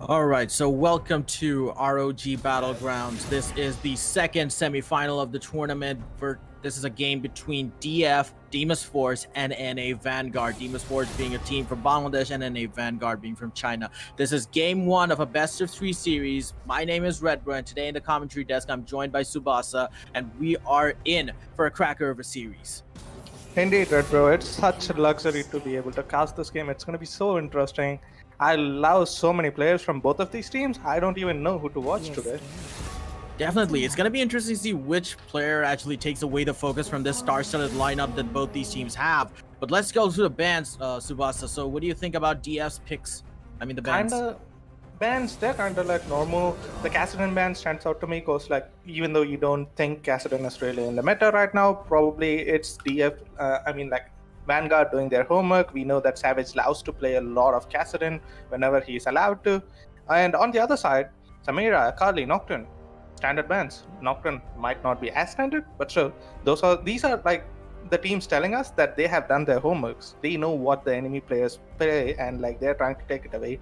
All right, so welcome to ROG Battlegrounds. This is the second semifinal of the tournament. This is a game between Deimos Force, and NA Vanguard. Deimos Force being a team from Bangladesh, and NA Vanguard being from China. This is game one of a best-of-3 series. My name is Redbro, and today in the commentary desk, I'm joined by Subasa, and we are in for a cracker of a series. Indeed, Redbro. It's such a luxury to be able to cast this game. It's going to be so interesting. I love so many players from both of these teams. I don't even know who to watch today. Definitely. It's going to be interesting to see which player actually takes away the focus from this star-studded lineup that both these teams have. But let's go to the bans, Subasa. So what do you think about DF's picks? I mean, the bans. Bans, they're kind of like normal. The Kassadin ban stands out to me because, like, even though you don't think Kassadin is really in the meta right now, probably it's DF, Vanguard doing their homework. We know that Savage loves to play a lot of Kassadin whenever he's allowed to. And on the other side, Samira, Akali, Nocturne, standard bans. Nocturne might not be as standard, but still, these are like the teams telling us that they have done their homeworks. They know what the enemy players play, and like they're trying to take it away.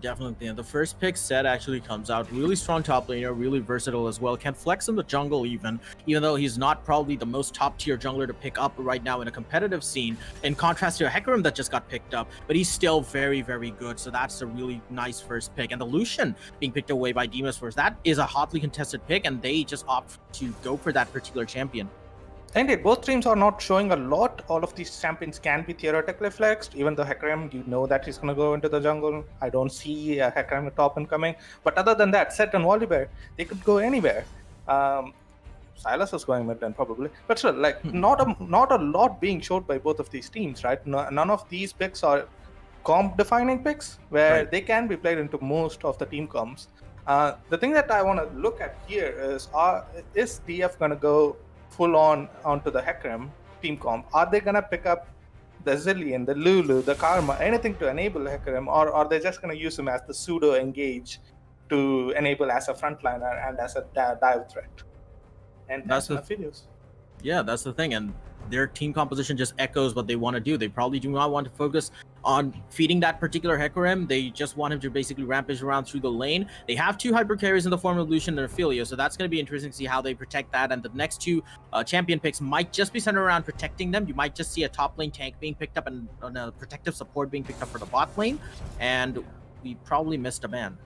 Definitely. And the first pick set actually comes out really strong top laner, really versatile as well. Can flex in the jungle even though he's not probably the most top tier jungler to pick up right now in a competitive scene, in contrast to a Hecarim that just got picked up, but he's still very, very good. So that's a really nice first pick. And the Lucian being picked away by Deimos Force, that is a hotly contested pick, and they just opt to go for that particular champion. Indeed, both teams are not showing a lot. All of these champions can be theoretically flexed. Even though Hecarim, you know that he's going to go into the jungle. I don't see Hecarim top and coming. But other than that, Set and Volibear, they could go anywhere. Silas is going mid then probably. But still, like, not a lot being showed by both of these teams, right? None of these picks are comp-defining picks where they can be played into most of the team comps. The thing that I want to look at here is DF going to go full onto the Hecarim team comp? Are they gonna pick up the Zillion, the Lulu, the Karma, anything to enable Hecarim, or are they just gonna use him as the pseudo engage to enable as a frontliner and as a dive threat? And that's the videos. Yeah, that's the thing, and their team composition just echoes what they want to do. They probably do not want to focus on feeding that particular Hecarim. They just want him to basically rampage around through the lane. They have two hyper carries in the form of Lucian and Ophelia, so that's going to be interesting to see how they protect that. And the next two champion picks might just be centered around protecting them. You might just see a top lane tank being picked up and a protective support being picked up for the bot lane, and we probably missed a ban.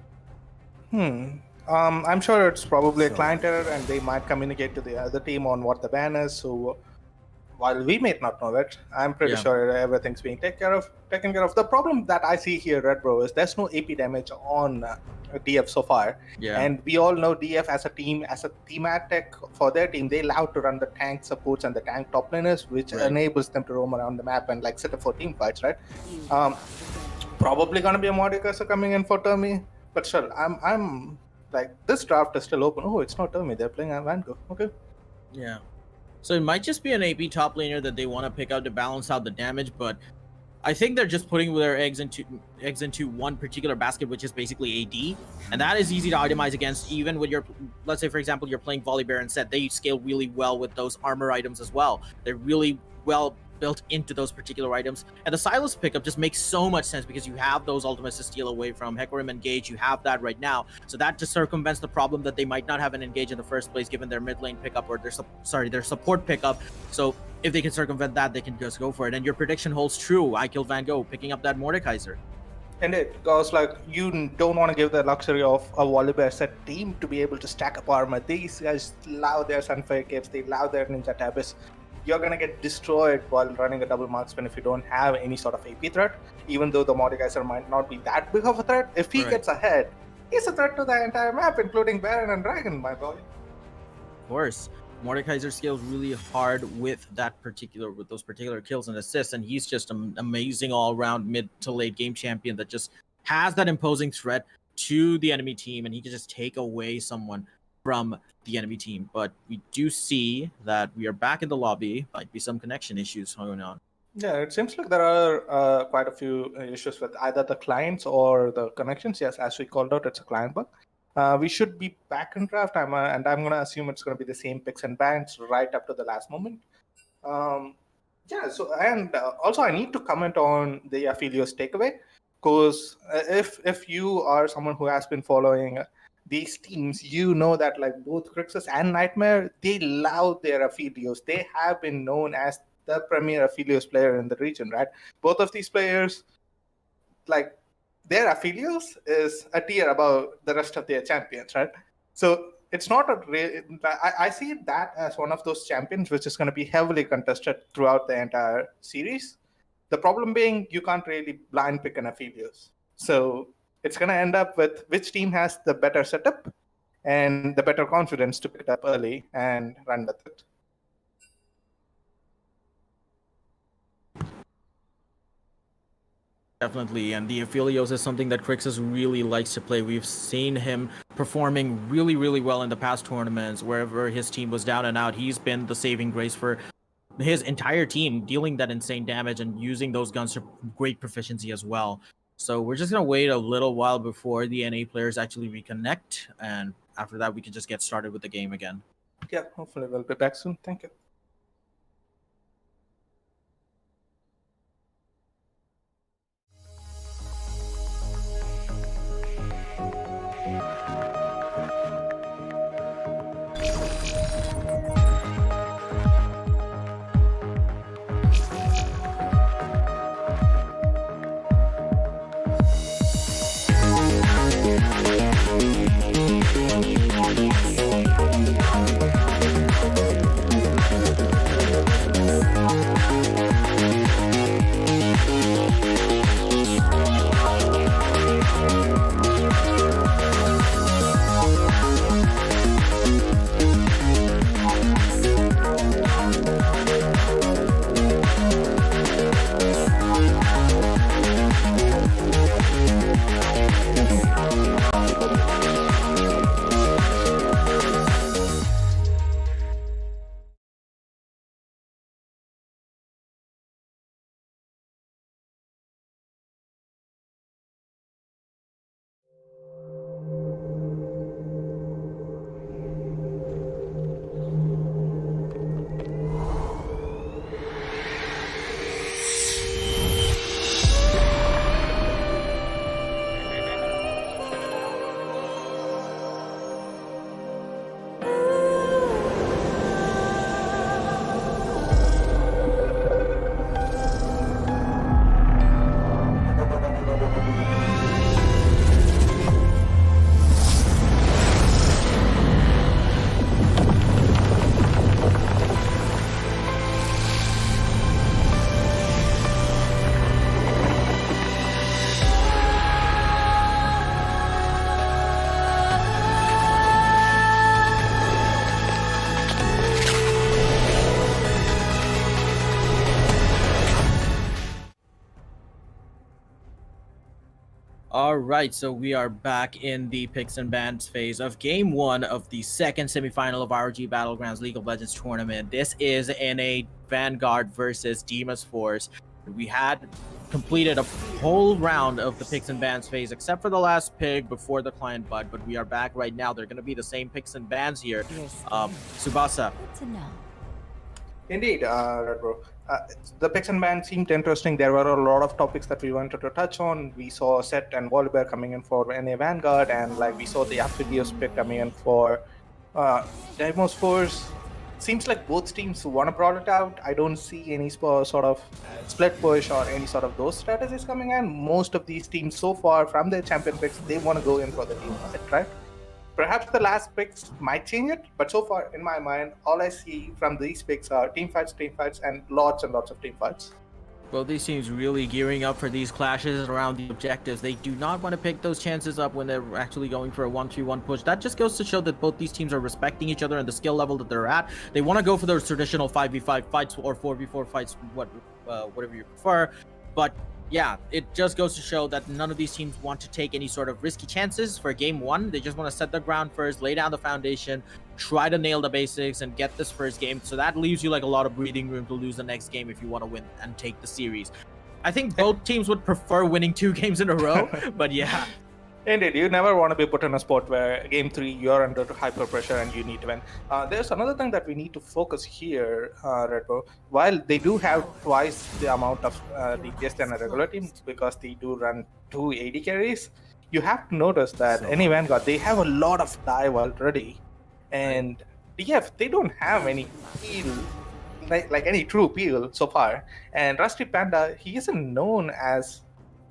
I'm sure it's probably a client error, and they might communicate to the other team on what the ban is. So while we may not know it, I'm pretty sure everything's being taken care of. The problem that I see here, Redbro, is there's no AP damage on DF so far. And we all know DF as a thematic for their team, they love to run the tank supports and the tank top laners, which enables them to roam around the map and like set up for team fights, right? Probably gonna be a Mordekaiser coming in for Termi, but still, I'm like, this draft is still open. Oh, it's not Termi, they're playing Vanguard. Okay. Yeah. So it might just be an AP top laner that they want to pick out to balance out the damage, but I think they're just putting their eggs into one particular basket, which is basically AD, and that is easy to itemize against. Even with your, let's say for example, you're playing Volibear and Set, they scale really well with those armor items as well. They're really well built into those particular items, and the Silas pickup just makes so much sense because you have those ultimates to steal away from Hecarim Engage. You have that right now, so that just circumvents the problem that they might not have an Engage in the first place given their mid lane pickup or their support pickup. So if they can circumvent that, they can just go for it. And your prediction holds true. I killed Van Gogh, picking up that Mordekaiser. And it goes like, you don't want to give the luxury of a Volibear Set team to be able to stack up armor. These guys love their Sunfire Caves, they love their Ninja Tabis. You're going to get destroyed while running a double marksman if you don't have any sort of AP threat. Even though the Mordekaiser might not be that big of a threat, if he gets ahead, he's a threat to the entire map, including Baron and Dragon, my boy. Of course. Mordekaiser scales really hard with those particular kills and assists, and he's just an amazing all-around mid to late game champion that just has that imposing threat to the enemy team, and he can just take away someone from the enemy team. But we do see that we are back in the lobby. Might be some connection issues going on. Yeah, it seems like there are quite a few issues with either the clients or the connections. Yes, as we called out, it's a client bug. We should be back in draft, and I'm going to assume it's going to be the same picks and bans right up to the last moment. Also I need to comment on the Aphelios takeaway. Because if you are someone who has been following these teams, you know that like both Crixus and Nightmare, they love their Aphelios. They have been known as the premier Aphelios player in the region, right? Both of these players, like their Aphelios is a tier above the rest of their champions, right? So it's not a real. I see that as one of those champions which is going to be heavily contested throughout the entire series. The problem being you can't really blind pick an Aphelios. So it's going to end up with which team has the better setup and the better confidence to pick it up early and run with it. Definitely, and the Aphelios is something that Crixus really likes to play. We've seen him performing really, really well in the past tournaments. Wherever his team was down and out, he's been the saving grace for his entire team, dealing that insane damage and using those guns to great proficiency as well. So we're just going to wait a little while before the NA players actually reconnect, and after that we can just get started with the game again. Yeah, hopefully we'll be back soon. Thank you. All right, so we are back in the picks and bans phase of Game 1 of the second semifinal of ROG Battlegrounds League of Legends tournament. This is NA Vanguard versus Deimos Force. We had completed a whole round of the picks and bans phase, except for the last pick before the client bug, but we are back right now. They're going to be the same picks and bans here. Subasa. Good to know. Indeed, Red Bro. The picks and bans seemed interesting. There were a lot of topics that we wanted to touch on. We saw Set and Volibear coming in for NA Vanguard, and like we saw the Aphelios pick coming in for Deimos Force. Seems like both teams want to brawl it out. I don't see any sort of split push or any sort of those strategies coming in. Most of these teams so far from their champion picks, they want to go in for the team fight, right? Perhaps the last picks might change it, but so far, in my mind, all I see from these picks are team fights, and lots of team fights. Well, these teams really gearing up for these clashes around the objectives. They do not want to pick those chances up when they're actually going for a 1-3-1 push. That just goes to show that both these teams are respecting each other and the skill level that they're at. They want to go for those traditional 5v5 fights or 4v4 fights, whatever you prefer. But yeah, it just goes to show that none of these teams want to take any sort of risky chances for Game 1. They just want to set the ground first, lay down the foundation, try to nail the basics, and get this first game. So that leaves you like a lot of breathing room to lose the next game if you want to win and take the series. I think both teams would prefer winning 2 games in a row, but yeah. Indeed, you never want to be put in a spot where game 3 you're under hyper pressure and you need to win. There's another thing that we need to focus here, Red Bull. While they do have twice the amount of DPS than a regular team because they do run 2 AD carries, you have to notice that any Vanguard, they have a lot of dive already. And DF, they don't have any peel, like any true peel so far. And Rusty Panda, he isn't known as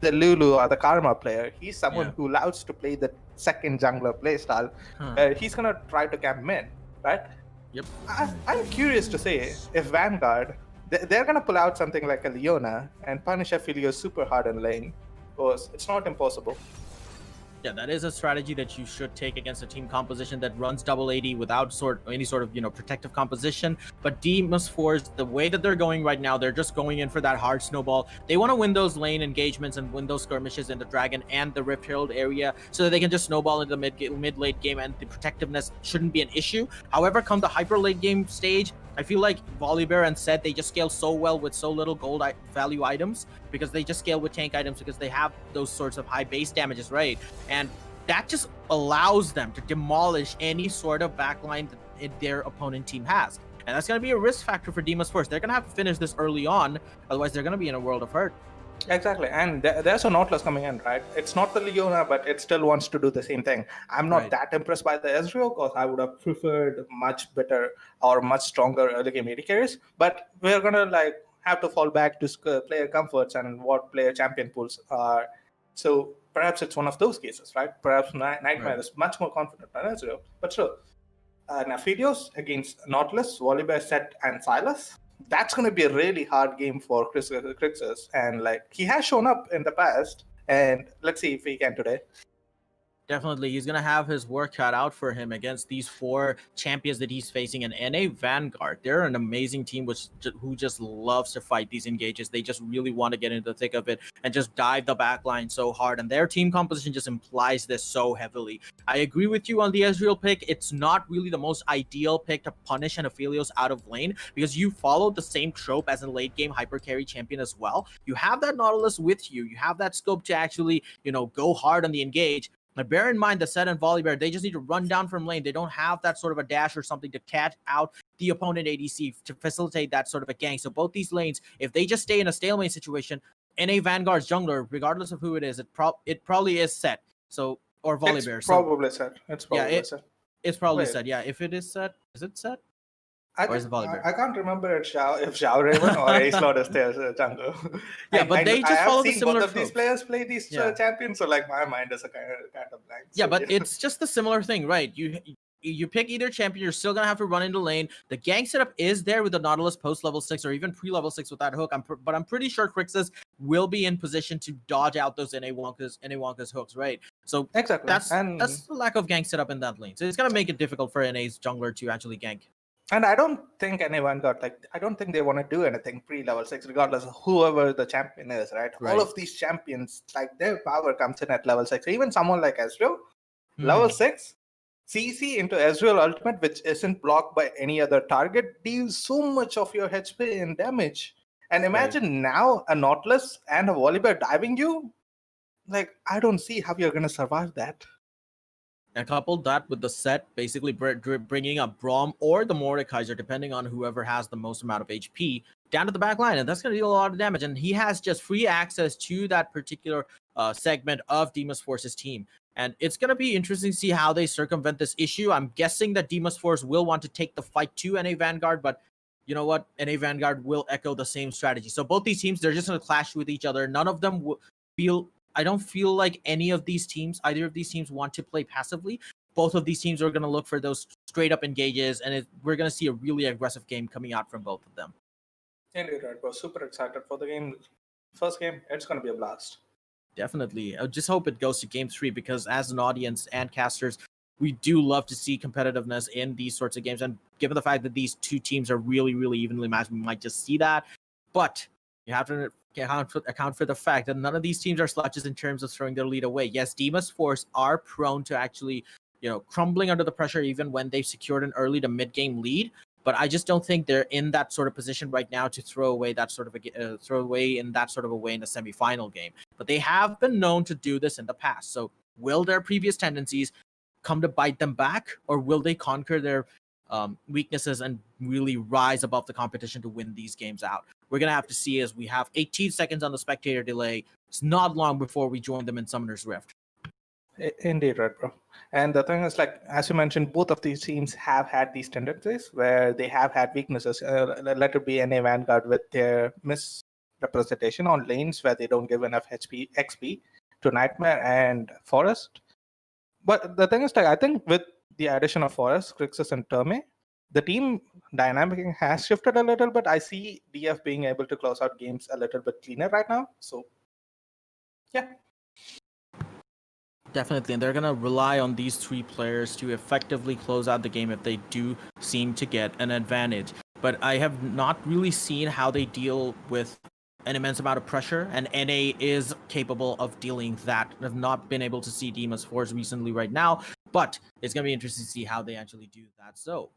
the Lulu or the Karma player. He's someone who loves to play the second jungler playstyle. He's gonna try to camp mid, right? Yep. I'm curious to say if Vanguard, they're gonna pull out something like a Leona and punish Aphelios super hard in lane, because it's not impossible. Yeah, that is a strategy that you should take against a team composition that runs double AD without any sort of protective composition. But Deimos Force, the way that they're going right now, they're just going in for that hard snowball. They want to win those lane engagements and win those skirmishes in the Dragon and the Rift Herald area so that they can just snowball into the mid-late game, and the protectiveness shouldn't be an issue. However, come the hyper late game stage, I feel like Volibear and Zed, they just scale so well with so little gold value items because they just scale with tank items because they have those sorts of high base damages, right? And that just allows them to demolish any sort of backline that their opponent team has. And that's going to be a risk factor for Deimos Force. They're going to have to finish this early on, otherwise they're going to be in a world of hurt. Exactly, and there's a Nautilus coming in, right? It's not the Leona, but it still wants to do the same thing. I'm not that impressed by the Ezreal because I would have preferred much better or much stronger early game AD carries. But we're gonna have to fall back to player comforts and what player champion pools are. So perhaps it's one of those cases, right? Perhaps Nightmare is much more confident than Ezreal. But still, Aphelios against Nautilus, Volibear, Set, and Silas. That's going to be a really hard game for Crixus. And he has shown up in the past, and let's see if he can today. Definitely, he's going to have his work cut out for him against these 4 champions that he's facing. And NA Vanguard, they're an amazing team who just loves to fight these engages. They just really want to get into the thick of it and just dive the backline so hard. And their team composition just implies this so heavily. I agree with you on the Ezreal pick. It's not really the most ideal pick to punish an Aphelios out of lane because you follow the same trope as a late game hyper carry champion as well. You have that Nautilus with you. You have that scope to actually, go hard on the engage. But bear in mind that Zed and Volibear, they just need to run down from lane. They don't have that sort of a dash or something to catch out the opponent ADC to facilitate that sort of a gank. So both these lanes, if they just stay in a stalemate situation, NA Vanguard's jungler, regardless of who it is, it probably is Zed. So or Volibear. It's probably Zed. It's probably Zed. It's probably Zed. Yeah, if it is Zed, is it Zed? I can't remember if Zhao Raven or Ace Lord is their jungle. Yeah, but they just follow the similar both of these players play these champions, so my mind is a kind of blank. Yeah, so, but it's just the similar thing, right? You pick either champion, you're still gonna have to run into lane. The gank setup is there with the Nautilus post level 6 or even pre level 6 with that hook. But I'm pretty sure Crixus will be in position to dodge out those NA Wonka's hooks, right? So exactly, that's the lack of gank setup in that lane. So it's gonna make it difficult for NA's jungler to actually gank. And I don't think anyone I don't think they want to do anything pre-level 6, regardless of whoever the champion is, right? All of these champions, their power comes in at level 6. Even someone like Ezreal, level 6, CC into Ezreal ultimate, which isn't blocked by any other target, deals so much of your HP and damage. And imagine now a Nautilus and a Volibear diving you. I don't see how you're going to survive that. And coupled that with the set, basically bringing up Braum or the Mordekaiser, depending on whoever has the most amount of HP, down to the back line. And that's going to deal a lot of damage. And he has just free access to that particular segment of Deimos Force's team. And it's going to be interesting to see how they circumvent this issue. I'm guessing that Deimos Force will want to take the fight to NA Vanguard, but you know what? NA Vanguard will echo the same strategy. So both these teams, they're just going to clash with each other. None of them will feel... I don't feel like either of these teams want to play passively. Both of these teams are going to look for those straight up engages, and we're going to see a really aggressive game coming out from both of them. Indeed, right. We're super excited for the game. First game, it's going to be a blast. Definitely. I just hope it goes to game 3 because as an audience and casters, we do love to see competitiveness in these sorts of games. And given the fact that these two teams are really, really evenly matched, we might just see that. But you have to account for the fact that none of these teams are slouches in terms of throwing their lead away. Yes, Deimos Force are prone to actually, crumbling under the pressure even when they've secured an early to mid-game lead. But I just don't think they're in that sort of position right now to throw away in that sort of a way in a semifinal game. But they have been known to do this in the past. So Will their previous tendencies come to bite them back, or will they conquer their weaknesses and really rise above the competition to win these games out? We're going to have to see, as we have 18 seconds on the spectator delay. It's not long before we join them in Summoner's Rift. Indeed, right, bro. And the thing is, like, as you mentioned, both of these teams have had these tendencies where they have had weaknesses. Let it be NA Vanguard with their misrepresentation on lanes where they don't give enough XP to Nightmare and Forest. But the thing is, like, I think with the addition of Forest, Crixus, and Terme, the team dynamic has shifted a little bit. I see DF being able to close out games a little bit cleaner right now. So, yeah. Definitely, and they're going to rely on these 3 players to effectively close out the game if they do seem to get an advantage. But I have not really seen how they deal with an immense amount of pressure, and NA is capable of dealing that. I've not been able to see Deimos Force recently right now, but it's going to be interesting to see how they actually do that. So,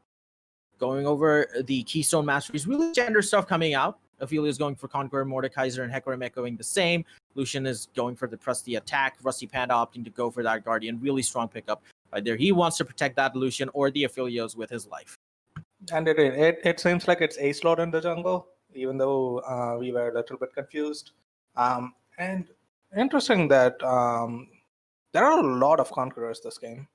going over the Keystone Masteries, really gender stuff coming out. Ophelia is going for Conqueror, Mordekaiser, and Hecarim echoing the same. Lucian is going for the trusty attack. Rusty Panda opting to go for that Guardian. Really strong pickup right there. He wants to protect that Lucian or the Aphelios with his life. And it seems like it's Ace Lord in the jungle, even though we were a little bit confused. And interesting that there are a lot of Conquerors this game.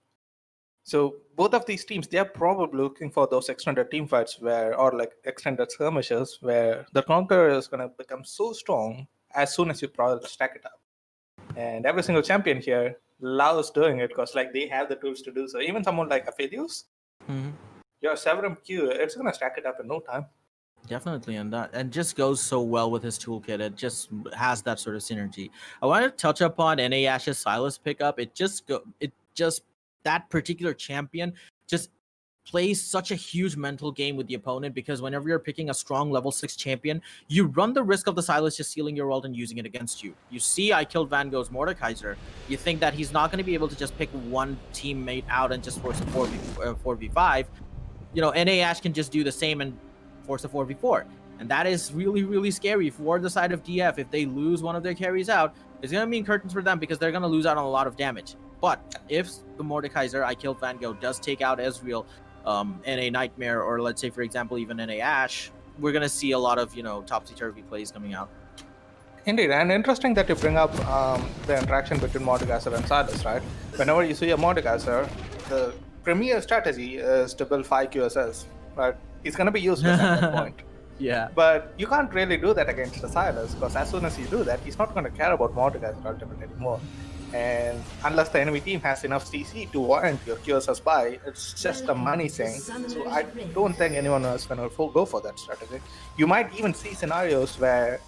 So both of these teams, they're probably looking for those extended team fights or like extended skirmishes where the Conqueror is going to become so strong as soon as you probably stack it up. And every single champion here loves doing it because like they have the tools to do so. Even someone like Aphelios, your Severum Q, it's going to stack it up in no time. Definitely, and just goes so well with his toolkit. It just has that sort of synergy. I want to touch upon NA Ash's Sylas pickup. That particular champion just plays such a huge mental game with the opponent, because whenever you're picking a strong level 6 champion, you run the risk of the Sylas just stealing your ult and using it against you. You see I killed Vango's Mordekaiser. You think that he's not going to be able to just pick one teammate out and just force a 4v5. You know, NA Ash can just do the same and force a 4v4. And that is really, really scary for the side of DF. If they lose one of their carries out, it's going to mean curtains for them, because they're going to lose out on a lot of damage. But if the Mordekaiser, I killed Van Gogh, does take out Ezreal, NA Nightmare, or let's say, for example, even NA Ash, we're going to see a lot of, topsy-turvy plays coming out. Indeed, and interesting that you bring up the interaction between Mordekaiser and Sylas, right? Whenever you see a Mordekaiser, the premier strategy is to build 5 QSS, right? He's going to be useless at that point. Yeah. But you can't really do that against the Sylas, because as soon as you do that, he's not going to care about Mordekaiser ultimate anymore. And unless the enemy team has enough CC to warrant your QSS buy, it's just a money thing. So I don't think anyone else going to go for that strategy. You might even see scenarios where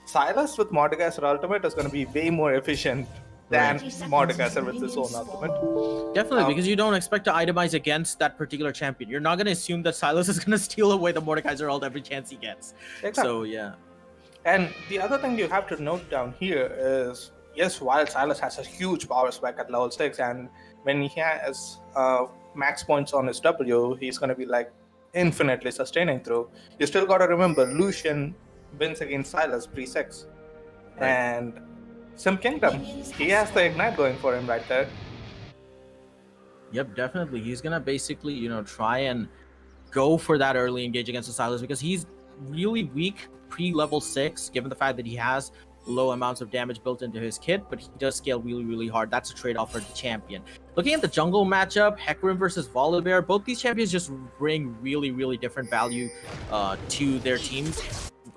Sylas with Mordekaiser ultimate is going to be way more efficient than Mordekaiser with his own ultimate. Definitely, because you don't expect to itemize against that particular champion. You're not going to assume that Sylas is going to steal away the Mordekaiser ult every chance he gets. Exactly. So, yeah. And the other thing you have to note down here is, yes, while Sylas has a huge power spike at level 6, and when he has max points on his W, he's going to be like infinitely sustaining through. You still got to remember, Lucian wins against Sylas pre-6. Right. And Sim Kingdom, he has the Ignite going for him right there. Yep, definitely. He's going to basically, try and go for that early engage against the Sylas, because he's really weak pre-level 6, given the fact that he has low amounts of damage built into his kit, but he does scale really, really hard. That's a trade-off for the champion. Looking at the jungle matchup, Hecarim versus Volibear, both these champions just bring really, really different value to their teams.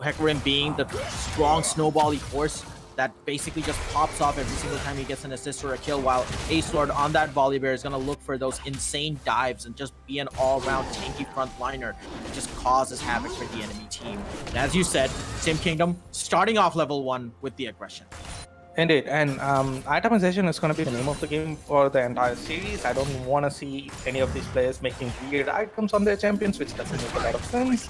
Hecarim being the strong snowbally force that basically just pops off every single time he gets an assist or a kill, while Ace Lord on that Volibear is going to look for those insane dives and just be an all-round tanky frontliner that just causes havoc for the enemy team. And as you said, Sim Kingdom starting off level 1 with the aggression. Indeed, and itemization is going to be the name of the game for the entire series. I don't want to see any of these players making weird items on their champions, which doesn't make a lot of sense.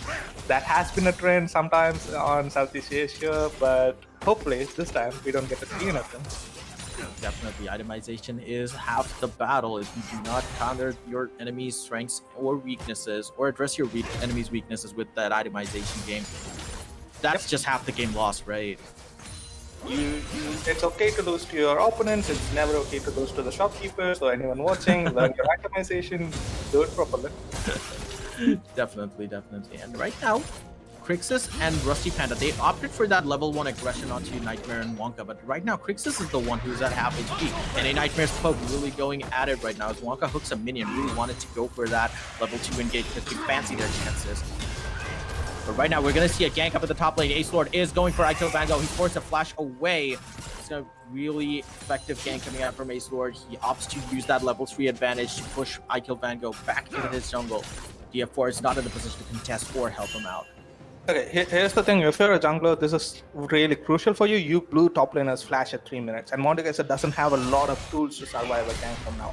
That has been a trend sometimes on Southeast Asia, but hopefully this time we don't get to see enough of them. Definitely, itemization is half the battle. If you do not counter your enemy's strengths or weaknesses, or address your enemy's weaknesses with that itemization game, that's just half the game lost, right? You It's okay to lose to your opponents. It's never okay to lose to the shopkeepers or anyone watching. Learn your itemization. Do it properly. Definitely. And right now, Crixus and Rusty Panda, they opted for that level 1 aggression onto Nightmare and Wonka, but right now Crixus is the one who's at half HP, and a Nightmare's poke really going at it right now as Wonka hooks a minion, really wanted to go for that level 2 engage because they fancy their chances. But right now we're going to see a gank up at the top lane. Ace Lord is going for I Kill Vanguard. He's forced to flash away. It's a really effective gank coming out from Ace Lord. He opts to use that level 3 advantage to push I Kill Vanguard back into his jungle. DF4 is not in the position to contest or help him out. Okay, here's the thing. If you're a jungler, this is really crucial for you. You blue top laners flash at 3 minutes, and Mordekaiser doesn't have a lot of tools to survive a gank from now.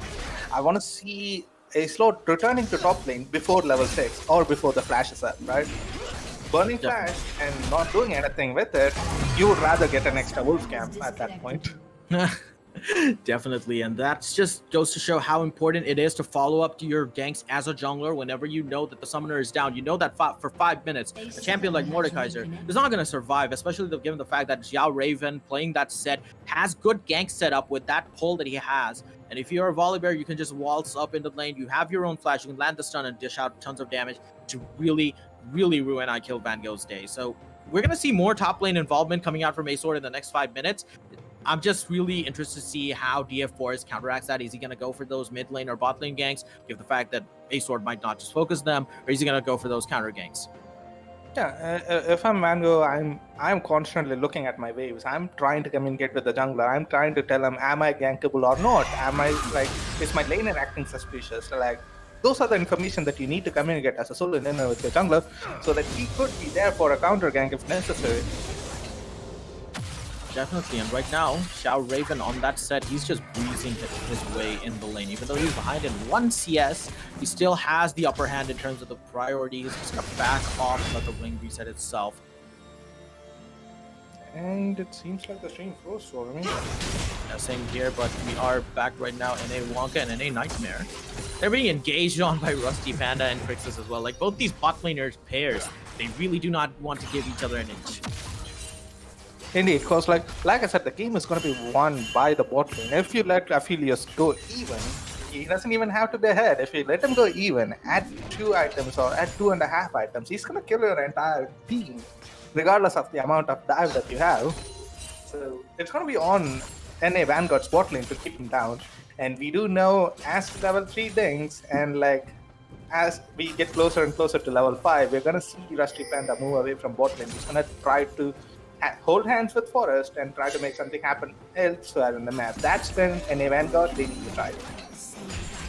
I want to see Ace Lord returning to top lane before level 6 or before the flash is up, right? Burning flash and not doing anything with it, you would rather get an extra wolf camp at that point. Definitely, and that's just goes to show how important it is to follow up to your ganks as a jungler whenever you know that the summoner is down. You know that for 5 minutes, a champion like Mordekaiser is not going to survive, especially given the fact that Xiao Raven playing that set has good gank setup with that pull that he has. And if you're a Volibear, you can just waltz up into the lane. You have your own flash. You can land the stun and dish out tons of damage to really ruin I Kill Vanguard's day. So we're going to see more top lane involvement coming out from Ace Lord in the next 5 minutes. I'm just really interested to see how DF Force counteracts that. Is he going to go for those mid lane or bot lane ganks, given the fact that Ace Lord might not just focus them, or is he going to go for those counter ganks? Yeah, if I'm Mango, I'm constantly looking at my waves. I'm trying to communicate with the jungler. I'm trying to tell him, am I gankable or not? Am I, like, is my laner acting suspicious? Like, those are the information that you need to communicate as a solo laner with your jungler, so that he could be there for a counter gank if necessary. Definitely, and right now, Xiao Raven on that set, he's just breezing his way in the lane. Even though he's behind in 1 CS, he still has the upper hand in terms of the priorities. He's just gonna back off and let the wing reset itself. And it seems like the stream froze for me. Yeah, same here, but we are back right now in a Wonka and in a Nightmare. They're being engaged on by Rusty Panda and Crixus as well. Like, both these bot laners pairs, they really do not want to give each other an inch. Indeed, because like I said, the game is going to be won by the bot lane. If you let Aphelios go even, he doesn't even have to be ahead. If you let him go even, add 2 items or add 2.5 items, he's going to kill your entire team, regardless of the amount of dive that you have. So it's going to be on NA Vanguard's bot lane to keep him down. And we do know as level 3 things, and like as we get closer and closer to level 5, we're going to see Rusty Panda move away from bot lane. He's going to try to hold hands with Forest and try to make something happen elsewhere in the map. That's when NA Vanguard, they need to try.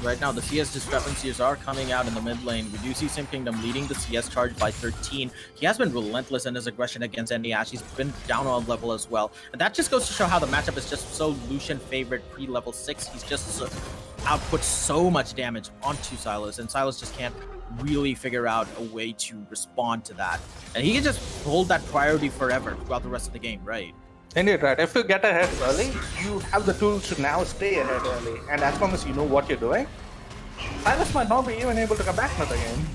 Right now, the CS discrepancies are coming out in the mid lane. We do see Sim Kingdom leading the CS charge by 13. He has been relentless in his aggression against NA Ash. He's been down on level as well. And that just goes to show how the matchup is just so Lucian favored pre-level 6. He's just outputs so much damage onto Sylas, and Sylas just can't really figure out a way to respond to that. And he can just hold that priority forever throughout the rest of the game, right? Indeed, right. If you get ahead early, you have the tools to now stay ahead early. And as long as you know what you're doing, Sylas might not be even able to come back another game.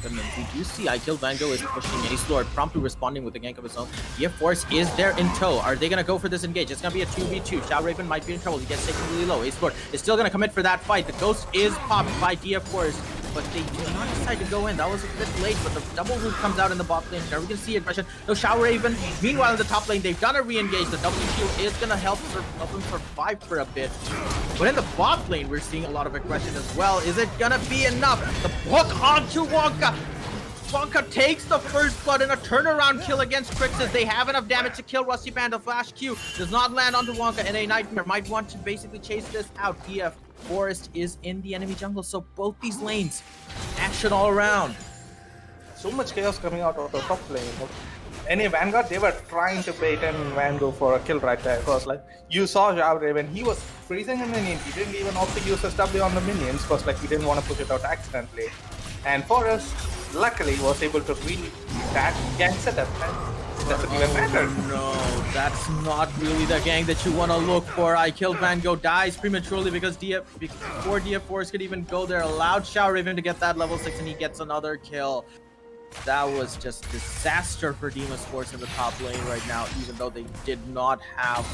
We do see I Kill Vanguard is pushing Ace Lord, promptly responding with a gank of his own. DF Force is there in tow. Are they going to go for this engage? It's going to be a 2v2. Xiao Raven might be in trouble. He gets taken really low. Ace Lord is still going to commit for that fight. The Ghost is popped by DF Force, but they do not decide to go in. That was a bit late, but the double root comes out in the bot lane. Are we going to see aggression? No, Xiao Raven. Meanwhile, in the top lane, they've done a re-engage. The W shield is going to help them survive for a bit. But in the bot lane, we're seeing a lot of aggression as well. Is it going to be enough? The hook onto Wonka. Wonka takes the first blood in a turnaround kill against Crixus. They have enough damage to kill Rusty Panda. Flash Q does not land onto Wonka, and a Nightmare might want to basically chase this out. DF Forest is in the enemy jungle, so both these lanes, action all around. So much chaos coming out of the top lane. NA Vanguard, they were trying to bait in Vanguard for a kill right there. Because like, you saw Xiao Raven, he was freezing a minion. He didn't even opt to use his W on the minions, because like, he didn't want to push it out accidentally. And Forest, luckily, was able to read that gang setup. It doesn't even matter. No, that's not really the gang that you want to look for. I Kill Vanguard dies prematurely because before DF Force could even go there, allowed Xiao Raven to get that level 6, and he gets another kill. That was just disaster for Deimos Force in the top lane right now, even though they did not have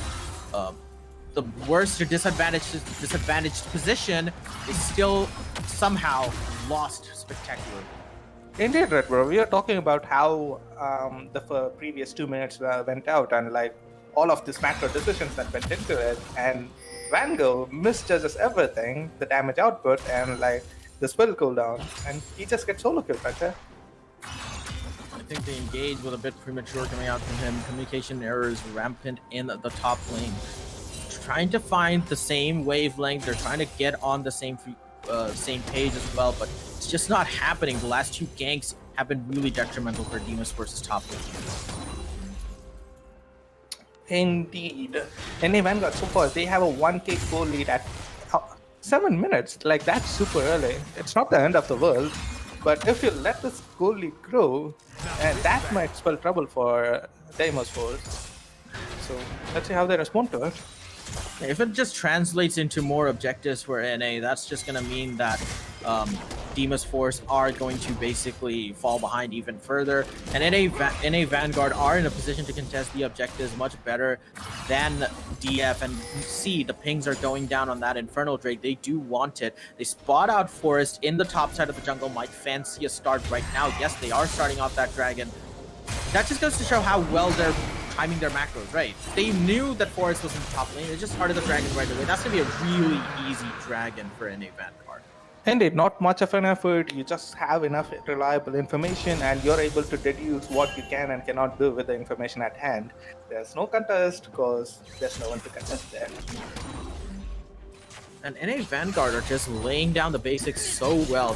the worst or disadvantaged position. They still somehow lost spectacularly. Indeed, Red Bro. We are talking about how the previous 2 minutes went out and like all of these macro decisions that went into it, and Vanguard misjudges everything, the damage output and like the spell cooldown, and he just gets solo killed right there. I think the engage was a bit premature coming out from him. Communication errors rampant in the top lane. Trying to find the same wavelength, they're trying to get on the same page as well, but it's just not happening. The last 2 ganks have been really detrimental for Deimos Force's top lane. Indeed. NA Vanguard so far, they have a 1k goal lead at 7 minutes. Like, that's super early. It's not the end of the world. But if you let this goal lead grow, and that might spell trouble for Deimos Force. So let's see how they respond to it. If it just translates into more objectives for NA, that's just going to mean that Deimos Force are going to basically fall behind even further. And NA Vanguard are in a position to contest the objectives much better than DF. And you see the pings are going down on that Infernal Drake. They do want it. They spot out Forest in the top side of the jungle. Might fancy a start right now. Yes, they are starting off that dragon. That just goes to show how well they're timing their macros, right? They knew that Forest was in the top lane. They just started the dragon right away. That's going to be a really easy dragon for NA Vanguard. Indeed, not much of an effort. You just have enough reliable information and you're able to deduce what you can and cannot do with the information at hand. There's no contest because there's no one to contest there. And NA Vanguard are just laying down the basics so well.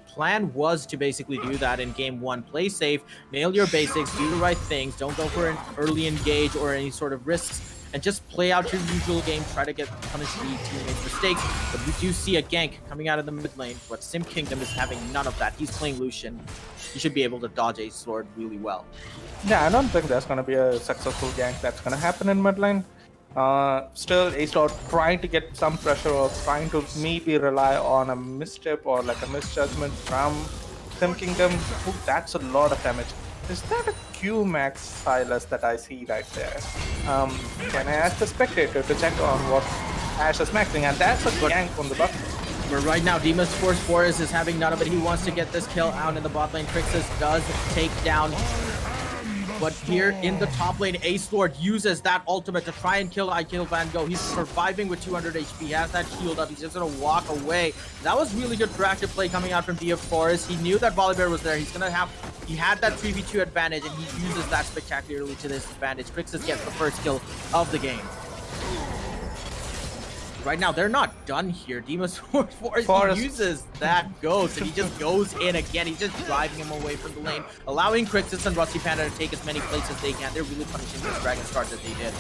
Plan was to basically do that in game 1. Play safe, nail your basics, do the right things, don't go for an early engage or any sort of risks, and just play out your usual game, try to punish the teammates' mistakes. But we do see a gank coming out of the mid lane, but Sim Kingdom is having none of that. He's playing Lucian. He should be able to dodge a sword really well. Yeah, I don't think there's going to be a successful gank that's going to happen in mid lane. Still, ASUS trying to get some pressure or trying to maybe rely on a misstep or like a misjudgment from Sim Kingdom. Ooh, that's a lot of damage. Is that a Q max Silas that I see right there? Can I ask the spectator to check on what Ash is maxing? And that's a gank on the bottom. But right now, Deimos Force is having none of it. He wants to get this kill out in the bot lane. Crixus does take down. But here in the top lane, Ace Lord uses that ultimate to try and kill Van Gogh. He's surviving with 200 HP. He has that shield up. He's just going to walk away. That was really good proactive play coming out from Deimos Force. He knew that Volibear was there. He had that 3v2 advantage, and he uses that spectacularly to his advantage. Crixus gets the first kill of the game. Right now, they're not done here. Deimos Force uses that ghost, and he just goes in again. He's just driving him away from the lane, allowing Crixus and Rusty Panda to take as many plays as they can. They're really punishing this dragon start that they did.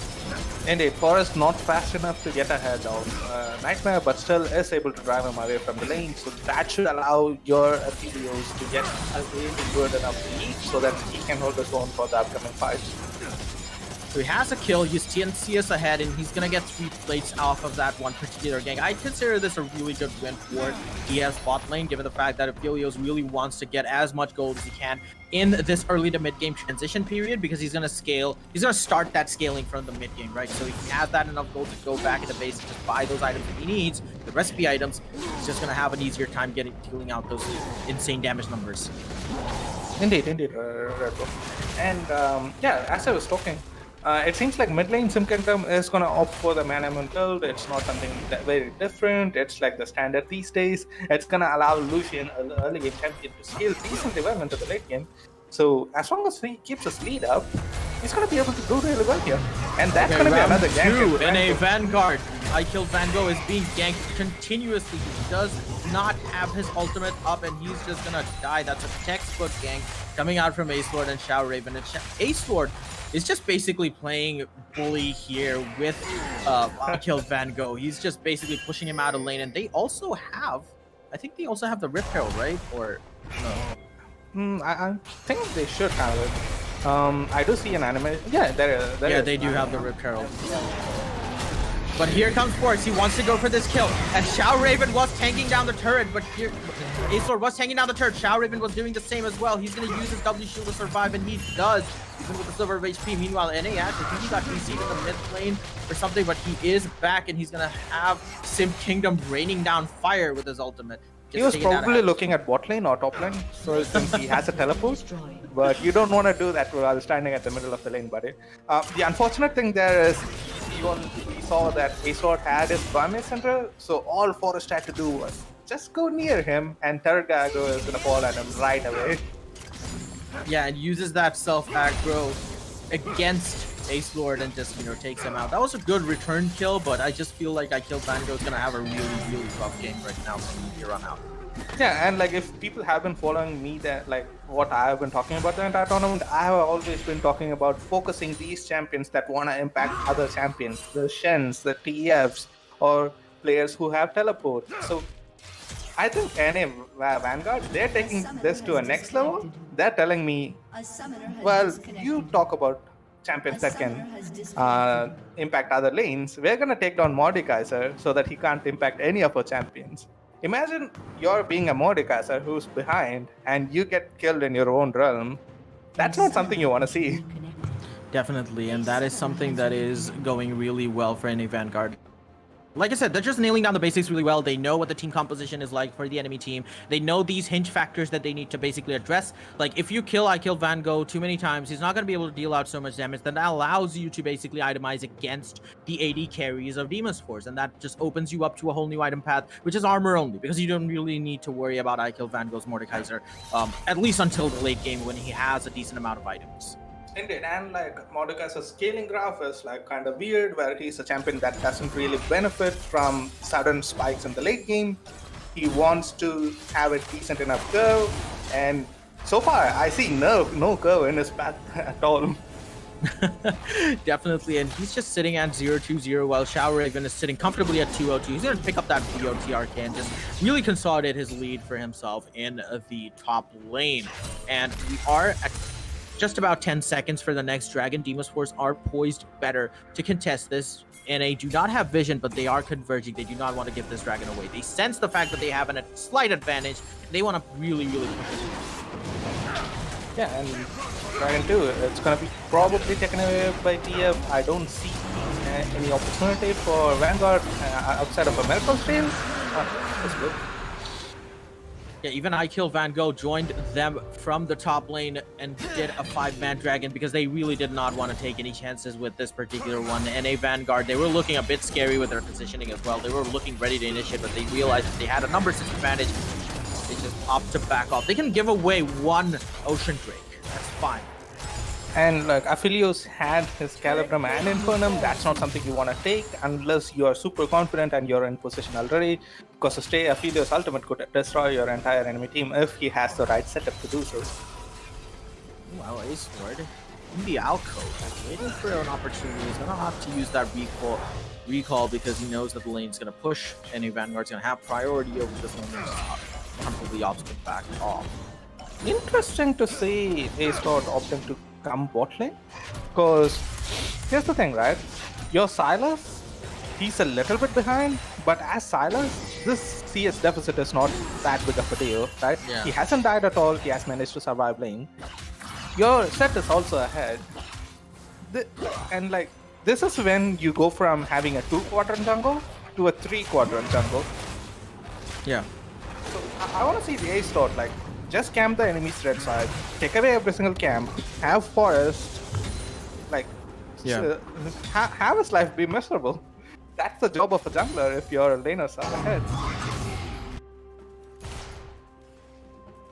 Indeed, Forest not fast enough to get ahead of Nightmare, but still is able to drive him away from the lane. So that should allow your Aphelios to get a really good enough lead so that he can hold his own for the upcoming fights. So he has a kill, he's TNCS ahead, and he's going to get 3 plates off of that one particular gank. I consider this a really good win for DS bot lane, given the fact that Aphelios really wants to get as much gold as he can in this early to mid-game transition period, because he's going to scale, he's going to start that scaling from the mid-game, right? So if he has that enough gold to go back into base and just buy those items that he needs, the recipe items, he's just going to have an easier time dealing out those insane damage numbers. Indeed, Red Bull. And yeah, as I was talking, it seems like mid lane Sim Kingdom is going to opt for the Man Immune build. It's not something that very different. It's like the standard these days. It's going to allow Lucian, an early game champion, to scale decently well into the late game. So as long as he keeps his lead up, he's going to be able to do really well here. And that's going to be another gank. NA Vanguard. I killed Van Gogh is being ganked continuously. He does not have his ultimate up, and he's just going to die. That's a textbook gank coming out from Ace Lord and Shao Raven. And Ace Lord is just basically playing bully here with I killed Van Gogh. He's just basically pushing him out of lane. And they also have, I think they also have the Rip Herald, right? Or no? I think they should have it. I do see an anime. Yeah, yeah, they do have the Rip Herald. But here comes Force. He wants to go for this kill. And Shao Raven was tanking down the turret, but here ASUS was tanking down the turret. Shao Raven was doing the same as well. He's going to use his W shield to survive, and he does, even with the silver of HP. Meanwhile, NA I think he got DC'd in the mid lane or something, but he is back, and he's going to have Sim Kingdom raining down fire with his ultimate. He was probably looking at bot lane or top lane, so since he has a teleport, but you don't want to do that while standing at the middle of the lane, buddy. The unfortunate thing there is, we saw that ASUS had his Barmaid Center, so all Forest had to do was just go near him, and Tergago is going to fall at him right away. Yeah, and uses that self-aggro against Ace Lord and just, takes him out. That was a good return kill, but I just feel like Vango is going to have a really, really rough game right now from here on out. Yeah, and like if people have been following me, that like what I have been talking about the entire tournament, I have always been talking about focusing these champions that want to impact other champions, the Shens, the TFs, or players who have teleport. So I think NA Vanguard, they're taking this to a next level. They're telling me, well, you talk about champions that can impact other lanes. We're going to take down Mordekaiser so that he can't impact any of our champions. Imagine you're being a Mordekaiser who's behind and you get killed in your own realm. That's not something you want to see. Definitely, and that is something that is going really well for NA Vanguard. Like I said, they're just nailing down the basics really well. They know what the team composition is like for the enemy team. They know these hinge factors that they need to basically address. Like, if you kill Van Gogh too many times, he's not going to be able to deal out so much damage. That allows you to basically itemize against the AD carries of Deimos Force. And that just opens you up to a whole new item path, which is armor only, because you don't really need to worry about Van Gogh's Mordekaiser, at least until the late game when he has a decent amount of items. Indeed, and like Mordekaiser's scaling graph is like kind of weird, where he's a champion that doesn't really benefit from sudden spikes in the late game. He wants to have a decent enough curve, and so far I see no curve in his path at all. Definitely, and he's just sitting at 0-2-0 while Shao Raven is sitting comfortably at 2-0-2. He's going to pick up that BO3 arc and just really consolidate his lead for himself in the top lane. And we are at just about 10 seconds for the next dragon. Deimos Force are poised better to contest this. NA do not have vision, but they are converging. They do not want to give this dragon away. They sense the fact that they have a slight advantage. They want to really, really push it. Yeah, and Dragon 2, it's going to be probably taken away by TF. I don't see any opportunity for Vanguard outside of a miracle stream. That's good. Yeah, even Van Gogh joined them from the top lane and did a 5-man dragon because they really did not want to take any chances with this particular one. The NA Vanguard, they were looking a bit scary with their positioning as well. They were looking ready to initiate, but they realized that they had a number 6 advantage. They just opt to back off. They can give away one Ocean Drake. That's fine. And like Aphelios had his Calibrum and Infernum, that's not something you want to take unless you are super confident and you're in position already. Because to stay, Aphelios' ultimate could destroy your entire enemy team if he has the right setup to do so. Wow, Ace Lord in the alcove, waiting for an opportunity. He's gonna have to use that recall because he knows that the lane is gonna push, and Vanguard's gonna have priority over this one. Completely opposite back off. Interesting to see Ace Lord opting to come bot lane, because here's the thing, right? Your Silas, he's a little bit behind, but as Silas, this CS deficit is not that big of a deal, right? Yeah. He hasn't died at all, he has managed to survive lane. Your set is also ahead. And like, this is when you go from having a 2-quadrant jungle to a 3-quadrant jungle. Yeah. So I want to see the Ace Lord, like, just camp the enemy's red side, take away every single camp, have Forest, like, have his life be miserable. That's the job of a jungler if your laners are ahead.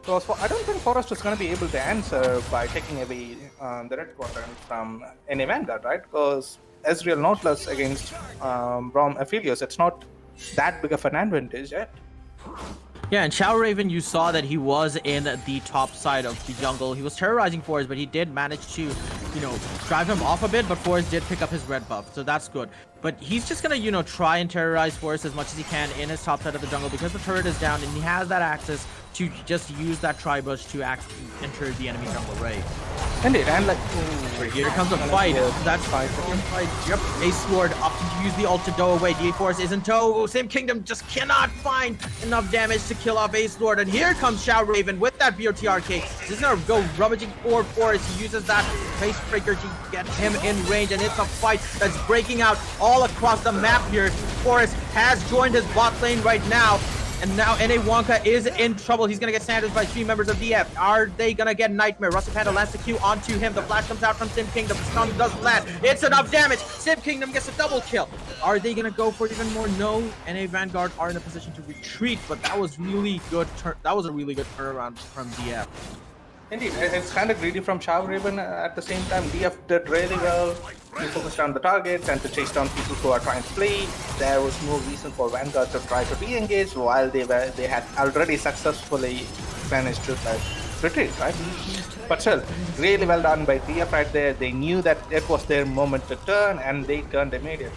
So I don't think Forest is going to be able to answer by taking away the red quadrant from any Vanguard, right? Because Ezreal Nautilus against Braum Aphelios, it's not that big of an advantage yet. Yeah, and Shao Raven, you saw that he was in the top side of the jungle. He was terrorizing Forest, but he did manage to, drive him off a bit, but Forest did pick up his red buff, so that's good. But he's just gonna, you know, try and terrorize Force as much as he can in his top side of the jungle because the turret is down and he has that access to just use that tri-bush to enter the enemy jungle, right? Indeed, and like But here comes a fight. That's fight. Yep. Ace Lord opting to use the ult to doe away. DA Force is in tow. Sim Kingdom just cannot find enough damage to kill off Ace Lord. And here comes Shao Raven with that BOTRK. He's gonna go rummaging for Force. He uses that face breaker to get him in range. And it's a fight that's breaking out all across the map here. Force has joined his bot lane right now. And now NA Wonka is in trouble. He's going to get sandwiched by 3 members of DF. Are they going to get Nightmare? Rusty Panda lands the Q onto him. The flash comes out from Sim Kingdom. The stun doesn't land. It's enough damage. Sim Kingdom gets a double kill. Are they going to go for even more? No. NA Vanguard are in a position to retreat, but that was really good. That was a really good turnaround from DF. Indeed, it's kind of greedy from Shao Raven. At the same time, DF did really well to focus on the targets and to chase down people who are trying to flee. There was no reason for Vanguard to try to re-engage while they had already successfully managed to retreat, right? But still, really well done by DF right there. They knew that it was their moment to turn, and they turned immediately.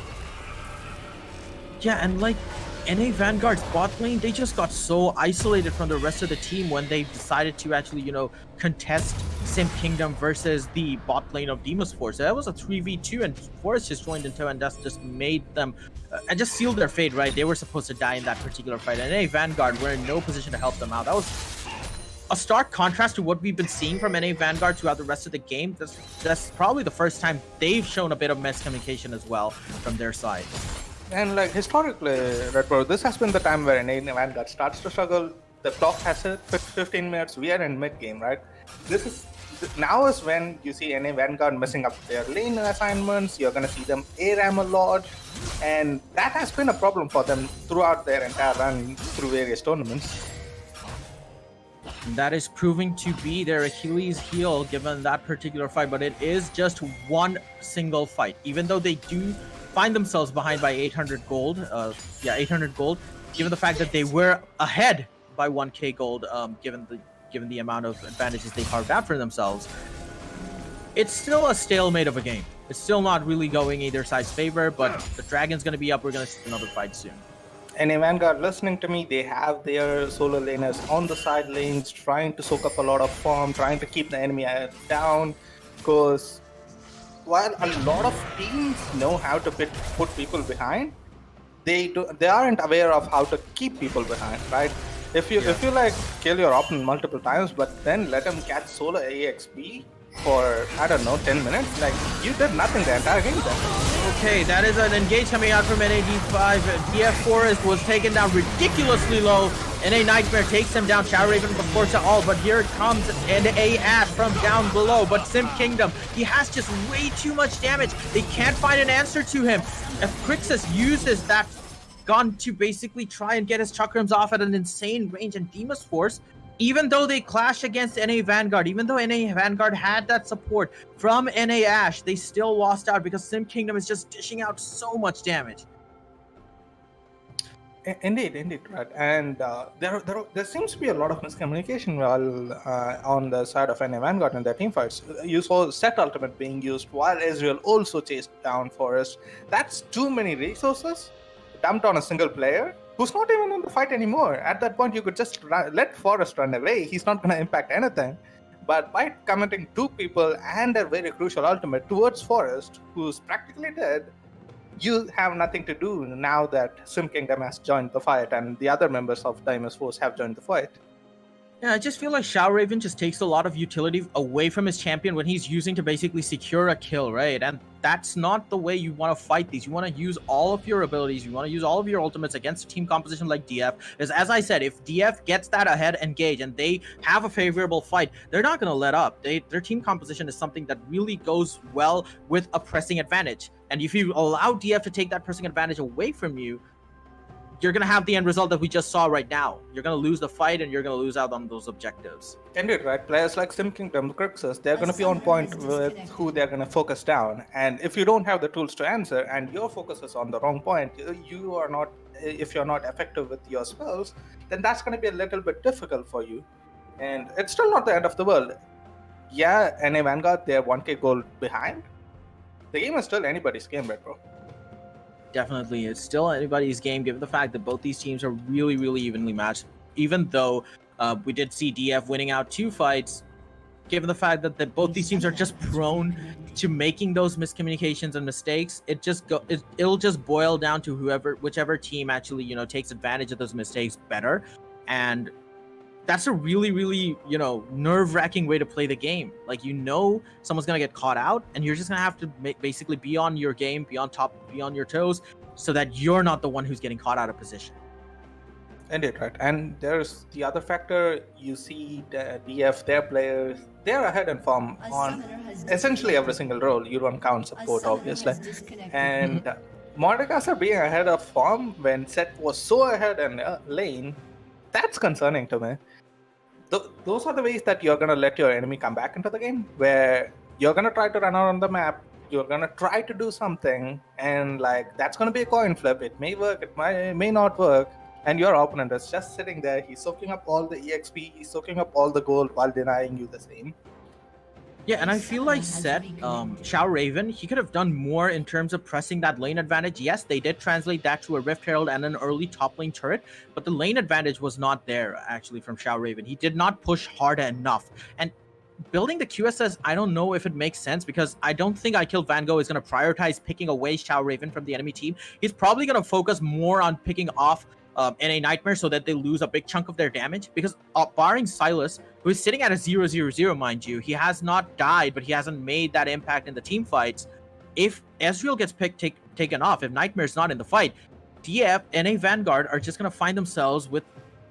Yeah, and like NA Vanguard's bot lane, they just got so isolated from the rest of the team when they decided to actually, you know, contest Sim Kingdom versus the bot lane of Deimos Force. That was a 3v2 and Force just joined into and that's just made them and just sealed their fate, right? They were supposed to die in that particular fight. And NA Vanguard were in no position to help them out. That was a stark contrast to what we've been seeing from NA Vanguard throughout the rest of the game. That's probably the first time they've shown a bit of miscommunication as well from their side. And like historically, Red Bro, this has been the time where NA Vanguard starts to struggle. The clock has hit 15 minutes. We are in mid game, right? Now is when you see NA Vanguard messing up their lane assignments. You're gonna see them ARAM a lot, and that has been a problem for them throughout their entire run through various tournaments. That is proving to be their Achilles heel given that particular fight, but it is just one single fight. Even though they do find themselves behind by 800 gold, 800 gold, given the fact that they were ahead by 1k gold, given the amount of advantages they carved out for themselves, it's still a stalemate of a game. It's still not really going either side's favor, but the dragon's going to be up. We're going to see another fight soon. And in Vanguard, listening to me, they have their solo laners on the side lanes, trying to soak up a lot of farm, trying to keep the enemy down, because while a lot of teams know how to put people behind, they aren't aware of how to keep people behind, right? If you like kill your opponent multiple times, but then let them catch solo AXP for, I don't know, 10 minutes, like you did nothing the entire game then. Okay, that is an engage coming out from NAD5. DF Forest was taken down ridiculously low. NA Nightmare takes him down. Shao Raven before to all, but here comes NA Ash from down below. But Sim Kingdom, he has just way too much damage. They can't find an answer to him. If Crixus uses that gun to basically try and get his chakrams off at an insane range, and Deimos Force, even though they clash against NA Vanguard, even though NA Vanguard had that support from NA Ash, they still lost out because Sim Kingdom is just dishing out so much damage. Indeed, right. And there seems to be a lot of miscommunication on the side of NA Vanguard in their team fights. You saw Set Ultimate being used while Ezreal also chased down Forest. That's too many resources dumped on a single player who's not even in the fight anymore. At that point, you could just let Forest run away. He's not going to impact anything. But by committing 2 people and a very crucial ultimate towards Forest, who's practically dead, you have nothing to do now that Sim Kingdom has joined the fight and the other members of Deimos Force have joined the fight. Yeah, I just feel like Shao Raven just takes a lot of utility away from his champion when he's using to basically secure a kill, right? And that's not the way you want to fight these. You want to use all of your abilities. You want to use all of your ultimates against a team composition like DF. Because as I said, if DF gets that ahead engage and they have a favorable fight, they're not going to let up. Their team composition is something that really goes well with a pressing advantage. And if you allow DF to take that pressing advantage away from you, you're going to have the end result that we just saw right now. You're going to lose the fight and you're going to lose out on those objectives. Indeed, right? Players like Sim Kingdom, Crixus, they're going to be on point with who they're going to focus down. And if you don't have the tools to answer and your focus is on the wrong point, you are not, if you're not effective with your spells, then that's going to be a little bit difficult for you. And it's still not the end of the world. Yeah, NA Vanguard, they're 1k gold behind. The game is still anybody's game, right, bro? Definitely, it's still anybody's game, given the fact that both these teams are really, really evenly matched. Even though we did see DF winning out 2 fights, given the fact that both these teams are just prone to making those miscommunications and mistakes, it'll just boil down to whichever team actually takes advantage of those mistakes better, and that's a really, really nerve-wracking way to play the game. Like someone's gonna get caught out, and you're just gonna have to basically be on your game, be on top, be on your toes, so that you're not the one who's getting caught out of position. Indeed, right. And there's the other factor. You see the DF, their players, they're ahead in form on essentially every single role. You don't count support, obviously. And Mordekaiser being ahead of form when Set was so ahead in lane, that's concerning to me. Those are the ways that you're going to let your enemy come back into the game, where you're going to try to run out on the map, you're going to try to do something, and like that's going to be a coin flip. It may work, it may not work. And your opponent is just sitting there. He's soaking up all the EXP. He's soaking up all the gold while denying you the same. Yeah, and I feel like Set, Shao Raven, he could have done more in terms of pressing that lane advantage. Yes, they did translate that to a Rift Herald and an early top lane turret, but the lane advantage was not there, actually, from Shao Raven. He did not push hard enough. And building the QSS, I don't know if it makes sense, because I don't think Vanguard is going to prioritize picking away Shao Raven from the enemy team. He's probably going to focus more on picking off NA Nightmare so that they lose a big chunk of their damage, because barring Silas, who is sitting at a 0-0-0, mind you, he has not died, but he hasn't made that impact in the team fights. If Ezreal gets taken off, if Nightmare's not in the fight, DF, NA Vanguard are just going to find themselves with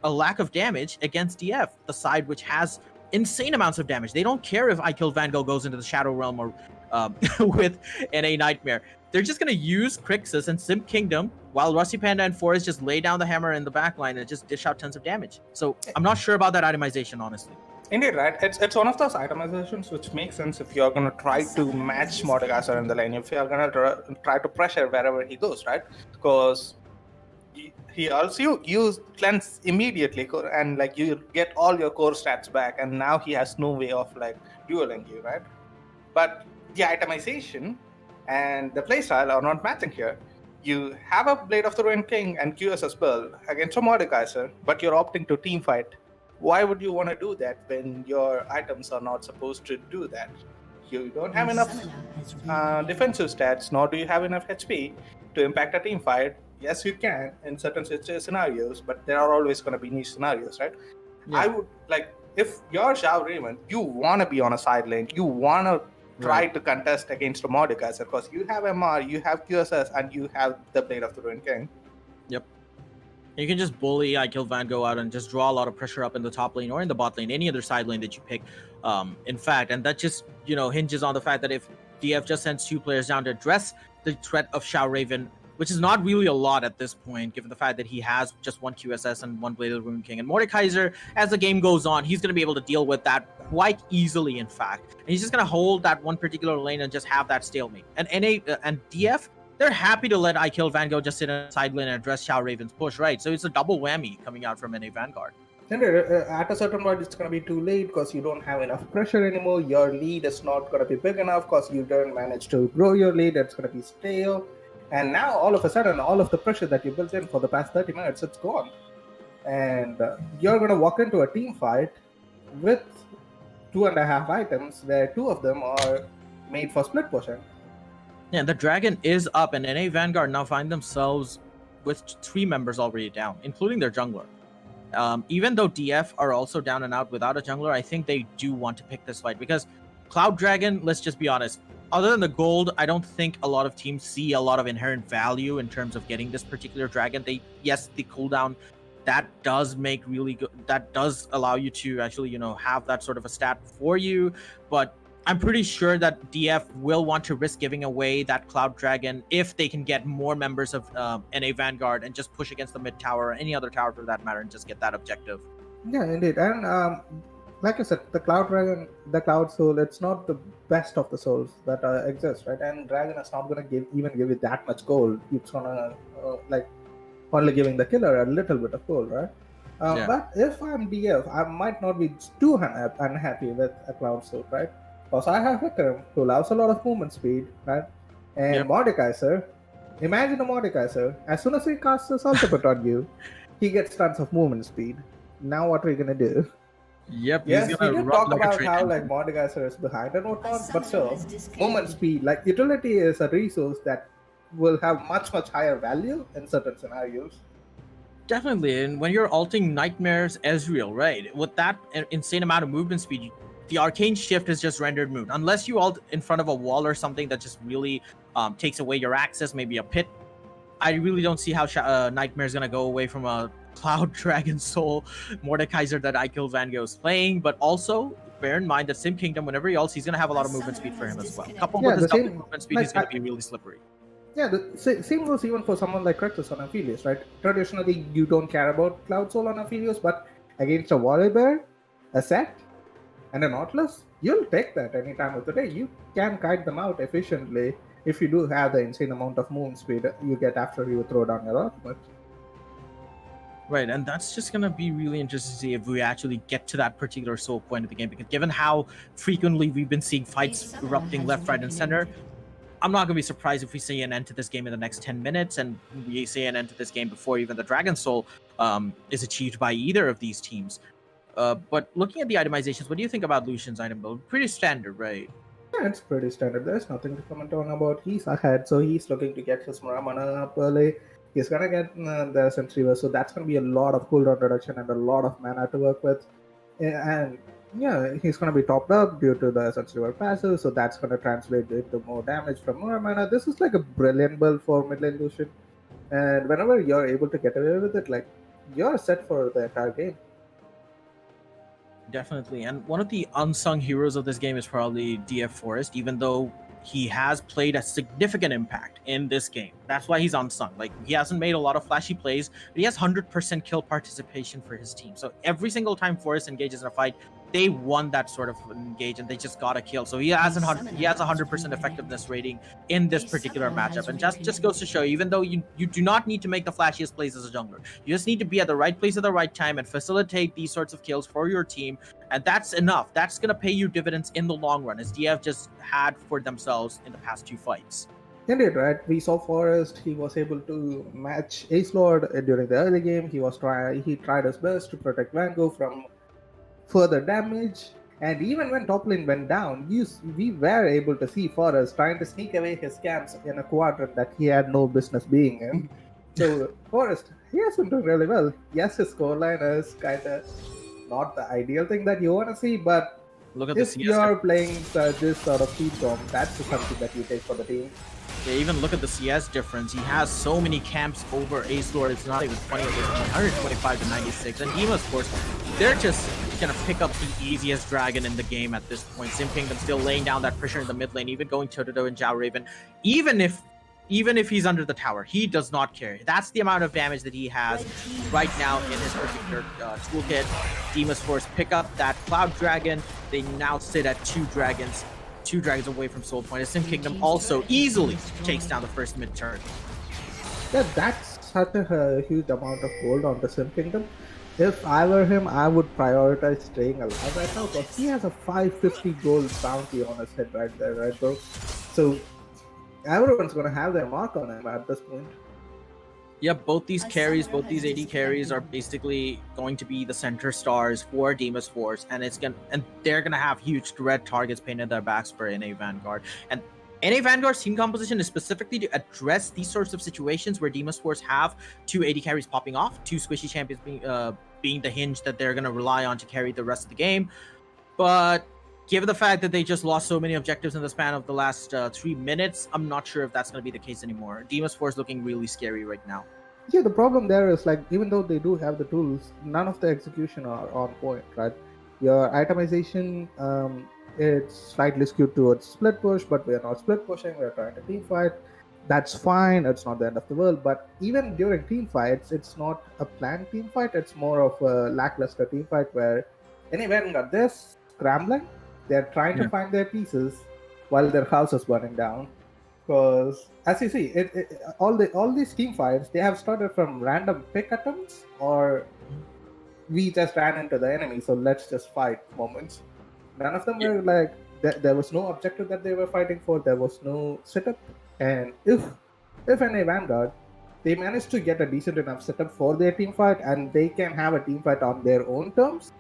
a lack of damage against DF, the side which has insane amounts of damage. They don't care if Vanguard goes into the Shadow Realm or with NA Nightmare. They're just going to use Crixus and Simp Kingdom while Rusty Panda and Forest just lay down the hammer in the backline and just dish out tons of damage. So I'm not sure about that itemization, honestly. Indeed, right? It's one of those itemizations which makes sense if you're going to try to match Mordekaiser in the lane, if you're going to try to pressure wherever he goes, right? Because he also you cleanse immediately, and like you get all your core stats back, and now he has no way of like dueling you, right? But the itemization and the playstyle are not matching here. You have a Blade of the Ruined King and QSS build against a Mordekaiser, but you're opting to team fight. Why would you want to do that when your items are not supposed to do that? You don't have enough defensive stats, nor do you have enough HP to impact a team fight. Yes, you can in certain scenarios, but there are always going to be niche scenarios, right? Yeah. I would like, if you're Shao Raven, you want to be on a side lane, you want to try to contest against a Mordekaiser, because you have MR, you have QSS, and you have the Blade of the Ruined King. Yep. You can just bully Vanguard out and just draw a lot of pressure up in the top lane or in the bot lane, any other side lane that you pick. In fact, and that just hinges on the fact that if DF just sends 2 players down to address the threat of Shao Raven, which is not really a lot at this point, given the fact that he has just 1 QSS and 1 Blade of the Ruined King. And Mordekaiser, as the game goes on, he's going to be able to deal with that quite easily, in fact. And he's just going to hold that one particular lane and just have that stalemate. And NA and DF, they're happy to let Vanguard just sit in a side lane and address Shao Raven's push, right? So it's a double whammy coming out from NA Vanguard. And at a certain point, it's going to be too late because you don't have enough pressure anymore. Your lead is not going to be big enough because you don't manage to grow your lead. It's going to be stale. And now, all of a sudden, all of the pressure that you built in for the past 30 minutes, it's gone. And you're going to walk into a team fight with 2.5 items, where 2 of them are made for split pushing. Yeah, the Dragon is up, and NA Vanguard now find themselves with 3 members already down, including their jungler. Even though DF are also down and out without a jungler, I think they do want to pick this fight, because Cloud Dragon, let's just be honest, other than the gold, I don't think a lot of teams see a lot of inherent value in terms of getting this particular dragon. Yes, the cooldown, that does make really good, that does allow you to actually, have that sort of a stat for you. But I'm pretty sure that DF will want to risk giving away that Cloud Dragon if they can get more members of NA Vanguard and just push against the mid tower or any other tower for that matter and just get that objective. Yeah, indeed. And like I said, the Cloud Dragon, the Cloud Soul, it's not the best of the souls that exist, right? And Dragon is not going to give you that much gold. It's going to, only giving the killer a little bit of gold, right? Yeah. But if I'm DF, I might not be too unhappy with a Cloud Soul, right? Because I have Vikram, who allows a lot of movement speed, right? And Mordekaiser, Imagine a Mordekaiser. As soon as he casts his ultimate on you, he gets tons of movement speed. Now what are you gonna do? Yep, he's Yes, we gonna did run talk like a about train how engine. like Mordekaiser is behind and A whatnot, but summoner still, has disconnected. movement speed, like utility is a resource that will have much higher value in certain scenarios. Definitely, and when you're alting Nightmare's Ezreal, right? With that insane amount of movement speed, the arcane shift is just rendered moot. Unless you alt in front of a wall or something that just really takes away your access, maybe a pit. I really don't see how Nightmare's gonna go away from a Cloud Dragon Soul Mordekaiser that I Kill Vanguard is playing. But also bear in mind that Sim Kingdom, whenever he ults, he's gonna have a lot of movement speed for him as well. Coupled Yeah, with his the double same. movement speed, Like he's gonna be really slippery. yeah, the same goes even for someone like Reckless on Aphelios, right? Traditionally, you don't care about Cloud Soul on Aphelios, but against a Volibear, a Set, and a Nautilus, you'll take that any time of the day. You can kite them out efficiently if you do have the insane amount of movement speed you get after you throw down your ultimate. Right, and that's just gonna be really interesting to see if we actually get to that particular soul point of the game. Because given how frequently we've been seeing fights erupting left, right, and center, I'm not gonna be surprised if we see an end to this game in the next 10 minutes, and we see an end to this game before even the Dragon Soul is achieved by either of these teams. But looking at the itemizations, what do you think about Lucian's item build? Pretty standard, right? Yeah, it's pretty standard. There's nothing to comment on about. He's ahead, so he's looking to get his Muramana up early. He's gonna get the Sensitive, so that's gonna be a lot of cooldown reduction and a lot of mana to work with. And yeah, he's gonna be topped up due to the Sensitive passive, so that's gonna translate into more damage from Muramana. This is like a brilliant build for mid lane Lucian, and whenever you're able to get away with it, like you're set for the entire game. Definitely. And one of the unsung heroes of this game is probably DF Forest, even though he has played a significant impact in this game. That's why he's unsung. Like, he hasn't made a lot of flashy plays, but he has 100% kill participation for his team. So every single time Forest engages in a fight, they won that sort of engage and they just got a kill. So he has a 100% effectiveness rating in this particular matchup. And just goes to show, even though you do not need to make the flashiest plays as a jungler, you just need to be at the right place at the right time and facilitate these sorts of kills for your team. And that's enough. That's going to pay you dividends in the long run, as DF just had for themselves in the past 2 fights. Indeed, right? We saw Forest. He was able to match Ace Lord during the early game. He tried his best to protect Vanguard from further damage. And even when top lane went down, we were able to see Forest trying to sneak away his camps in a quadrant that he had no business being in. So Forest, he has been doing really well. Yes, his scoreline is kind of not the ideal thing that you want to see, but Look at the if CS. you're playing this sort of team form, that's something that you take for the team. Yeah, even look at the CS difference. He has so many camps over Ace Lord. It's not even funny. It's 125 to 96. And Deimos Force, they're just gonna pick up the easiest dragon in the game at this point. Sim Kingdom still laying down that pressure in the mid lane, even going toe-to-toe in Zhao Raven. Even if he's under the tower, he does not care. That's the amount of damage that he has right now in his particular toolkit. Deimos Force pick up that Cloud Dragon. They now sit at 2 dragons away from Soul Point. Sim Kingdom also easily takes down the first mid turn. Yeah, that's such a huge amount of gold on the Sim Kingdom. If I were him, I would prioritize staying alive right now because he has a 550 gold bounty on his head right there, right, bro? So everyone's gonna have their mark on him at this point. Yep, both these AD carries are basically going to be the center stars for Deimos Force, and they're gonna have huge red targets painted their backs for NA Vanguard. And NA Vanguard's team composition is specifically to address these sorts of situations where Deimos Force have 2 AD carries popping off, 2 squishy champions being the hinge that they're gonna rely on to carry the rest of the game. But given the fact that they just lost so many objectives in the span of the last 3 minutes, I'm not sure if that's going to be the case anymore. Deimos Force looking really scary right now. Yeah, the problem there is like even though they do have the tools, none of the execution are on point, right? Your itemization, it's slightly skewed towards split push, but we're not split pushing. We're trying to team fight. That's fine. It's not the end of the world. But even during team fights, it's not a planned team fight. It's more of a lackluster team fight where anyone got this scrambling. They're trying to find their pieces while their house is burning down. Because as you see, all these team fights, they have started from random pick attempts or we just ran into the enemy, so let's just fight moments. None of them were like there was no objective that they were fighting for. There was no setup, and if if NA Vanguard, they manage to get a decent enough setup for their team fight and they can have a team fight on their own terms,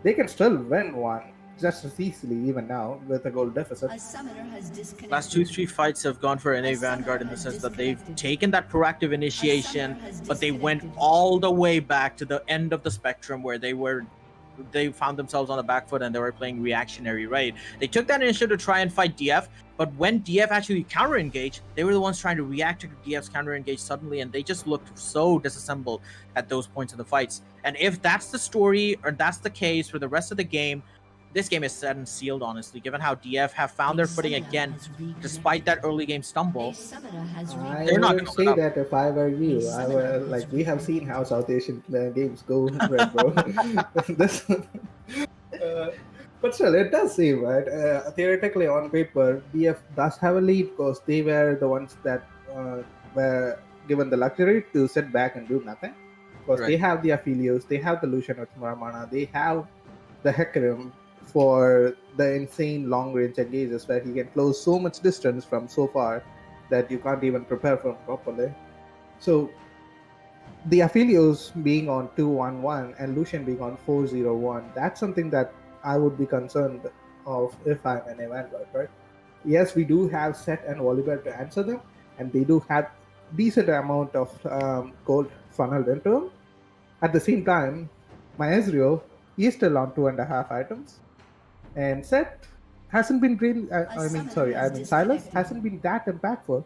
they can still win one just as easily even now with a goal deficit. A summoner has disconnected. Last 2-3 fights have gone for NA Vanguard in the sense that they've taken that proactive initiation, but they went all the way back to the end of the spectrum where they found themselves on the back foot and they were playing reactionary, right? They took that initiative to try and fight DF, but when DF actually counter-engaged, they were the ones trying to react to DF's counter-engage suddenly, and they just looked so disassembled at those points in the fights. And if that's the story, or that's the case for the rest of the game, this game is set and sealed, honestly, given how DF have found their footing again, despite that early game stumble. I They're not would gonna say win that if I were you, I would, like, we have seen how South Asian games go, right, bro? This, but still, it does seem, right? Theoretically, on paper, DF does have a lead because they were the ones that were given the luxury to sit back and do nothing. Because they have the Aphelios, they have the Lucian with Muramana, they have the Hecarim for the insane long-range engages where he can close so much distance from so far that you can't even prepare for him properly. So the Aphelios being on 2-1-1 and Lucian being on 4-0-1, that's something that I would be concerned of if I'm an Vanguard, right? Yes, we do have Set and Volibear to answer them, and they do have decent amount of gold funneled into them. At the same time, my Ezreal, he's still on 2.5 items, and Set hasn't been really. Silas hasn't been that impactful.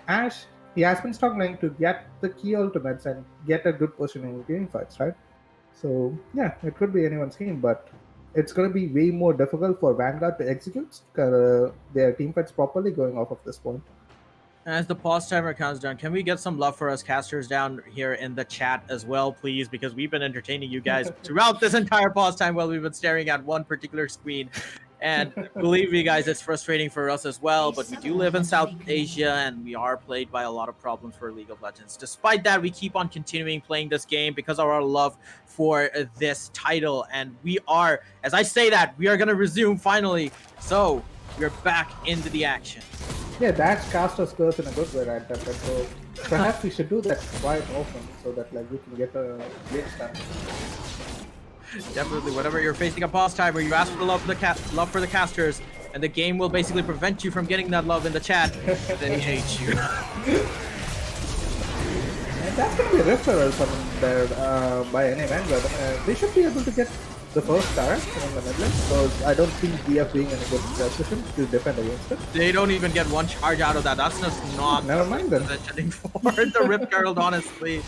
Ash, he has been struggling to get the key ultimates and get a good positioning in game fights, right? So yeah, it could be anyone's game, but it's going to be way more difficult for Vanguard to execute their team fights properly going off of this point. As the pause timer counts down, can we get some love for us casters down here in the chat as well, please? Because we've been entertaining you guys throughout this entire pause time while we've been staring at one particular screen. And believe me, guys, it's frustrating for us as well, but we do live in South Asia and we are plagued by a lot of problems for League of Legends. Despite that, we keep on continuing playing this game because of our love for this title. And we are, as I say that, we are going to resume finally. So we're back into the action. Yeah, that's caster's curse in a good way, right? So perhaps we should do that quite often so that like we can get a game done. Definitely, whenever you're facing a pause time where you ask for love for the casters, and the game will basically prevent you from getting that love in the chat, then he hates you. And that's gonna be a referral from there by any Vanguard. They should be able to get the first star in the mid lane, because I don't think DF being in a good position to defend against it. They don't even get one charge out of that. That's just not Never mind then. positioning for the Rift Herald, honestly.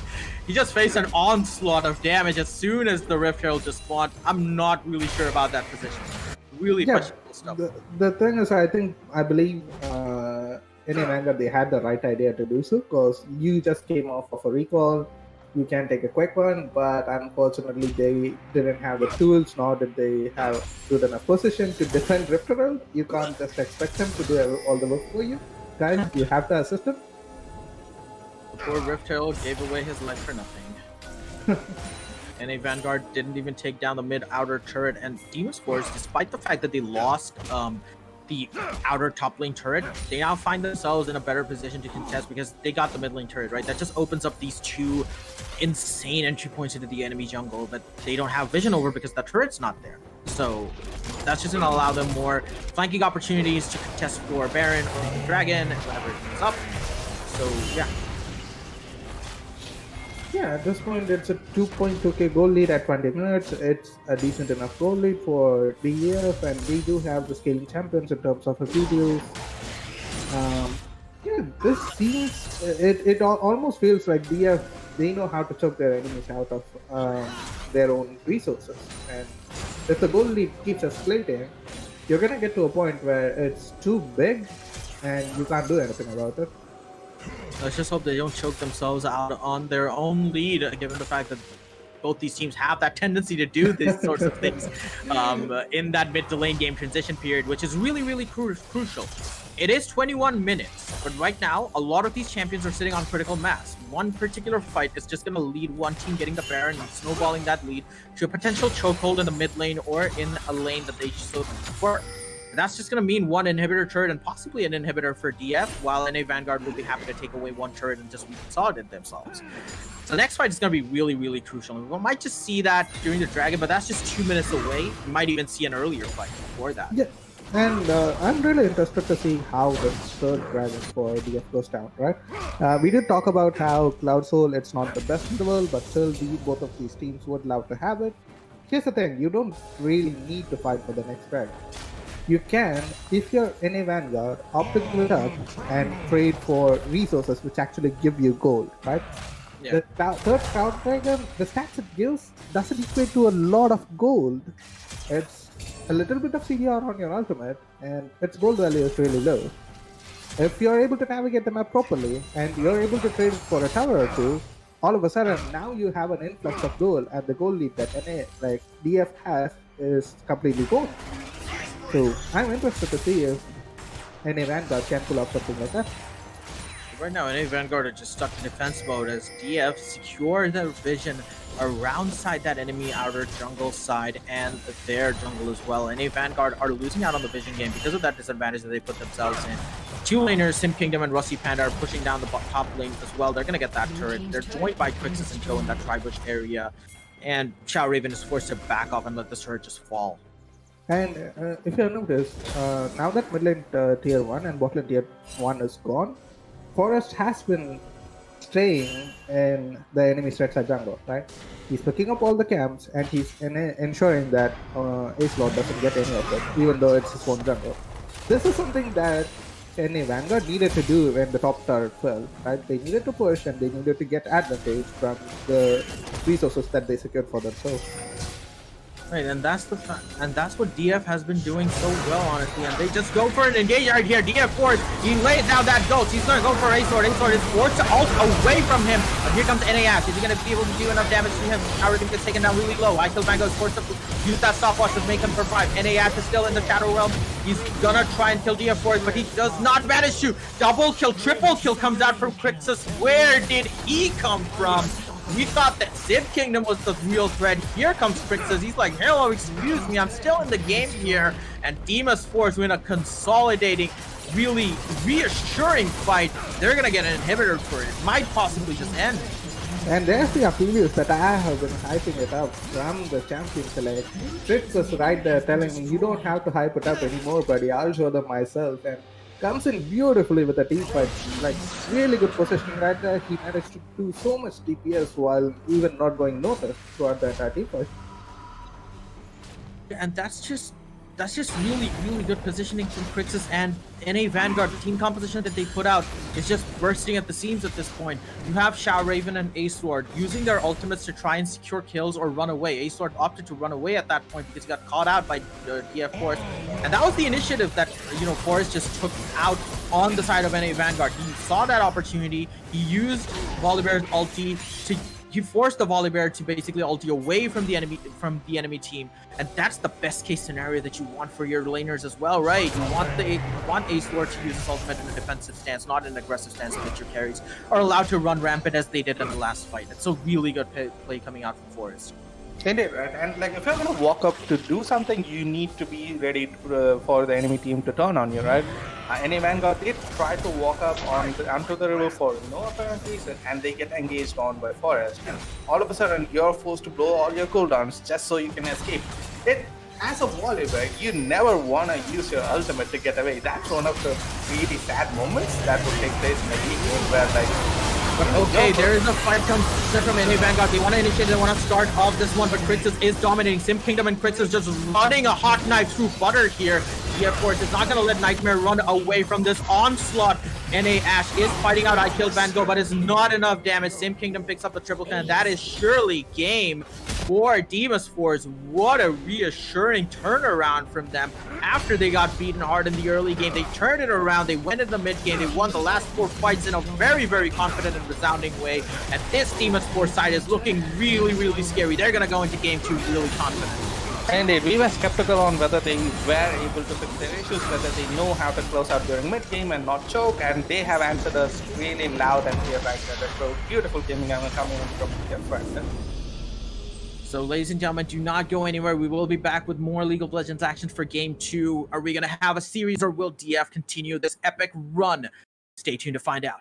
He just faced an onslaught of damage as soon as the Rift Herald just spawned. I'm not really sure about that position. Really questionable stuff. The thing is, I believe in Vanguard they had the right idea to do so, because you just came off of a recall. You can take a quick one, but unfortunately they didn't have the tools, nor did they have good enough position to defend Rift Herald. You can't just expect them to do all the work for you. Guys, you have to assist them. Poor Rift Herald gave away his life for nothing. And a Vanguard didn't even take down the mid-outer turret, and Deimos Force, despite the fact that they lost the outer top lane turret, they now find themselves in a better position to contest because they got the mid lane turret, right? That just opens up these two insane entry points into the enemy jungle that they don't have vision over because the turret's not there. So that's just going to allow them more flanking opportunities to contest for Baron or Dragon whenever it comes up. So yeah. Yeah, at this point it's a 2.2k goal lead at 20 minutes. It's a decent enough goal lead for DF, and we do have the scaling champions in terms of videos. Yeah, this seems it almost feels like DF, they know how to choke their enemies out of their own resources, and if the goal lead keeps escalating, you're gonna get to a point where it's too big and you can't do anything about it. Let's just hope they don't choke themselves out on their own lead, given the fact that both these teams have that tendency to do these sorts of things in that mid to lane game transition period, which is really, really crucial. It is 21 minutes, but right now, a lot of these champions are sitting on critical mass. One particular fight is just going to lead one team getting the Baron and snowballing that lead to a potential chokehold in the mid lane or in a lane that they so for. That's just going to mean one inhibitor turret and possibly an inhibitor for DF, while NA Vanguard will be happy to take away one turret and just consolidate themselves. So the next fight is going to be really, really crucial. We might just see that during the Dragon, but that's just 2 minutes away. We might even see an earlier fight before that. Yeah, and I'm really interested to see how the third Dragon for DF goes down, right? We did talk about how Cloud Soul, it's not the best in the world, but still both of these teams would love to have it. Here's the thing, you don't really need to fight for the next Dragon. You can, if you're in a Vanguard, opt to give it up and trade for resources which actually give you gold, right? Yeah. The third Cloud Dragon, the stats it gives doesn't equate to a lot of gold. It's a little bit of CDR on your ultimate, and its gold value is really low. If you're able to navigate the map properly, and you're able to trade for a tower or two, all of a sudden, now you have an influx of gold, and the gold lead that DF has is completely gone. So I'm interested to see if NA Vanguard can pull off something like that. Right now, NA Vanguard are just stuck in defense mode as DF secure their vision around that enemy outer jungle side and their jungle as well. NA Vanguard are losing out on the vision game because of that disadvantage that they put themselves in. Two laners, Sim Kingdom and Rusty Panda, are pushing down the top lane as well. They're going to get that turret. They're joined by Crixus and Cho in that Tribush area. And Shao Raven is forced to back off and let the turret just fall. And if you notice, now that mid lane tier 1 and bot lane tier 1 is gone, Forest has been staying in the enemy's red side jungle, right? He's picking up all the camps and he's ensuring that Ace Lord doesn't get any of it, even though it's his own jungle. This is something that NA Vanguard needed to do when the top turret fell, right? They needed to push and they needed to get advantage from the resources that they secured for themselves. Right, and that's what DF has been doing so well, honestly. And they just go for an engage right here. DF Force, he lays down that ghost. He's gonna go for Ace Lord. Ace Lord is forced to ult away from him. But here comes NA Ash. Is he gonna be able to do enough damage to him? Everything gets taken down really low. IKill Vanguard is forced to use that stopwatch to make him for 5. NA Ash is still in the Shadow Realm. He's gonna try and kill DF Force, but he does not manage to. Double kill, triple kill comes out from Crixus. Where did he come from? We thought that Sim Kingdom was the real threat. Here comes Crixus. He's like, hello, excuse me, I'm still in the game here. And Deimos Force win a consolidating, really reassuring fight. They're gonna get an inhibitor for it. It might possibly just end. And there's the Aphelios that I have been hyping it up from the champion select. Crixus right there telling me, you don't have to hype it up anymore, buddy. I'll show them myself. And comes in beautifully with a team fight, like really good positioning right there. He managed to do so much DPS while even not going noticed throughout the entire team fight. And that's just really, really good positioning from Crixus and NA Vanguard. The team composition that they put out is just bursting at the seams at this point. You have Shao Raven and Ace Lord using their ultimates to try and secure kills or run away. Ace Lord opted to run away at that point because he got caught out by DF Force. And that was the initiative that, Forest just took out on the side of NA Vanguard. He saw that opportunity. He used Volibear's ulti to... He forced the Volibear to basically ulti away from the enemy team, and that's the best case scenario that you want for your laners as well, right? You want Ace Lord to use his ultimate in a defensive stance, not an aggressive stance, so that your carries are allowed to run rampant as they did in the last fight. It's a really good play coming out from Forest. Indeed, right? And like if you're gonna walk up to do something, you need to be ready for the enemy team to turn on you, right? NA Vanguard did try to walk up onto the river for no apparent reason, and they get engaged on by Forest. And all of a sudden, you're forced to blow all your cooldowns just so you can escape. As a Volibear, you never want to use your ultimate to get away. That's one of the really sad moments that would take place in a game where Okay, there is a fight comes from NA Vanguard. They want to initiate, they want to start off this one, but Crixus is dominating. Sim Kingdom and Crixus just running a hot knife through butter here. DF Force is not going to let Nightmare run away from this onslaught. NA Ash is fighting out IKill Vanguard, but it's not enough damage. Sim Kingdom picks up the triple kill, and that is surely game for Deimos Force. What a reassuring turnaround from them. After they got beaten hard in the early game, they turned it around. They went in the mid game. They won the last 4 fights in a very, very confident and resounding way. And this Deimos Force side is looking really, really scary. They're going to go into game 2 really confident. Indeed, we were skeptical on whether they were able to fix their issues, whether they know how to close out during mid-game and not choke, and they have answered us really loud and clear right there. So beautiful gaming coming in from their front. So, ladies and gentlemen, do not go anywhere. We will be back with more League of Legends action for Game 2. Are we going to have a series, or will DF continue this epic run? Stay tuned to find out.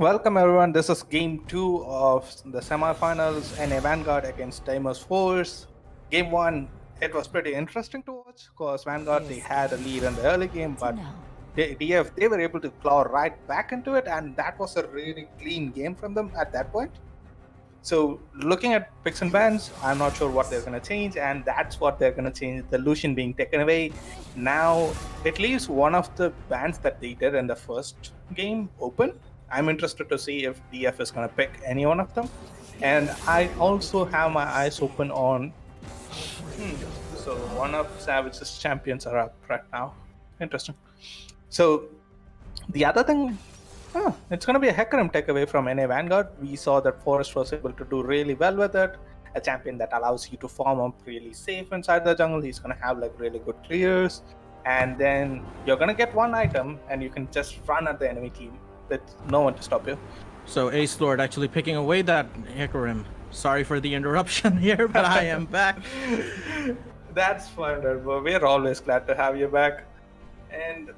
Welcome everyone. This is game 2 of the semifinals, NA Vanguard against Deimos Force. Game 1, it was pretty interesting to watch because Vanguard, they had a lead in the early game, but DF, they were able to claw right back into it, and that was a really clean game from them at that point. So looking at picks and bans, I'm not sure what they're going to change, and that's what they're going to change, the Lucian being taken away. Now it leaves one of the bans that they did in the first game open. I'm interested to see if DF is going to pick any one of them. And I also have my eyes open on... So one of Savage's champions are up right now. Interesting. So the other thing... it's going to be a Hecarim takeaway from NA Vanguard. We saw that Forest was able to do really well with it. A champion that allows you to farm up really safe inside the jungle. He's going to have like really good clears. And then you're going to get one item and you can just run at the enemy team with no one to stop you. So Ace Lord actually picking away that Hecarim. Sorry for the interruption here, but I am back. That's fine, Redbo. We're always glad to have you back. And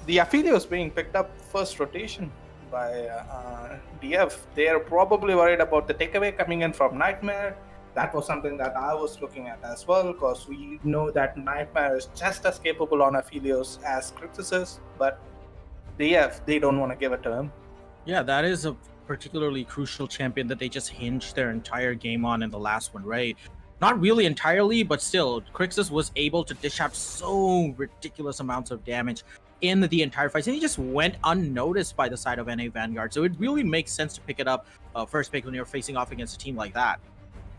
the Aphelios being picked up first rotation by DF. They're probably worried about the takeaway coming in from Nightmare. That was something that I was looking at as well, because we know that Nightmare is just as capable on Aphelios as Crixus is, but DF, they don't want to give it to him. Yeah, that is a particularly crucial champion that they just hinged their entire game on in the last one, right? Not really entirely, but still, Crixus was able to dish out so ridiculous amounts of damage in the entire fight, and he just went unnoticed by the side of NA Vanguard. So it really makes sense to pick it up first pick when you're facing off against a team like that.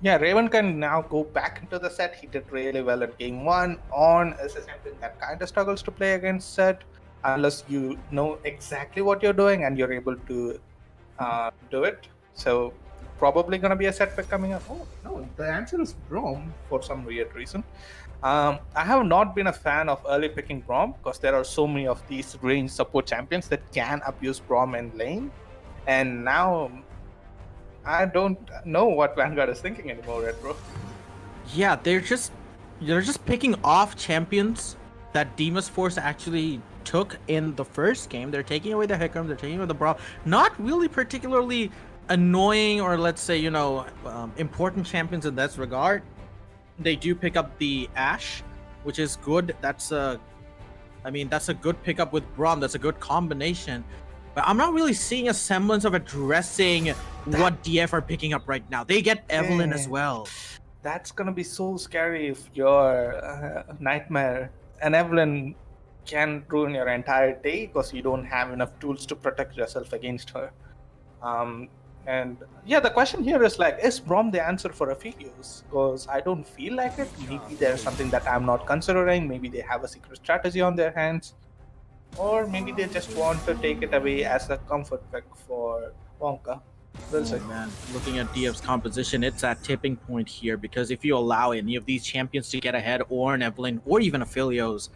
Yeah, Raven can now go back into the set. He did really well at game 1. On is a champion that kind of struggles to play against set unless you know exactly what you're doing and you're able to do it. So probably going to be a set pick coming up. Oh, no, the answer is Braum for some weird reason. I have not been a fan of early picking Braum because there are so many of these range support champions that can abuse Braum in lane. And now I don't know what Vanguard is thinking anymore, Red Bro. Yeah, they're just picking off champions that Deimos Force actually took in the first game. They're taking away the Hecarim, they're taking away the Braum. Not really particularly annoying or let's say, important champions in that regard. They do pick up the Ashe, which is good. That's a good pickup with Braum. That's a good combination. But I'm not really seeing a semblance of addressing what DF are picking up right now. They get Evelynn as well. That's gonna be so scary if you're Nightmare and Evelynn can ruin your entire day because you don't have enough tools to protect yourself against her. And yeah, the question here is like, is Braum the answer for Aphelios? Because I don't feel like it. Maybe there's something that I'm not considering. Maybe they have a secret strategy on their hands. Or maybe they just want to take it away as a comfort pick for Wonka. We'll see. Man, looking at DF's composition, it's at tipping point here because if you allow any of these champions to get ahead, or an Evelynn, or even Aphelios,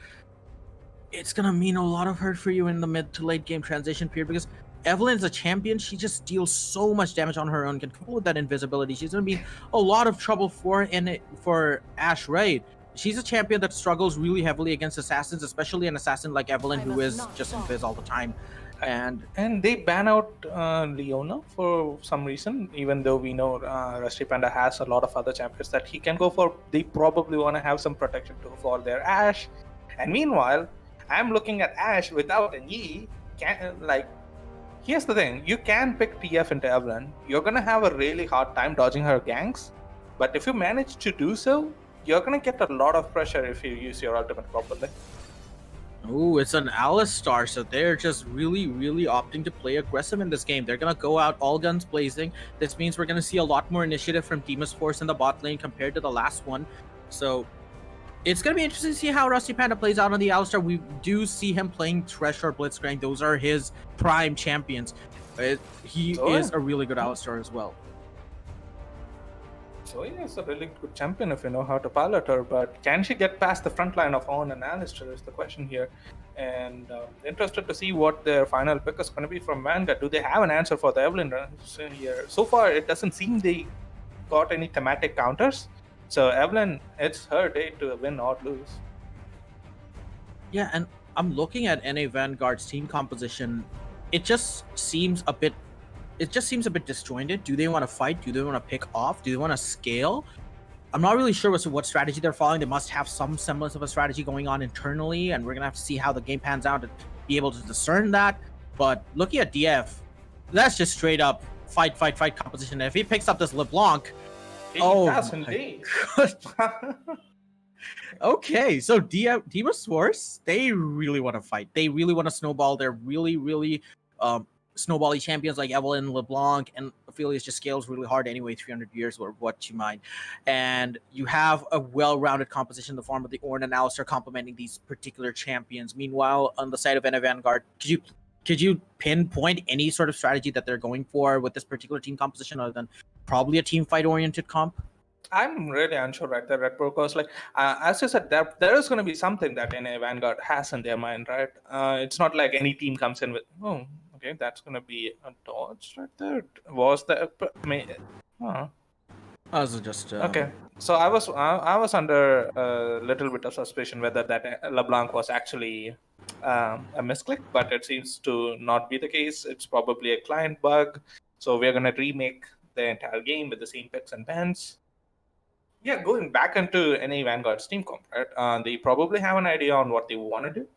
it's gonna mean a lot of hurt for you in the mid to late game transition period because Evelynn's a champion. She just deals so much damage on her own. Can couple with that invisibility. She's gonna be a lot of trouble for Ashe, right? She's a champion that struggles really heavily against assassins, especially an assassin like Evelynn, who is just invis all the time. And they ban out Leona for some reason, even though we know Rusty Panda has a lot of other champions that he can go for. They probably want to have some protection too for their Ashe. And meanwhile, I'm looking at Ashe without an E. Here's the thing, you can pick TF into Evelynn. You're gonna have a really hard time dodging her ganks, but if you manage to do so, you're gonna get a lot of pressure if you use your ultimate properly. oh, it's an Alistar, so they're just really, really opting to play aggressive in this game. They're gonna go out all guns blazing. This means we're gonna see a lot more initiative from Deimos Force in the bot lane compared to the last one. So it's going to be interesting to see how Rusty Panda plays out on the Alistar. We do see him playing Thresh or Blitzcrank. Those are his prime champions. He is a really good Alistar as well. So yeah, it's a really good champion if you know how to pilot her, but can she get past the front line of On and Alistar is the question here. And interested to see what their final pick is going to be from Vanguard. Do they have an answer for the Evelynn here? So far, it doesn't seem they got any thematic counters. So Evelynn, it's her day to win or lose. Yeah, and I'm looking at NA Vanguard's team composition. it just seems a bit disjointed. Do they want to fight? Do they want to pick off? Do they want to scale? I'm not really sure what strategy they're following. They must have some semblance of a strategy going on internally, and we're gonna have to see how the game pans out to be able to discern that. But looking at DF, that's just straight up fight composition. And if he picks up this LeBlanc, Yes, indeed. Okay, so Deimos Force, they really want to fight. They really want to snowball. They're really snowbally champions like Evelyn, LeBlanc, and Ophelia's just scales really hard anyway, 300 years or what you mind. And you have a well-rounded composition in the form of the Ornn and Alistair complementing these particular champions. Meanwhile, on the side of NA Vanguard, could you pinpoint any sort of strategy that they're going for with this particular team composition other than probably a team fight-oriented comp? I'm really unsure right there, Red Bull, because as you said, there is going to be something that NA Vanguard has in their mind, right? It's not like any team comes in with, oh, okay, that's going to be a dodge right there. Was that? Also just okay. So I was under a little bit of suspicion whether that LeBlanc was actually a misclick, but it seems to not be the case. It's probably a client bug. So we're going to remake the entire game with the same picks and bans. Yeah, going back into NA Vanguard's team comp, right? They probably have an idea on what they want to do.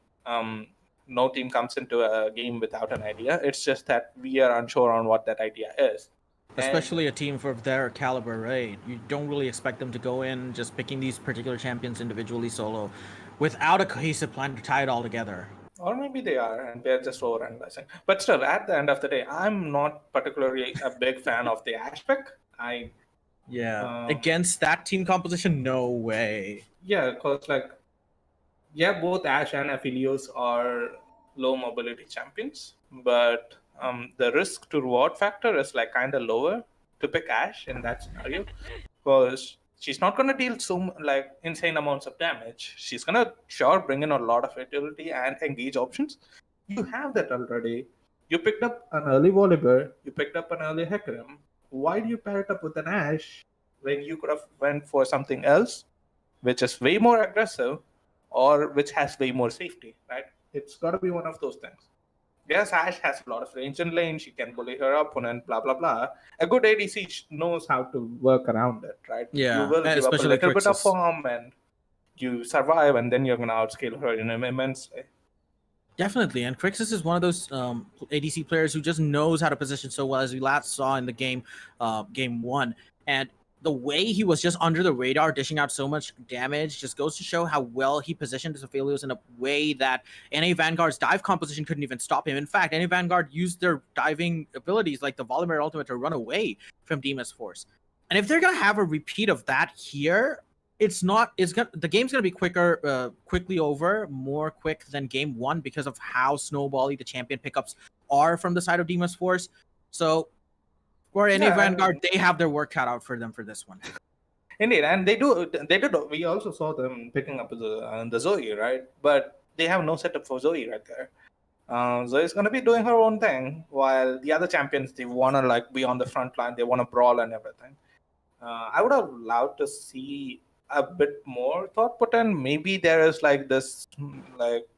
No team comes into a game without an idea. It's just that we are unsure on what that idea is. Especially a team of their caliber, right? You don't really expect them to go in just picking these particular champions individually solo without a cohesive plan to tie it all together. Or maybe they are, and they're just overanalyzing. But still, at the end of the day, I'm not particularly a big fan of the Ashe pick. Against that team composition, no way. Yeah, because both Ashe and Aphelios are low mobility champions, but the risk to reward factor is kind of lower to pick Ashe in that scenario, because she's not going to deal insane amounts of damage. She's going to bring in a lot of utility and engage options. You have that already. You picked up an early Volibear, you picked up an early Hecarim. Why do you pair it up with an Ashe when you could have went for something else, which is way more aggressive or which has way more safety, right? It's got to be one of those things. Yes, Ashe has a lot of range in lane. She can bully her opponent, blah, blah, blah. A good ADC knows how to work around it, right? Yeah, you will give up a little bit of farm and you survive, and then you're going to outscale her in an immense way. Definitely, and Crixus is one of those ADC players who just knows how to position so well, as we last saw in the game 1. And the way he was just under the radar, dishing out so much damage, just goes to show how well he positioned his Aphelios in a way that NA Vanguard's dive composition couldn't even stop him. In fact, NA Vanguard used their diving abilities, like the Volibear ultimate, to run away from Deimos Force. And if they're gonna have a repeat of that here, the game's gonna be quickly over, more quick than game 1 because of how snowbally the champion pickups are from the side of Deimos Force. So for NA Vanguard, they have their work cut out for them for this one. Indeed, and they do. We also saw them picking up the Zoe, right? But they have no setup for Zoe right there. Zoe's going to be doing her own thing, while the other champions, they want to be on the front line. They want to brawl and everything. I would have loved to see a bit more thought put in. Maybe there is this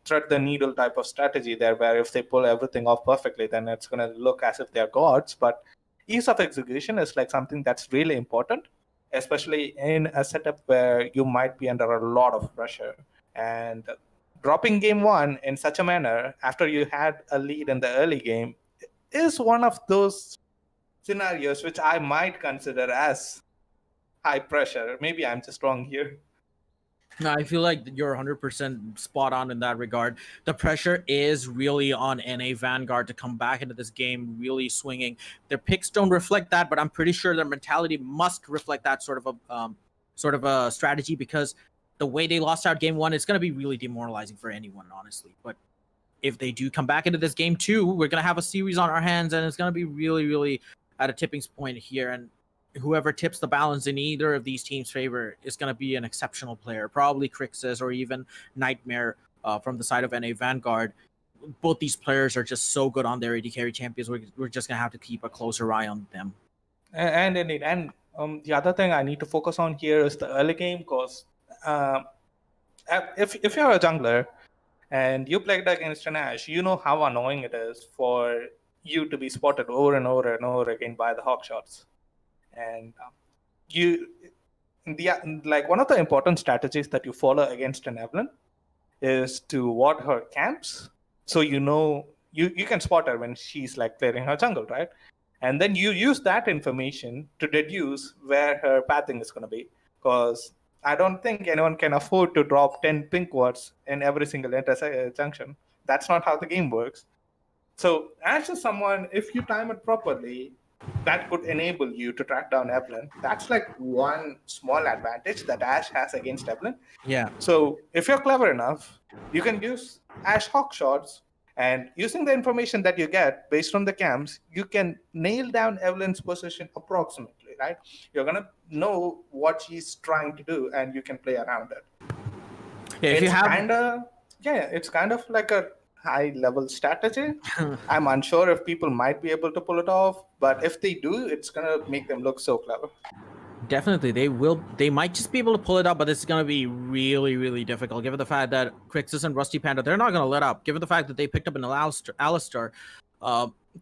thread the needle type of strategy there, where if they pull everything off perfectly, then it's going to look as if they're gods. But ease of execution is something that's really important, especially in a setup where you might be under a lot of pressure. And dropping game 1 in such a manner after you had a lead in the early game is one of those scenarios which I might consider as high pressure. Maybe I'm just wrong here. No, I feel like you're 100% spot on in that regard. The pressure is really on NA Vanguard to come back into this game really swinging. Their picks don't reflect that, but I'm pretty sure their mentality must reflect that sort of a strategy, because the way they lost out game 1 is going to be really demoralizing for anyone, honestly. But if they do come back into this game 2, we're going to have a series on our hands, and it's going to be really, really at a tipping point here. And whoever tips the balance in either of these teams' favor is going to be an exceptional player, probably Crixus or even Nightmare from the side of NA Vanguard. Both these players are just so good on their AD carry champions. We're just going to have to keep a closer eye on them. And indeed, and the other thing I need to focus on here is the early game, because if you're a jungler and you played against an Ashe, you know how annoying it is for you to be spotted over and over and over again by the hawk shots. And you, like one of the important strategies that you follow against an Evelyn is to ward her camps, so you know you can spot her when she's like clearing her jungle, right? And then you use that information to deduce where her pathing is going to be, because I don't think anyone can afford to drop 10 pink wards in every single junction. That's not how the game works. So Ash is someone, if you time it properly, that could enable you to track down Evelyn. That's like one small advantage that Ash has against Evelyn. Yeah. So if you're clever enough, you can use Ash hawk shots, and using the information that you get based on the camps, you can nail down Evelyn's position approximately, right? You're gonna know what she's trying to do, and you can play around it. Yeah, if you have It's kind of like a high level strategy. I'm unsure if people might be able to pull it off, but if they do, it's gonna make them look so clever. Definitely, they might just be able to pull it up, but it's going to be really, really difficult, given the fact that Crixus and Rusty Panda, they're not going to let up. Given the fact that they picked up an Alistar,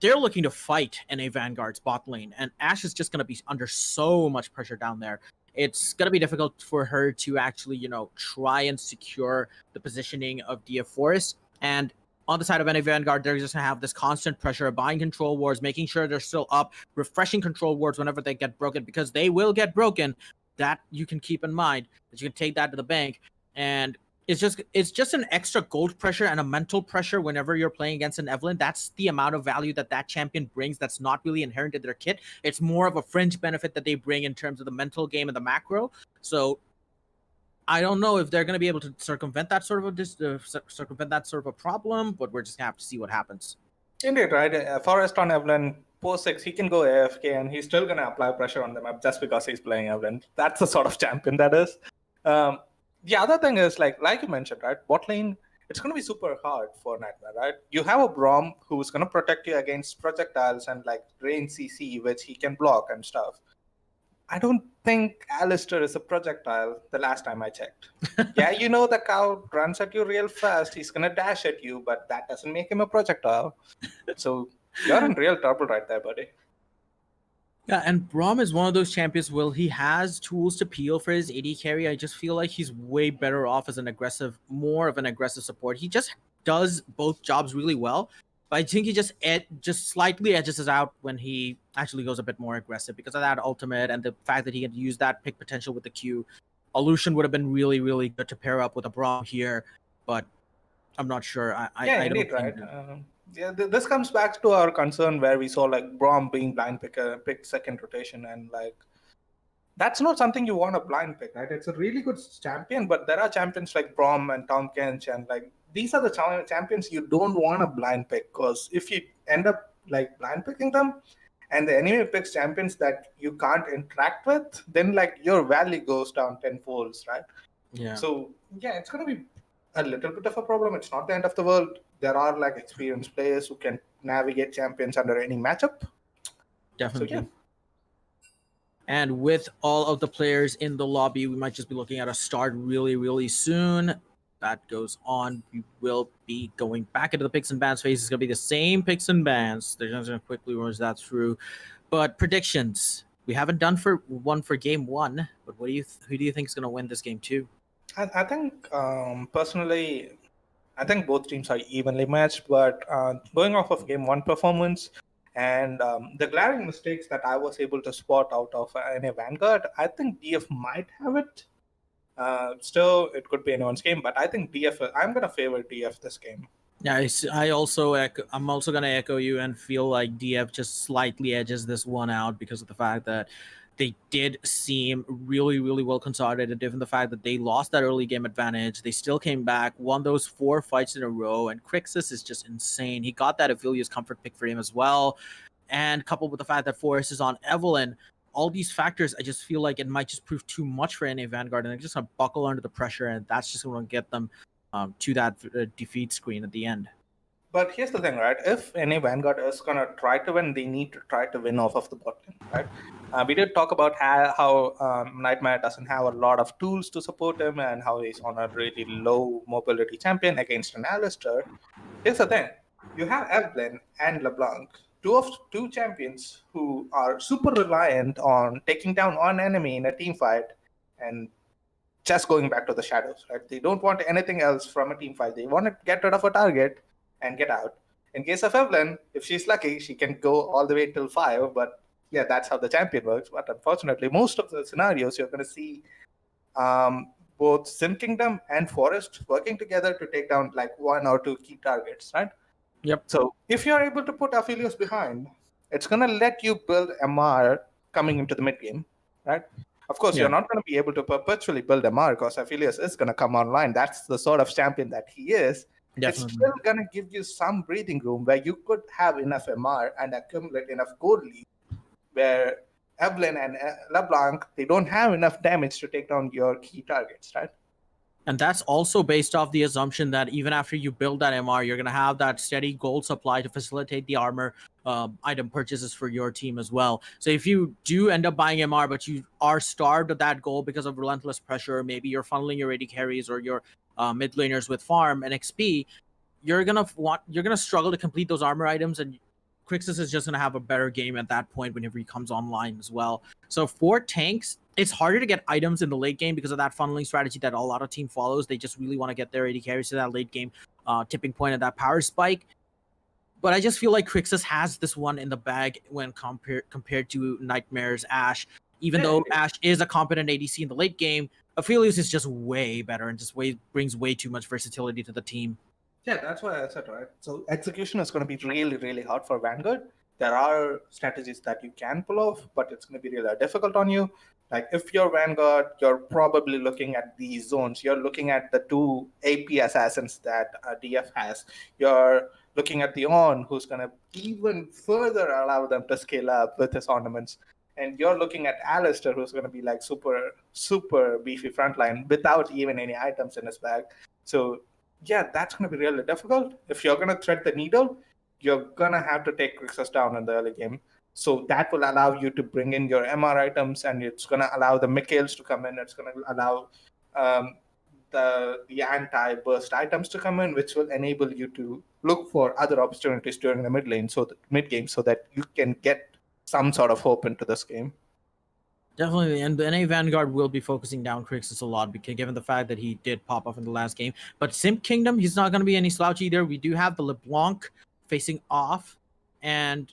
they're looking to fight in a Vanguard's bot lane, and Ashe is just going to be under so much pressure down there. It's going to be difficult for her to actually, try and secure the positioning of DF Force. And on the side of any Vanguard, they're just going to have this constant pressure of buying control wards, making sure they're still up, refreshing control wards whenever they get broken, because they will get broken. That you can keep in mind, that you can take that to the bank. And it's just an extra gold pressure and a mental pressure whenever you're playing against an Evelyn. That's the amount of value that champion brings that's not really inherent in their kit. It's more of a fringe benefit that they bring in terms of the mental game and the macro. So I don't know if they're going to be able to circumvent that sort of a problem, but we're just going to have to see what happens. Indeed, right? Forrest on Evelyn, post 6, he can go AFK and he's still going to apply pressure on the map just because he's playing Evelyn. That's the sort of champion that is. The other thing is, like you mentioned, right? Bot lane, it's going to be super hard for Nightmare, right? You have a Braum who's going to protect you against projectiles and like range CC, which he can block and stuff. I don't think Alistar is a projectile the last time I checked. Yeah, the cow runs at you real fast. He's going to dash at you, but that doesn't make him a projectile. So you're in real trouble right there, buddy. Yeah, and Braum is one of those champions. Well, he has tools to peel for his AD carry. I just feel like he's way better off as more of an aggressive support. He just does both jobs really well. But I think he just slightly edges us out when he actually goes a bit more aggressive because of that ultimate and the fact that he can use that pick potential with the Q. Illusion would have been really, really good to pair up with a Braum here, but I'm not sure. Indeed, right. This comes back to our concern where we saw like Braum being blind pick second rotation, and like that's not something you want to blind pick, right? It's a really good champion, but there are champions like Braum and Tom Kench, and like these are the champions you don't want to blind pick, because if you end up like blind picking them and the enemy picks champions that you can't interact with, then like your value goes down tenfold, right? Yeah. So yeah, it's going to be a little bit of a problem. It's not the end of the world. There are like experienced players who can navigate champions under any matchup. Definitely. So, yeah. And with all of the players in the lobby, we might just be looking at a start really, really soon. That goes on. We will be going back into the picks and bans phase. It's going to be the same picks and bans. They're just going to quickly run that through. But predictions. We haven't done one for game 1, but who do you think is going to win this game 2? I think, personally, I think both teams are evenly matched, but going off of game 1 performance and the glaring mistakes that I was able to spot out of any Vanguard, I think DF might have it. Still, it could be anyone's game, but I think I'm going to favor DF this game. Yeah, I'm also going to echo you and feel like DF just slightly edges this one out because of the fact that they did seem really, really well consolidated, given the fact that they lost that early game advantage. They still came back, won those 4 fights in a row, and Crixus is just insane. He got that Aphelios comfort pick for him as well, and coupled with the fact that Forrest is on Evelyn, all these factors, I just feel like it might just prove too much for NA Vanguard, and they're just going to buckle under the pressure, and that's just going to get them to that defeat screen at the end. But here's the thing, right? If NA Vanguard is going to try to win, they need to try to win off of the bot lane, right? We did talk about how Nightmare doesn't have a lot of tools to support him and how he's on a really low mobility champion against an Alistair. Here's the thing. You have Evelyn and LeBlanc, two champions who are super reliant on taking down one enemy in a team fight and just going back to the shadows, right? They don't want anything else from a team fight. They want to get rid of a target and get out. In case of Evelyn, if she's lucky, she can go all the way till 5, but yeah, that's how the champion works. But unfortunately, most of the scenarios you're going to see both Sim Kingdom and Forest working together to take down like 1 or 2 key targets, right? Yep. So if you're able to put Aphelios behind, it's going to let you build MR coming into the mid game, right? Of course, you're not going to be able to perpetually build MR because Aphelios is going to come online. That's the sort of champion that he is. Definitely. It's still going to give you some breathing room where you could have enough MR and accumulate enough gold lead, where Evelyn and LeBlanc, they don't have enough damage to take down your key targets, right? And that's also based off the assumption that even after you build that MR, you're going to have that steady gold supply to facilitate the armor item purchases for your team as well. So if you do end up buying MR, but you are starved of that gold because of relentless pressure, maybe you're funneling your AD carries or your mid laners with farm and XP, you're gonna struggle to complete those armor items, and Crixus is just going to have a better game at that point whenever he comes online as well. So for tanks, it's harder to get items in the late game because of that funneling strategy that a lot of team follows. They just really want to get their AD carries to that late game tipping point and that power spike. But I just feel like Crixus has this one in the bag when compared to Nightmare's Ashe. Even though Ashe is a competent ADC in the late game, Aphelios is just way better and just brings way too much versatility to the team. Yeah, that's why I said, right? So execution is going to be really, really hard for Vanguard. There are strategies that you can pull off, but it's going to be really difficult on you. Like if you're Vanguard, you're probably looking at these zones. You're looking at the 2 AP assassins that DF has. You're looking at the On, who's going to even further allow them to scale up with his ornaments. And you're looking at Alistair, who's going to be like super, super beefy frontline without even any items in his bag. So yeah, that's going to be really difficult. If you're going to thread the needle, you're going to have to take Crixus down in the early game. So that will allow you to bring in your MR items, and it's going to allow the Mikhails to come in. It's going to allow the anti-burst items to come in, which will enable you to look for other opportunities during the mid game so that you can get some sort of hope into this game. Definitely, and the NA Vanguard will be focusing down Crixus a lot because given the fact that he did pop off in the last game. But Sim Kingdom, he's not going to be any slouch either. We do have the LeBlanc facing off, and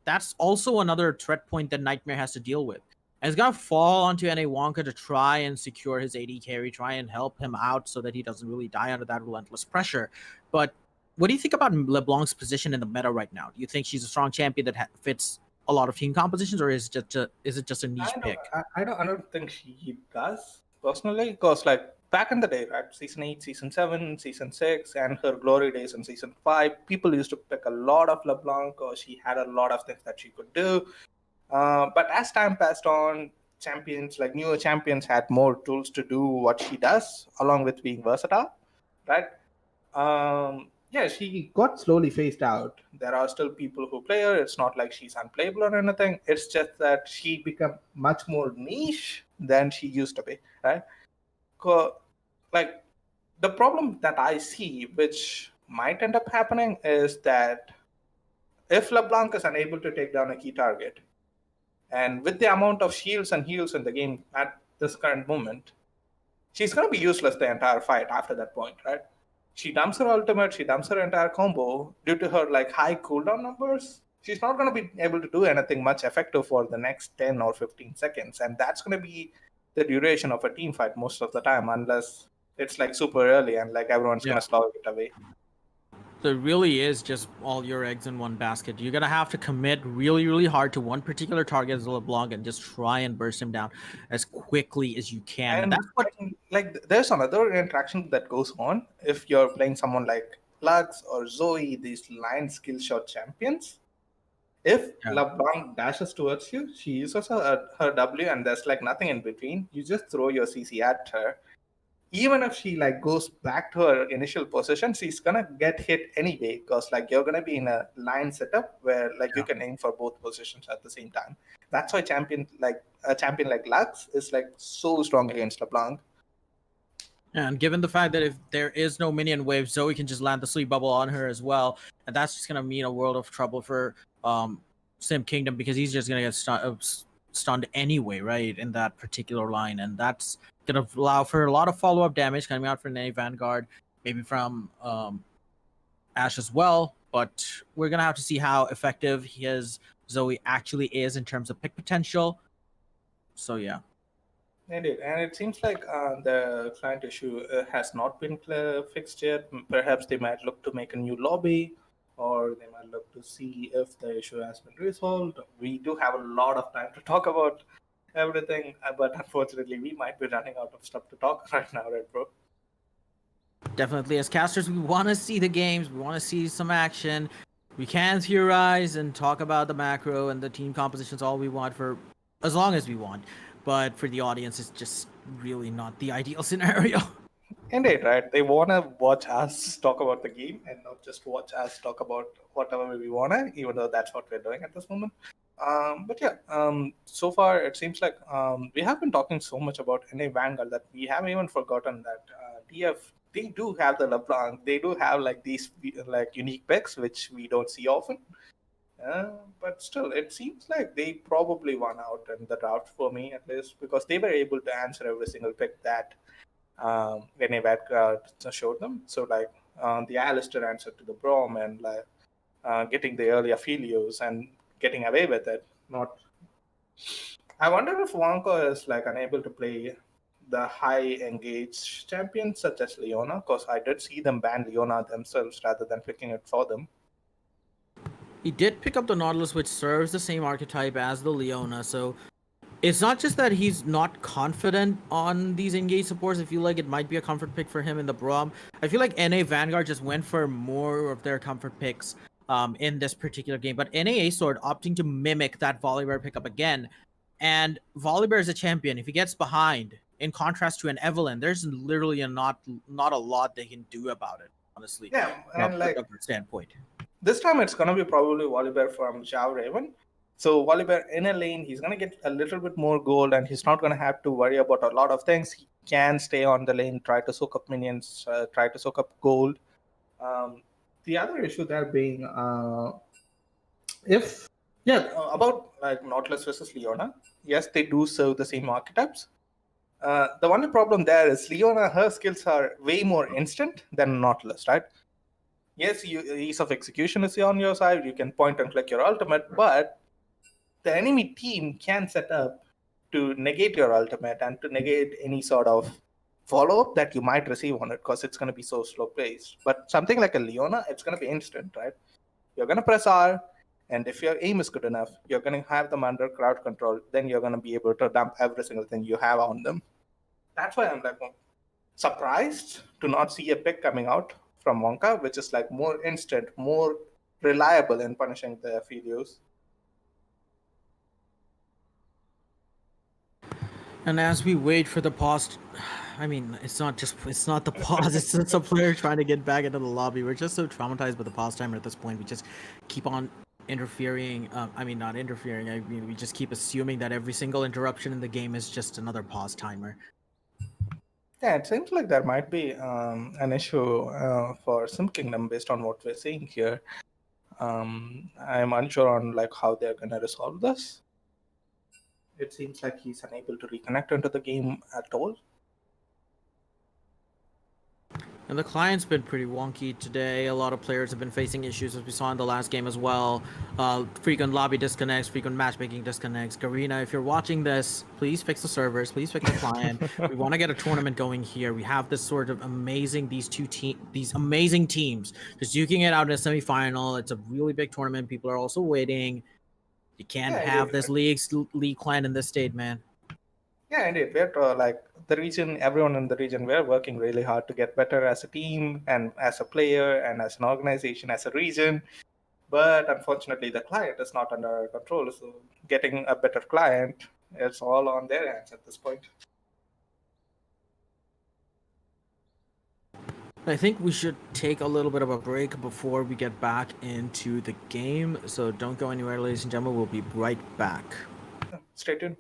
that's also another threat point that Nightmare has to deal with. And it's going to fall onto NA Wonka to try and secure his AD carry, try and help him out so that he doesn't really die under that relentless pressure. But what do you think about LeBlanc's position in the meta right now? Do you think she's a strong champion that fits a lot of team compositions, or is it just a niche pick? I don't think she does personally, because like back in the day, right, season 8, season 7, season 6, and her glory days in season 5, people used to pick a lot of LeBlanc because she had a lot of things that she could do. But as time passed on, newer champions had more tools to do what she does, along with being versatile, right? Yeah, she got slowly phased out. There are still people who play her. It's not like she's unplayable or anything. It's just that she become much more niche than she used to be, right? Like the problem that I see, which might end up happening, is that if LeBlanc is unable to take down a key target, and with the amount of shields and heals in the game at this current moment, she's going to be useless the entire fight after that point, right? She dumps her ultimate, she dumps her entire combo due to her like high cooldown numbers. She's not going to be able to do anything much effective for the next 10 or 15 seconds. And that's going to be the duration of a team fight most of the time, unless it's like super early and like everyone's going to slog it away. So it really is just all your eggs in one basket. You're going to have to commit really, really hard to one particular target as LeBlanc and just try and burst him down as quickly as you can. And that's what, like, there's another interaction that goes on if you're playing someone like Lux or Zoe, these line skill shot champions. If LeBlanc dashes towards you, she uses her W and there's like nothing in between. You just throw your CC at her. Even if she like goes back to her initial position, she's gonna get hit anyway because like you're gonna be in a line setup where like you can aim for both positions at the same time. That's why a champion like Lux is like so strong against LeBlanc. And given the fact that if there is no minion wave, Zoe can just land the sleep bubble on her as well, and that's just gonna mean a world of trouble for Sim Kingdom, because he's just gonna get stunned anyway, right, in that particular line, and that's gonna allow for a lot of follow-up damage coming out from any Vanguard, maybe from Ash as well. But we're gonna have to see how effective his Zoe actually is in terms of pick potential. So yeah. Indeed, and it seems like the client issue has not been fixed yet. Perhaps they might look to make a new lobby, or they might look to see if the issue has been resolved. We do have a lot of time to talk about everything, but unfortunately, we might be running out of stuff to talk right now, right, bro? Definitely, as casters, we want to see the games. We want to see some action. We can theorize and talk about the macro and the team compositions all we want, for as long as we want. But for the audience, it's just really not the ideal scenario. Indeed, right? They want to watch us talk about the game and not just watch us talk about whatever we want to, even though that's what we're doing at this moment. But yeah, so far it seems like we have been talking so much about NA Vanguard that we haven't even forgotten that TF, they do have the LeBlanc. They do have like these like unique picks, which we don't see often. But still, it seems like they probably won out in the draft for me, at least, because they were able to answer every single pick that when a Vanguard showed them. So, like, the Alistair answer to the Brom, and like getting the early Aphelios and getting away with it. Not. I wonder if Wonka is like unable to play the high engaged champions such as Leona, because I did see them ban Leona themselves rather than picking it for them. He did pick up the Nautilus, which serves the same archetype as the Leona, so it's not just that he's not confident on these engaged supports. I feel like it might be a comfort pick for him in the Brom. I feel like NA Vanguard just went for more of their comfort picks in this particular game, but NA Sword opting to mimic that Volibear pickup again. And Volibear is a champion. If he gets behind, in contrast to an Evelyn, there's literally not a lot they can do about it, honestly. Yeah, and like standpoint. This time it's gonna be probably Volibear from Zhao Raven. So Volibear in a lane, he's gonna get a little bit more gold, and he's not gonna have to worry about a lot of things. He can stay on the lane, try to soak up minions, try to soak up gold. The other issue there being, about like Nautilus versus Leona. Yes, they do serve the same archetypes. The only problem there is Leona, her skills are way more instant than Nautilus, right? Yes, ease of execution is on your side. You can point and click your ultimate, but the enemy team can set up to negate your ultimate and to negate any sort of follow-up that you might receive on it, because it's going to be so slow paced. But something like a Leona, it's going to be instant, right? You're going to press R, and if your aim is good enough, you're going to have them under crowd control. Then you're going to be able to dump every single thing you have on them. That's why I'm like surprised to not see a pick coming out from Wonka, which is like more instant, more reliable in punishing the Aphelios. And as we wait for the pause, I mean, it's not the pause, it's just a player trying to get back into the lobby. We're just so traumatized by the pause timer at this point. We just keep on interfering. Not interfering. I mean, we just keep assuming that every single interruption in the game is just another pause timer. Yeah, it seems like there might be an issue for Sim Kingdom based on what we're seeing here. I'm unsure on like how they're gonna resolve this. It seems like he's unable to reconnect into the game at all. And the client's been pretty wonky today. A lot of players have been facing issues, as we saw in the last game as well. Frequent lobby disconnects, frequent matchmaking disconnects. Garena, if you're watching this, please fix the servers, please fix the client. We want to get a tournament going here. We have this sort of amazing, these amazing teams. Just duking it out in a semifinal. It's a really big tournament. People are also waiting. You can't have this league client in this state, man. Yeah, indeed. We're like the region, everyone in the region, we're working really hard to get better as a team and as a player and as an organization, as a region. But unfortunately, the client is not under our control. So getting a better client is all on their hands at this point. I think we should take a little bit of a break before we get back into the game. So don't go anywhere, ladies and gentlemen. We'll be right back. Stay tuned.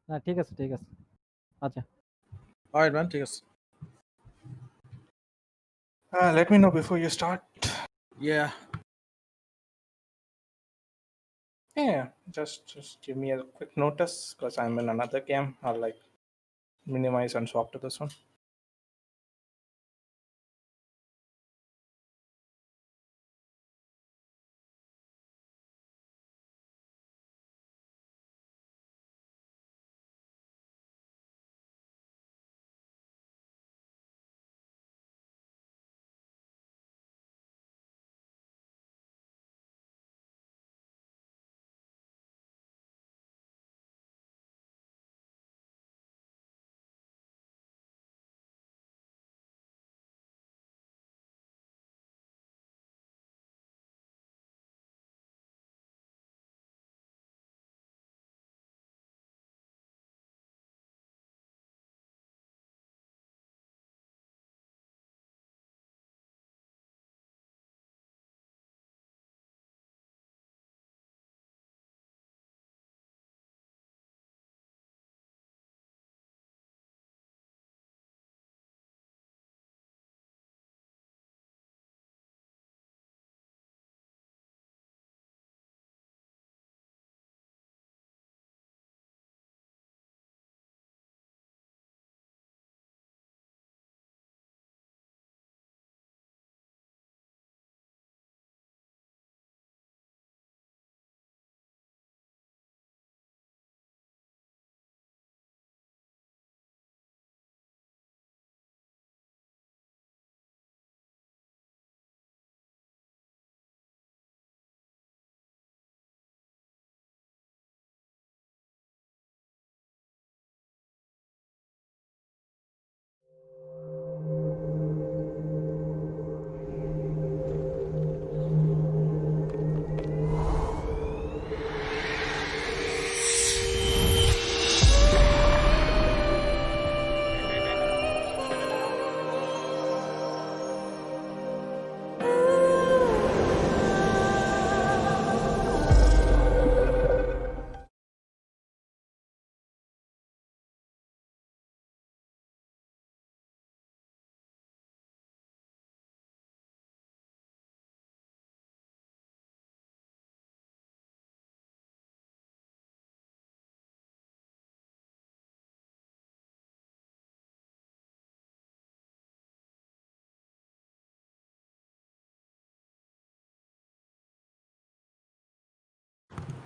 না ঠিক আছে আচ্ছা All right, man. Take us. Let me know before you start. Yeah. Yeah, just give me a quick notice because I'm in another game. I'll like minimize and swap to this one.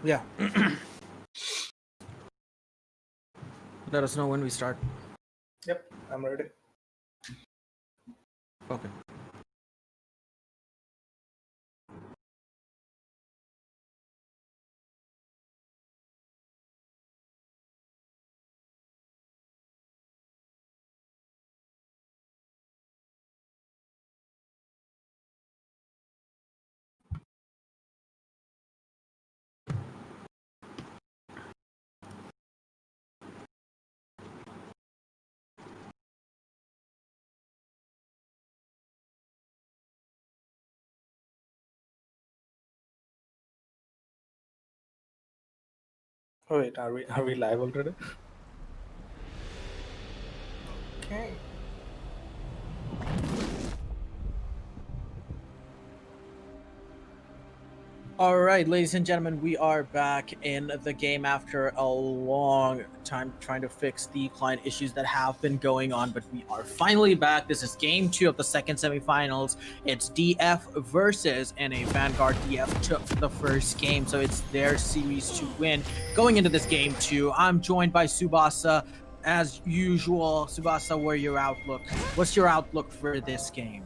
Yeah. Let us know when we start. Yep, I'm ready. Okay. Oh, wait, are we live already? Okay. All right, ladies and gentlemen, we are back in the game after a long time trying to fix the client issues that have been going on, but we are finally back. This is game 2 of the second semifinals. It's DF versus, and a Vanguard DF took the first game, so it's their series to win. Going into this game 2, I'm joined by Tsubasa. As usual, Tsubasa, what's your outlook for this game?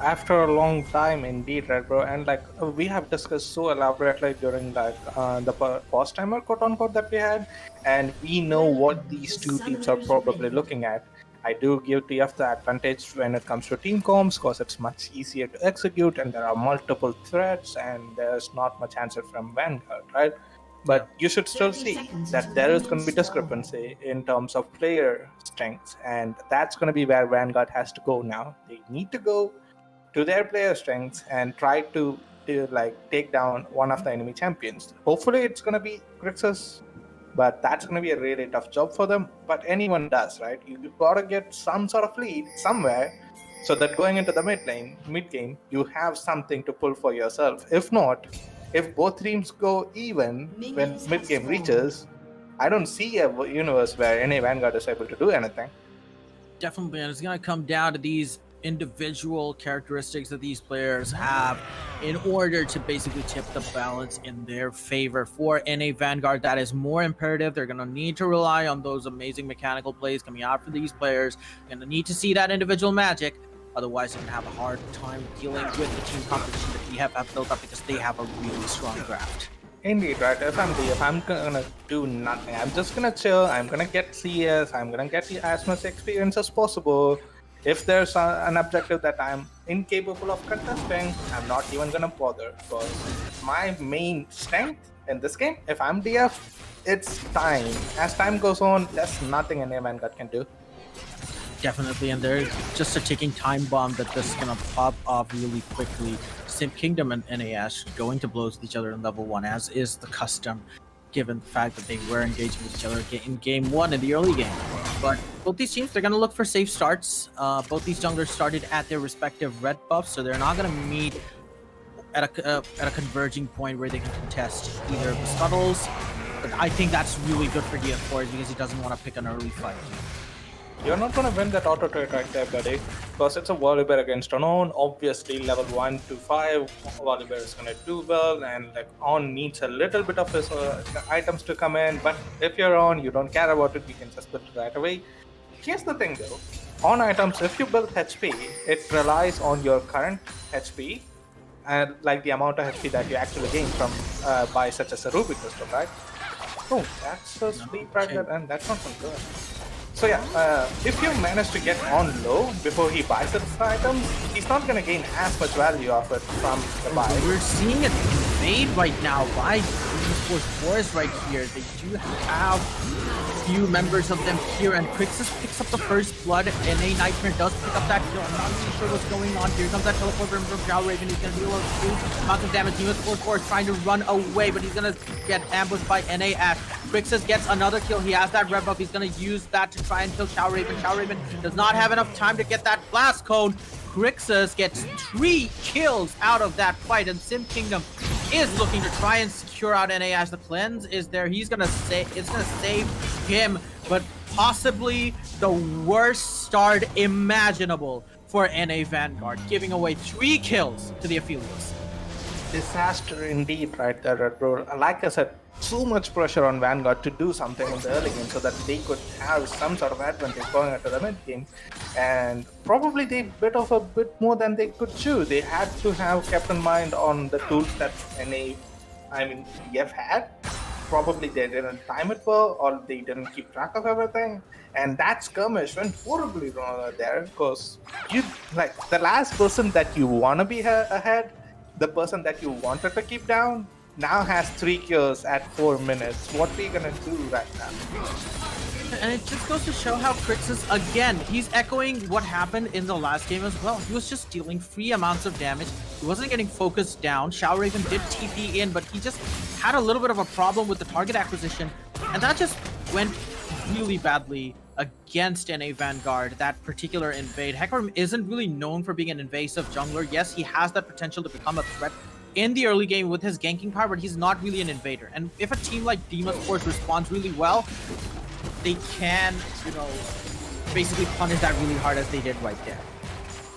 After a long time, indeed, right, bro? And like we have discussed so elaborately during like the past timer, quote unquote, that we had, and we know what these two teams are probably looking at. I do give TF the advantage when it comes to team comms because it's much easier to execute, and there are multiple threats, and there's not much answer from Vanguard, right? But you should still see that there is going to be discrepancy in terms of player strengths, and that's going to be where Vanguard has to go now. They need to go to their player strengths and try to like take down one of the enemy champions. Hopefully, it's gonna be Grixis but that's going to be a really tough job for them. But anyone does, right? You got to get some sort of lead somewhere, so that going into the mid game, you have something to pull for yourself. If not, if both teams go even when mid game reaches, I don't see a universe where any Vanguard is able to do anything. Definitely, and it's going to come down to these individual characteristics that these players have in order to basically tip the balance in their favor. For NA Vanguard, that is more imperative. They're going to need to rely on those amazing mechanical plays coming out for these players. They're going to need to see that individual magic. Otherwise, they're going to have a hard time dealing with the team competition that we have built up, because they have a really strong draft. Indeed, right? If I'm gonna do nothing, I'm just gonna chill. I'm gonna get CS. I'm gonna get as much experience as possible. If there's an objective that I'm incapable of contesting, I'm not even gonna bother, because my main strength in this game, if I'm DF, it's time. As time goes on, there's nothing an Vanguard can do. Definitely, and there's just a ticking time bomb that this is gonna pop off really quickly. Sim Kingdom and NAS going to blows with each other in level 1, as is the custom, given the fact that they were engaging with each other in game 1 in the early game. But both these teams, they're going to look for safe starts. Both these junglers started at their respective red buffs, so they're not going to meet at a converging point where they can contest either of the scuttles. But I think that's really good for DF Force, because he doesn't want to pick an early fight. You're not gonna win that auto trade right there, buddy, because it's a Volibear against an On. Obviously, level 1 to 5, Volibear is gonna do well, and like On needs a little bit of his items to come in. But if you're On, you don't care about it. You can just build it right away. Here's the thing, though: On items, if you build HP, it relies on your current HP and like the amount of HP that you actually gain from buy such as a Ruby crystal, right? Oh, that's a sleep right there, and that's not good. So yeah, if you manage to get On low before he buys his items, he's not going to gain as much value of it from the buy. We're seeing it invade right now by Deimos Force right here. They do have a few members of them here, and Crixus picks up the first blood, and a Nightmare does pick up that kill. I'm not really sure what's going on. Here comes that teleport from Shao Raven. He's going to deal a huge amount of damage. Deimos Force trying to run away, but he's going to get ambushed by NA Ash. Crixus gets another kill. He has that red buff. He's going to use that to try and kill Shao Raven. Shao Raven does not have enough time to get that blast cone. Crixus gets 3 kills out of that fight, and Sim Kingdom is looking to try and secure out NA Ash. The cleanse is there. He's gonna it's gonna save him, but possibly the worst start imaginable for NA Vanguard, giving away 3 kills to the Aphelios. Disaster indeed, right there, Red Bro. Like I said, so much pressure on Vanguard to do something in the early game so that they could have some sort of advantage going into the mid game, and probably they bit off a bit more than they could chew. They had to have kept in mind on the tools that DF had. Probably they didn't time it well, or they didn't keep track of everything, and that skirmish went horribly wrong there, because you like the last person that you want to be ahead, the person that you wanted to keep down, now has 3 kills at 4 minutes. What are you gonna do right now? And it just goes to show how Crixus, again, he's echoing what happened in the last game as well. He was just dealing free amounts of damage. He wasn't getting focused down. Shao Raven did TP in, but he just had a little bit of a problem with the target acquisition. And that just went really badly against NA Vanguard, that particular invade. Hecarim isn't really known for being an invasive jungler. Yes, he has that potential to become a threat in the early game with his ganking power, but he's not really an invader. And if a team like Deimos Force responds really well, they can, basically punish that really hard, as they did right there.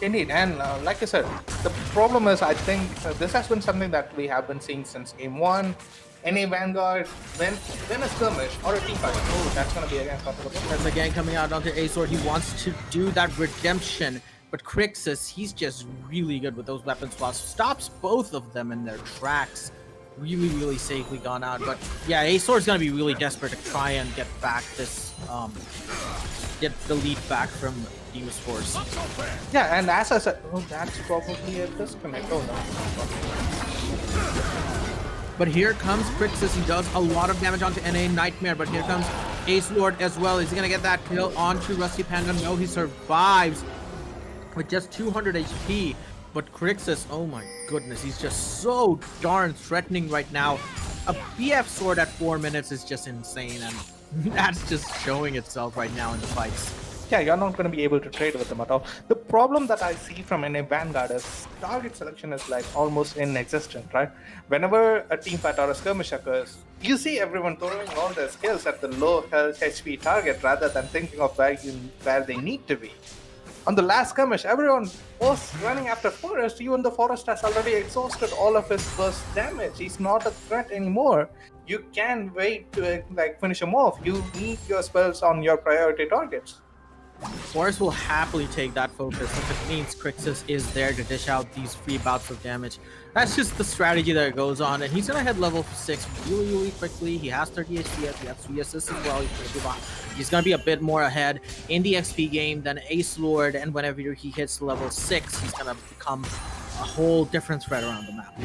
Indeed, and like I said, the problem is, I think this has been something that we have been seeing since game 1. NA Vanguard, when a skirmish or a team fight, oh, that's going to be against comfortable. That's again coming out onto A-Sword. He wants to do that redemption, but Crixus, he's just really good with those weapon swaps. Stops both of them in their tracks. Really, really safely gone out. But yeah, A-Sword's going to be really desperate to try and get back this, get the lead back from Deimos Force. Yeah, and as I said, oh, that's probably a disconnect. Oh no. But here comes Crixus. He does a lot of damage onto NA Nightmare, but here comes Ace Lord as well. Is he going to get that kill onto Rusty Panda? No, he survives with just 200 HP. But Crixus, oh my goodness, he's just so darn threatening right now. a BF sword at 4 minutes is just insane, and that's just showing itself right now in the fights. Yeah, you're not going to be able to trade with them at all. The problem that I see from NA Vanguard is target selection is like almost inexistent, right? Whenever a team fight or a skirmish occurs, you see everyone throwing all their skills at the low health HP target rather than thinking of where they need to be. On the last skirmish, everyone was running after Forest, even though Forest has already exhausted all of his burst damage. He's not a threat anymore. You can wait to finish him off. You need your spells on your priority targets. Force will happily take that focus if it means Crixus is there to dish out these free bouts of damage. That's just the strategy that goes on, and he's gonna head level 6 really quickly. He has 30 HCF, he has 3 assists as well. He's gonna be a bit more ahead in the XP game than Ace Lord, and whenever he hits level 6, he's gonna become a whole different threat around the map.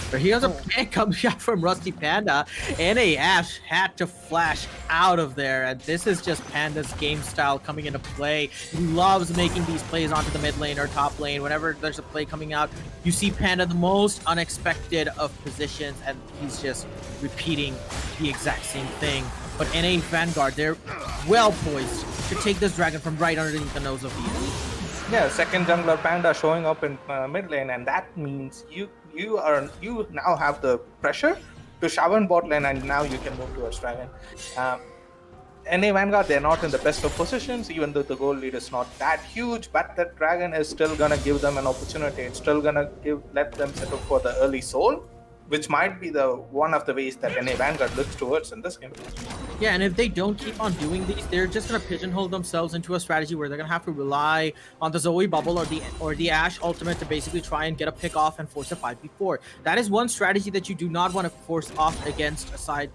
But here's a pick comes out from Rusty Panda, and a Ash had to flash out of there, and this is just Panda's game style coming into play. He loves making these plays onto the mid lane or top lane. Whenever there's a play coming out, you see Panda the most unexpected of positions, and he's just repeating the exact same thing. But NA Vanguard, they're well poised to take this dragon from right underneath the nose of the enemy. Yeah, second jungler Panda showing up in mid lane, and that means you now have the pressure to shove in bot lane, and now you can move towards dragon. NA Vanguard, they're not in the best of positions, even though the goal lead is not that huge, but the dragon is still gonna give them an opportunity. It's still gonna let them settle for the early soul, which might be the one of the ways that NA Vanguard looks towards in this game. Yeah, and if they don't keep on doing these, they're just gonna pigeonhole themselves into a strategy where they're gonna have to rely on the Zoe bubble or the Ashe ultimate to basically try and get a pick off and force a 5v4. That is one strategy that you do not want to force off against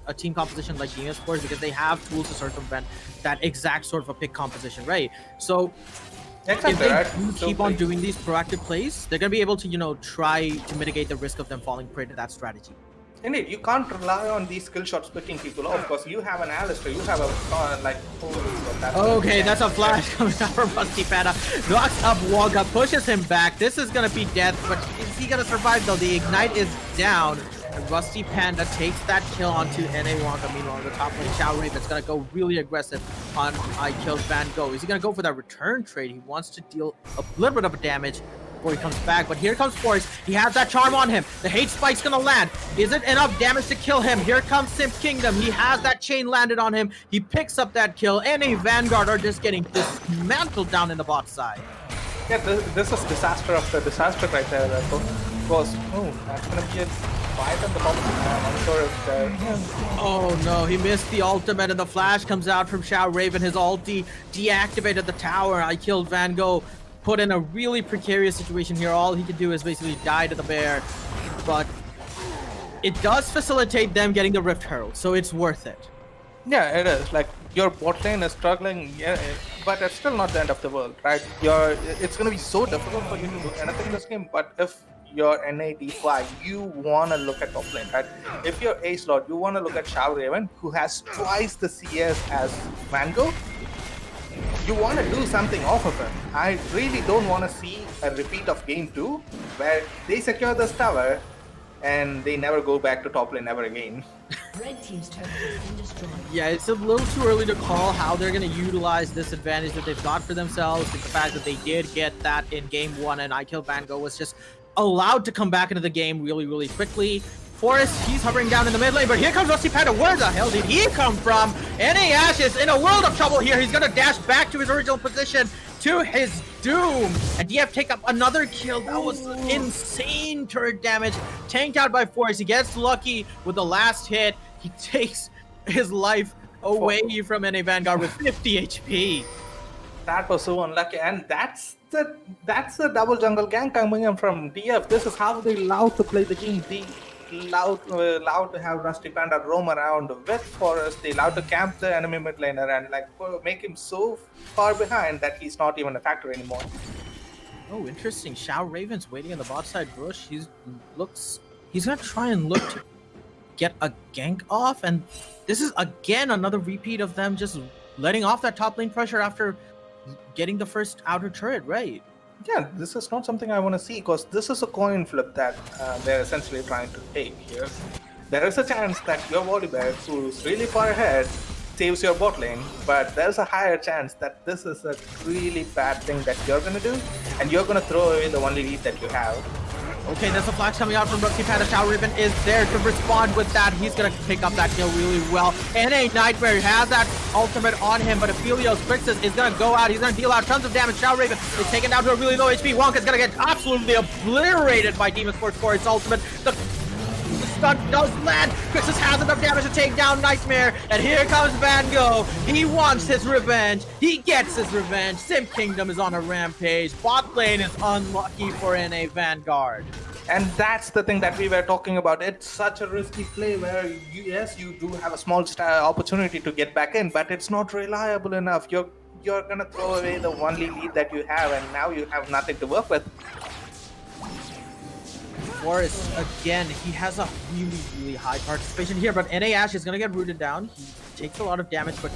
a team composition like Deimos Force, because they have tools to circumvent that exact sort of a pick composition, right? So if they do keep on doing these proactive plays, they're gonna be able to, try to mitigate the risk of them falling prey to that strategy. Indeed, you can't rely on these skill shots picking people off, because you have an Alistair, you have a okay, that's a flash coming out from Rusty Panda. Knocks up Wonka, pushes him back. This is gonna be death, but is he gonna survive though? The ignite is down. And Rusty Panda takes that kill onto NA Wonka. Meanwhile, on the top lane, Shao Raven's gonna go really aggressive on I Killed Van Gogh. Is he gonna go for that return trade? He wants to deal a little bit of damage before he comes back, but here comes Force. He has that charm on him. The hate spike's gonna land. Is it enough damage to kill him? Here comes Simp Kingdom. He has that chain landed on him. He picks up that kill. NA Vanguard are just getting dismantled down in the bot side. Yeah, this is disaster after disaster right there. Because, that's gonna be a fight on the bottom. I'm sure if oh no, he missed the ultimate, and the flash comes out from Shao Raven. His ulti deactivated the tower. I Killed Van Gogh. Put in a really precarious situation here. All he can do is basically die to the bear, but it does facilitate them getting the Rift Herald, so it's worth it. Yeah, it is. Like, your bot lane is struggling, yeah, but it's still not the end of the world, right? It's gonna be so difficult for you to do anything in this game, but if you're NAD fly, you wanna look at top lane, right? If you're Ace Lord, you wanna look at Shao Raven, who has twice the CS as Van Gogh. You want to do something off of him. I really don't want to see a repeat of game 2 where they secure this tower and they never go back to top lane ever again. Red team's turret has been destroyed. Yeah, it's a little too early to call how they're going to utilize this advantage that they've got for themselves. With the fact that they did get that in game 1, and I Killed Van Gogh was just allowed to come back into the game really quickly. Forest, he's hovering down in the mid lane, but here comes Rusty Panda. Where the hell did he come from? NA Ash is in a world of trouble here. He's gonna dash back to his original position, to his doom. And DF take up another kill. That was insane turret damage. Tanked out by Forest. He gets lucky with the last hit. He takes his life away from NA Vanguard with 50 HP. That was so unlucky, and that's the double jungle gank coming in from DF. This is how they love to play the game. They love to have Rusty Panda roam around with Forest. They love to camp the enemy mid laner and make him so far behind that he's not even a factor anymore. Oh, interesting. Shao Raven's waiting in the bot side bush. He's gonna try and look to get a gank off, and this is again another repeat of them just letting off that top lane pressure after getting the first outer turret, right? Yeah, this is not something I want to see, because this is a coin flip that they're essentially trying to take here. there is a chance that your Volibear, who's really far ahead, saves your bot lane, but there's a higher chance that this is a really bad thing that you're gonna do, and you're gonna throw away the only lead that you have. Okay, there's a flash coming out from Rusty Panda. Shower Ribbon is there to respond with that. He's gonna pick up that kill really well. NA Nightmare has that ultimate on him, but Aphelios Grixis is gonna go out. He's gonna deal out tons of damage. Shower Raven is taken down to a really low HP. Wonka's gonna get absolutely obliterated by Deimos Force for its ultimate. The stun does land. Grixis has enough damage to take down Nightmare, and here comes Van Gogh. He wants his revenge. He gets his revenge. Sim Kingdom is on a rampage. Bot lane is unlucky for NA Vanguard. And that's the thing that we were talking about. It's such a risky play where, yes, you do have a small opportunity to get back in, but it's not reliable enough. You're gonna throw away the only lead that you have, and now you have nothing to work with. Forrest, again, he has a really high participation here, but NA Ash is gonna get rooted down. He takes a lot of damage, but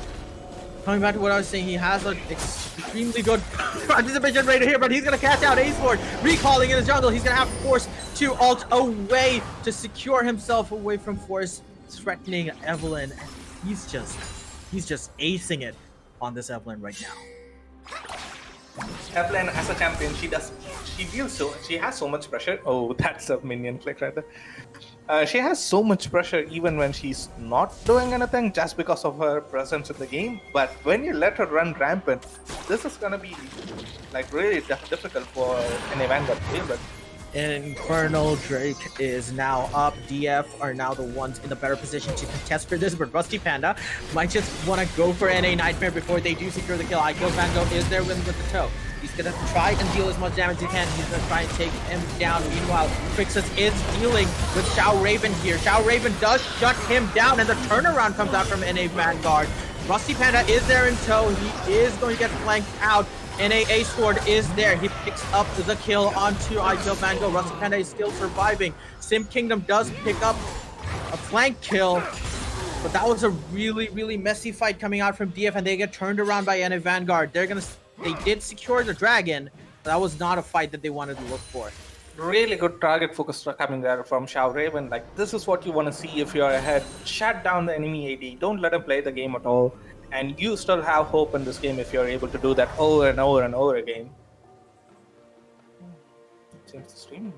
coming back to what I was saying, he has an extremely good participation rate here, but he's gonna catch out ASUS, recalling in the jungle. He's gonna have Force to ult away to secure himself away from Force threatening Evelyn. He's just acing it on this Evelyn right now. Evelyn, as a champion, she has so much pressure. Oh, that's a minion click right there. She has so much pressure even when she's not doing anything, just because of her presence in the game. But when you let her run rampant, this is gonna be like really difficult for any Vanguard player. But Infernal Drake is now up. DF are now the ones in the better position to contest for this, but Rusty Panda might just want to go for NA Nightmare before they do secure the kill. IKill Van Gogh is there with the toe. He's gonna try and deal as much damage as he can. He's gonna try and take him down. Meanwhile, Crixus is dealing with Shao Raven here. Shao Raven does shut him down, and the turnaround comes out from NA Vanguard. Rusty Panda is there in tow. He is going to get flanked out. NA Sword is there. He picks up the kill onto IKill Van Gogh. Rusty Panda is still surviving. Sim Kingdom does pick up a flank kill, but that was a really messy fight coming out from DF, and they get turned around by NA Vanguard. They did secure the dragon, but that was not a fight that they wanted to look for. really good target focus coming there from Shao Raven. Like, this is what you want to see if you're ahead. Shut down the enemy AD. Don't let him play the game at all. And you still have hope in this game if you're able to do that over and over and over again. Seems to stream.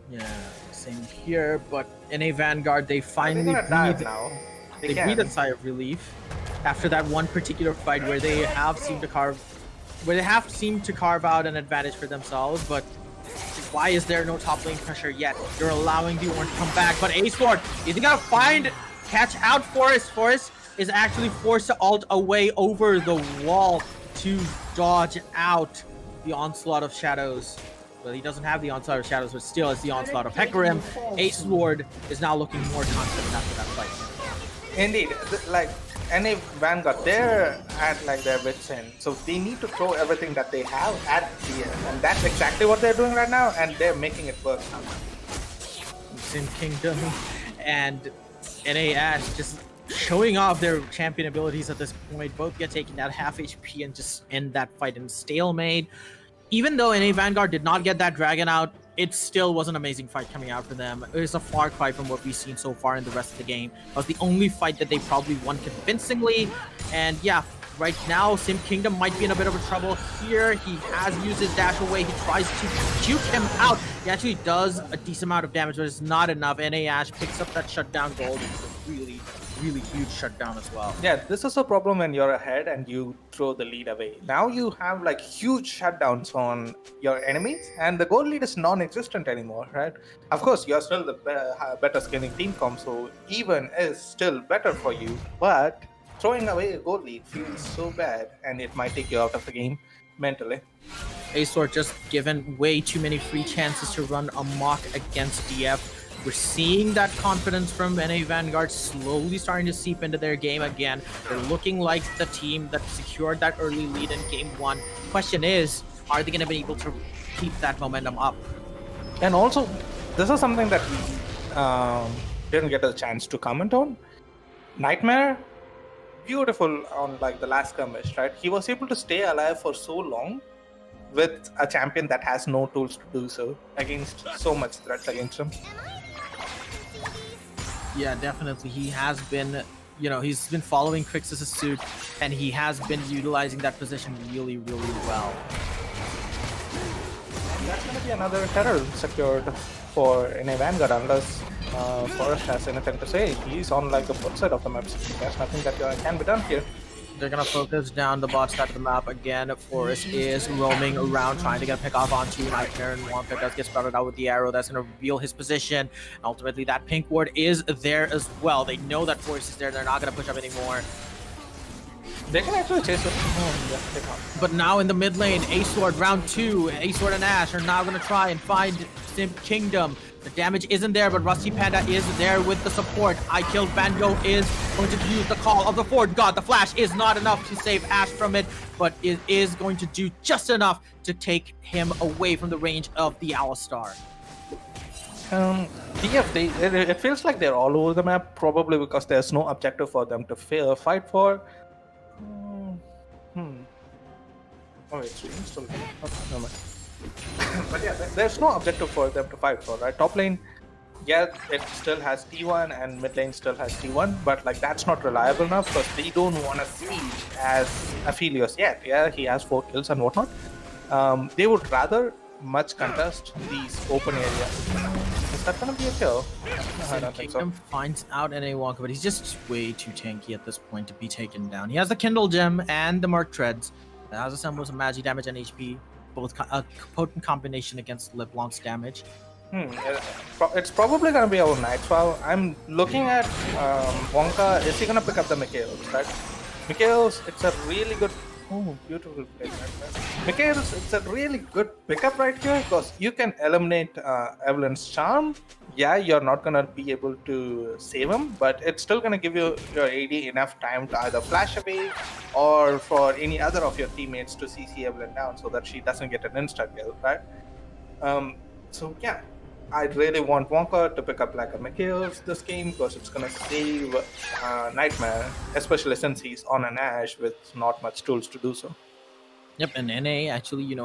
Yeah, same here, but NA Vanguard, they finally breathe now. They breathe a sigh of relief after that one particular fight where they have seemed to carve out an advantage for themselves. But why is there no top lane pressure yet? You're allowing the Ornn to come back, but A-Sword is gonna catch out Forrest. Forrest is actually forced to ult away over the wall to dodge out the onslaught of shadows. Well, he doesn't have the onslaught of shadows, but still it's the onslaught of Hecarim. A-Sword is now looking more confident after that fight. Indeed, like NA Vanguard, they're at like their wits end, so they need to throw everything that they have at the end, and that's exactly what they're doing right now, and they're making it work. Sim Kingdom and NA Ash just showing off their champion abilities at this point. Both get taken down half HP and just end that fight in stalemate. Even though NA Vanguard did not get that dragon out, it still was an amazing fight coming out for them. It was a far cry from what we've seen so far in the rest of the game. It was the only fight that they probably won convincingly. And yeah, right now, Sim Kingdom might be in a bit of a trouble here. He has used his dash away. He tries to juke him out. He actually does a decent amount of damage, but it's not enough. NA Ash picks up that shutdown gold. It's a really huge shutdown as well. Yeah, this is a problem when you're ahead and you throw the lead away. Now you have like huge shutdowns on your enemies, and the gold lead is non-existent anymore, right? Of course, you're still the better scaling team comp, so even is still better for you, but throwing away a gold lead feels so bad, and it might take you out of the game mentally. A-Sword just given way too many free chances to run amok against DF. We're seeing that confidence from NA Vanguard slowly starting to seep into their game again. They're looking like the team that secured that early lead in Game 1. Question is, are they going to be able to keep that momentum up? And also, this is something that we didn't get a chance to comment on. Nightmare, beautiful on like the last skirmish, right? He was able to stay alive for so long with a champion that has no tools to do so against so much threats against him. Yeah, definitely. He has been, he's been following Crixus' suit, and he has been utilizing that position really, really well. And that's going to be another Herald secured for in a Vanguard unless Forrest has anything to say. He's on like the both side of the map. There's nothing that can be done here. They're gonna focus down the bot side of the map again. Forrest is roaming around trying to get a pick off onto Nightmare, and Wonka does get sprouted out with the arrow. That's gonna reveal his position. And ultimately, that pink ward is there as well. They know that Forrest is there. They're not gonna push up anymore. They can actually chase it. Oh, yeah, they can't. But now in the mid lane, A-Sword round 2, A-Sword and Ash are now gonna try and find Sim Kingdom. The damage isn't there, but Rusty Panda is there with the support. I Killed Banjo is going to use the call of the Ford God. The flash is not enough to save Ash from it, but it is going to do just enough to take him away from the range of the Alistar. DF, it feels like they're all over the map, probably because there's no objective for them to fight for. Oh, it's still okay, never mind. But yeah, there's no objective for them to fight for, right? Top lane, yeah, it still has T1 and mid lane still has T1, but like that's not reliable enough because they don't want to siege as Aphelios yet. Yeah, he has 4 kills and whatnot. They would rather much contest these open areas. Is that gonna be a kill? I don't think so. Kingdom finds out NA Wonka, but he's just way too tanky at this point to be taken down. He has the Kindle Gem and the Merc Treads. That has assembled some magic damage and HP, both a potent combination against LeBlanc's damage. It's probably gonna be our Night Swell. I'm looking at Wonka. Is he gonna pick up the Mikhails, right? Mikhails, it's a really good. Oh, beautiful play. Mikhails, it's a really good pickup right here because you can eliminate Evelyn's charm. Yeah, you're not gonna be able to save him, but it's still gonna give your AD enough time to either flash away or for any other of your teammates to CC Evelyn down so that she doesn't get an insta kill, right? So yeah, I'd really want Wonka to pick up like a Mikhails this game because it's gonna save Nightmare, especially since he's on an Ash with not much tools to do so. Yep, and NA actually,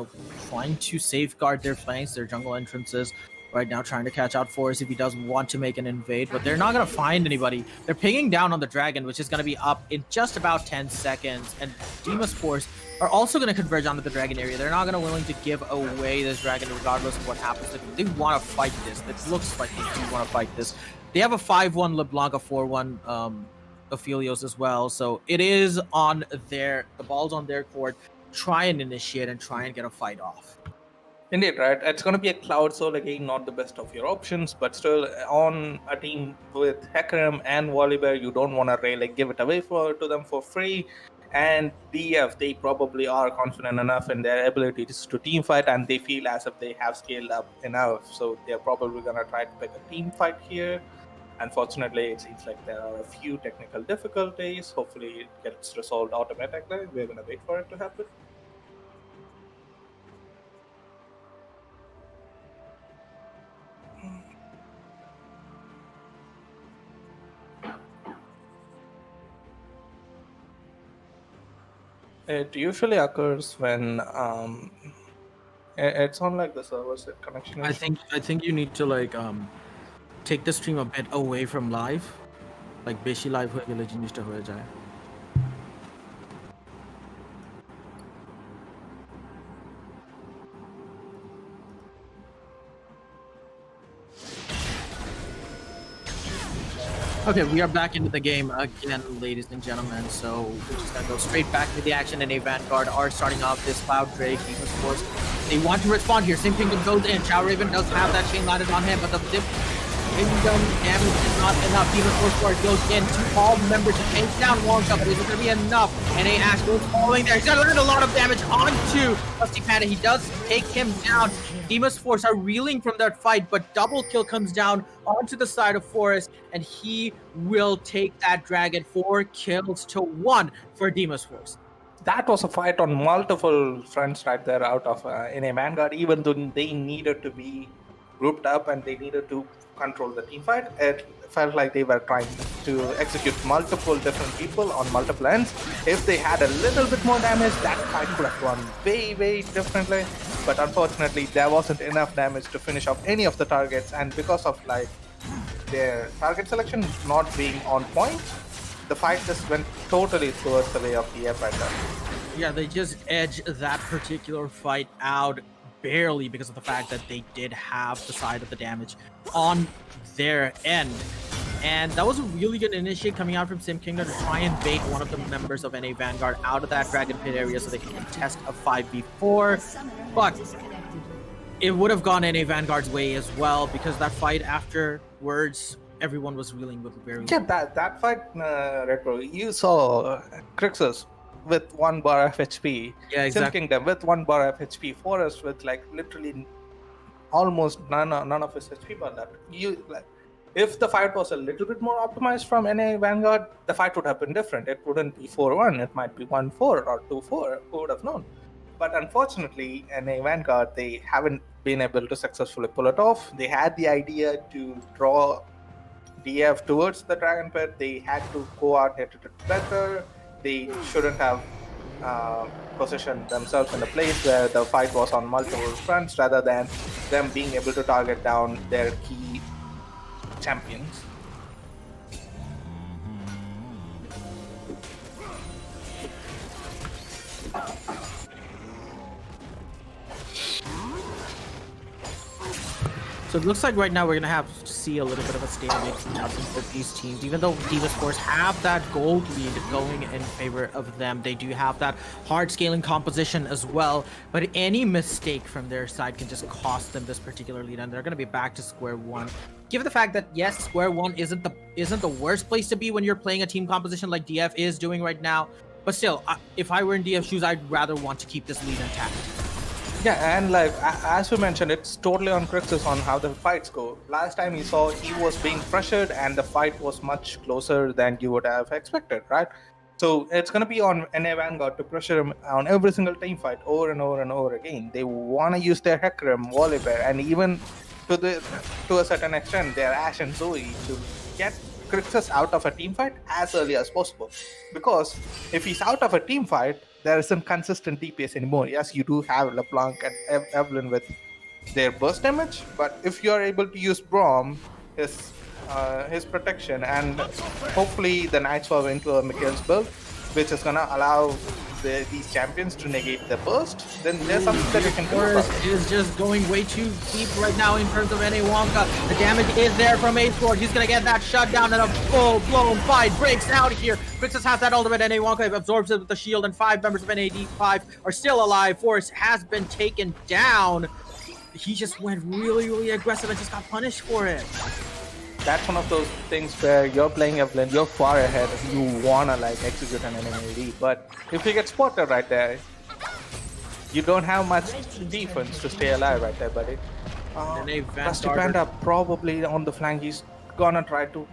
trying to safeguard their flanks, their jungle entrances. Right now, trying to catch out Forrest if he does want to make an invade, but they're not going to find anybody. They're pinging down on the dragon, which is going to be up in just about 10 seconds. And Deimos Force are also going to converge onto the dragon area. They're not going to willing to give away this dragon regardless of what happens. They want to fight this. It looks like they do want to fight this. They have a 5-1 LeBlanc, a 4-1 Aphelios as well. So it is on the ball's on their court. Try and initiate and try and get a fight off. Indeed, right? It's going to be a Cloud Soul again, not the best of your options, but still on a team with Hecarim and Volibear, you don't want to really give it away to them for free. And DF, they probably are confident enough in their abilities to team fight, and they feel as if they have scaled up enough. So they're probably going to try to pick a team fight here. Unfortunately, it seems like there are a few technical difficulties. Hopefully, it gets resolved automatically. We're going to wait for it to happen. It usually occurs when it's on like the server set connection. I think you need to take the stream a bit away from live, like beshi live hoye gele jinishta hoye jay. Okay, we are back into the game again, ladies and gentlemen. So we're just gonna go straight back to the action. And a Vanguard are starting off this Cloud Drake. Deimos Force, they want to respond here. Same Kingdom goes in. Chow Raven does have that chain lighted on him, but the Dip Kingdom damage is not enough. Deimos Force goes in to all members to take down Wonka, but is it gonna be enough? And a Ash goes following there. He's gonna learn a lot of damage onto Rusty Panda. He does take him down. Deimos Force are reeling from that fight, but double kill comes down onto the side of Forest, and he will take that dragon. 4 kills to 1 for Deimos Force. That was a fight on multiple fronts right there out of in a Vanguard, even though they needed to be grouped up and they needed to control the team fight. It felt like they were trying to execute multiple different people on multiple ends. If they had a little bit more damage, that fight could have gone way, way differently. But unfortunately, there wasn't enough damage to finish off any of the targets. And because of their target selection not being on point, the fight just went totally towards the way of DF right now. Yeah, they just edged that particular fight out barely because of the fact that they did have the side of the damage on their end. And that was a really good initiate coming out from Sim Kingdom to try and bait one of the members of NA Vanguard out of that Dragon Pit area so they can contest a 5v4. But it would have gone NA Vanguard's way as well because that fight afterwards, everyone was reeling with very Yeah, that fight, Retro, you saw Crixus with 1 bar of HP. Yeah, exactly. Sim Kingdom with 1 bar of HP. Forest with like literally almost none of his HP, but that if the fight was a little bit more optimized from NA Vanguard, the fight would have been different. It wouldn't be 4-1. It might be 1-4 or 2-4. Who would have known? But unfortunately, NA Vanguard, they haven't been able to successfully pull it off. They had the idea to draw DF towards the Dragon Pit. They had to coordinate it better. They shouldn't have positioned themselves in a place where the fight was on multiple fronts rather than them being able to target down their key champions. So it looks like right now we're going to have to see a little bit of a stalemate from both these teams. Even though Deimos Force have that gold lead going in favor of them, they do have that hard scaling composition as well. But any mistake from their side can just cost them this particular lead, and they're going to be back to square one. Given the fact that yes, square one isn't the worst place to be when you're playing a team composition like DF is doing right now. But still, if I were in DF shoes, I'd rather want to keep this lead intact. Yeah, and like as you mentioned, it's totally on Crixus on how the fights go. Last time you saw he was being pressured and the fight was much closer than you would have expected, right? So it's going to be on NA Vanguard to pressure him on every single team fight over and over and over again. They want to use their Hecarim, Volibear, and even to a certain extent their Ashe and Zoe to get Crixus out of a team fight as early as possible. Because if he's out of a team fight, there isn't consistent DPS anymore. Yes, you do have LeBlanc and Evelyn with their burst damage, but if you are able to use Braum, his protection, and hopefully the Knights Swerve into a Mikhail's build, which is gonna allow these champions to negate the burst, then there's something that you can do about it. Forest is just going way too deep right now in terms of NA Wonka. The damage is there from A-Sword. He's gonna get that shutdown and a full-blown fight breaks out here. Crixus has that ultimate. NA Wonka absorbs it with the shield, and 5 members of NAD5 are still alive. Forest has been taken down. He just went really, really aggressive and just got punished for it. That's one of those things where you're playing Evelyn, you're far ahead, and you wanna like execute an NAD, but if you get spotted right there, you don't have much defense to stay alive right there, buddy. Rusty Panda probably on the flank. He's gonna try to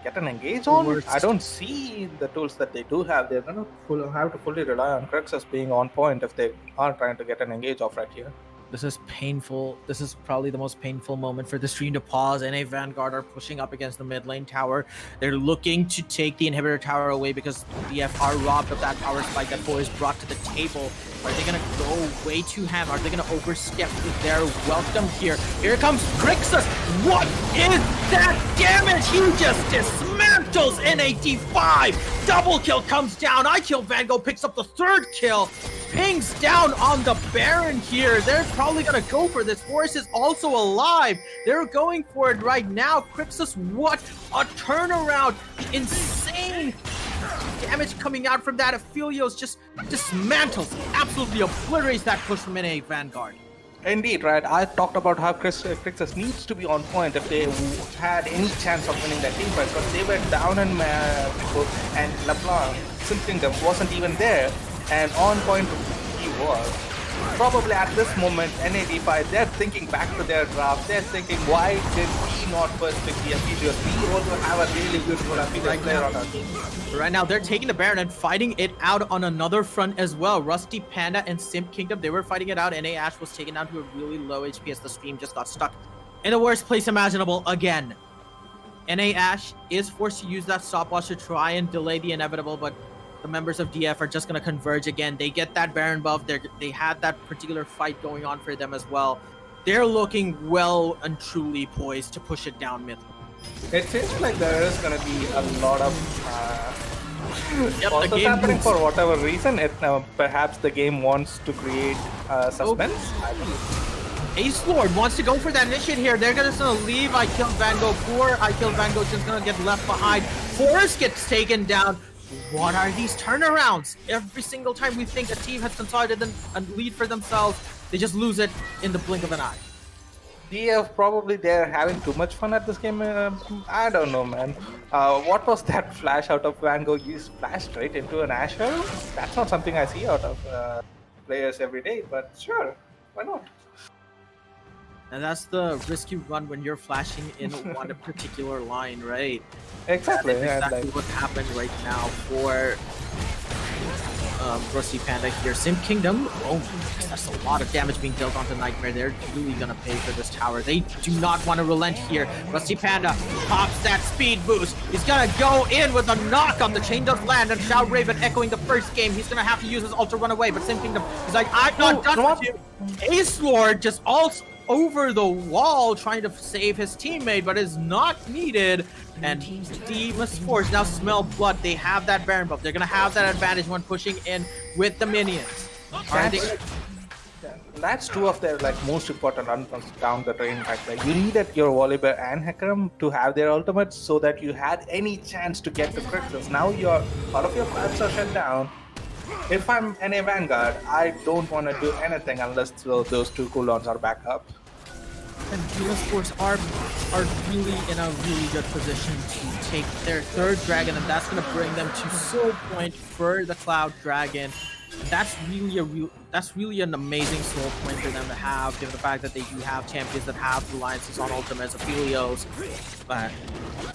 get an engage on. I don't see the tools that they do have. They're gonna have to fully rely on Crixus being on point if they are trying to get an engage off right here. This is painful. This is probably the most painful moment for the stream to pause. NA Vanguard are pushing up against the mid lane tower. They're looking to take the inhibitor tower away because BF are robbed of that power spike that Forest brought to the table. Are they going to go way too ham? Are they going to overstep their welcome here? Here comes Crixus. What is that damage? He just dismantles NAD5. Double kill comes down. iKillVango picks up the 3rd kill. Pings down on the Baron here. They're probably going to go for this. Forest is also alive. They're going for it right now. Crixus, what a turnaround. Insane damage coming out from that. Aphelios just dismantles, absolutely obliterates that push from NA Vanguard. Indeed, right. I talked about how Crixus needs to be on point if they had any chance of winning that team fight, because they were down in and LeBlanc, Simpkingdom wasn't even there, and on point he was. Probably at this moment, NAD5, they're thinking back to their draft. They're thinking, why did we not first pick the Aphelios? We also have a really beautiful Aphelios player on our team. Right now, they're taking the Baron and fighting it out on another front as well. Rusty Panda and Simp Kingdom, they were fighting it out. NA Ashe was taken down to a really low HP as the stream just got stuck in the worst place imaginable again. NA Ashe is forced to use that stopwatch to try and delay the inevitable, but the members of DF are just going to converge again. They get that Baron buff. They had that particular fight going on for them as well. They're looking well and truly poised to push it down mid. It seems like there is going to be a lot of Yep, the also game happening moves. for whatever reason. Perhaps the game wants to create suspense. I don't know. Ace Lord wants to go for that initiate here. They're just gonna leave. I killed Vanguard. Poor I killed Vanguard just gonna get left behind. Forest gets taken down. What are these turnarounds? Every single time we think a team has consolidated a lead for themselves, they just lose it in the blink of an eye. DF probably they're having too much fun at this game. I don't know, man. What was that flash out of Vanguard? You splashed straight into an Asher? That's not something I see out of players every day, but sure, why not? And that's the risk you run when you're flashing in one particular line, right? Exactly. That's Yeah, exactly like, what happened right now for Rusty Panda here. Sim Kingdom, oh, that's a lot of damage being dealt onto Nightmare. They're really gonna pay for this tower. They do not want to relent here. Rusty Panda pops that speed boost. He's gonna go in with a knock on the chain does land, and Shao Raven echoing the first game. He's gonna have to use his ult to run away, but Sim Kingdom is like, I'm not done with you. Ace Lord just ults over the wall trying to save his teammate, but is not needed. And Deimos Force now smell blood. They have that Baron buff. They're gonna have that advantage when pushing in with the minions. that's two of their like most important runs down the drain. Like you needed your Volibear and Hecarim to have their ultimates so that you had any chance to get the crystals. Now all of your paths are shut down. If I'm NA Vanguard, I don't want to do anything unless those two cooldowns are back up. And Deimos Force are really in a really good position to take their third dragon, and that's going to bring them to soul point for the Cloud Dragon. That's really an amazing soul point for them to have, given the fact that they do have champions that have alliances on ultimates, Aphelios,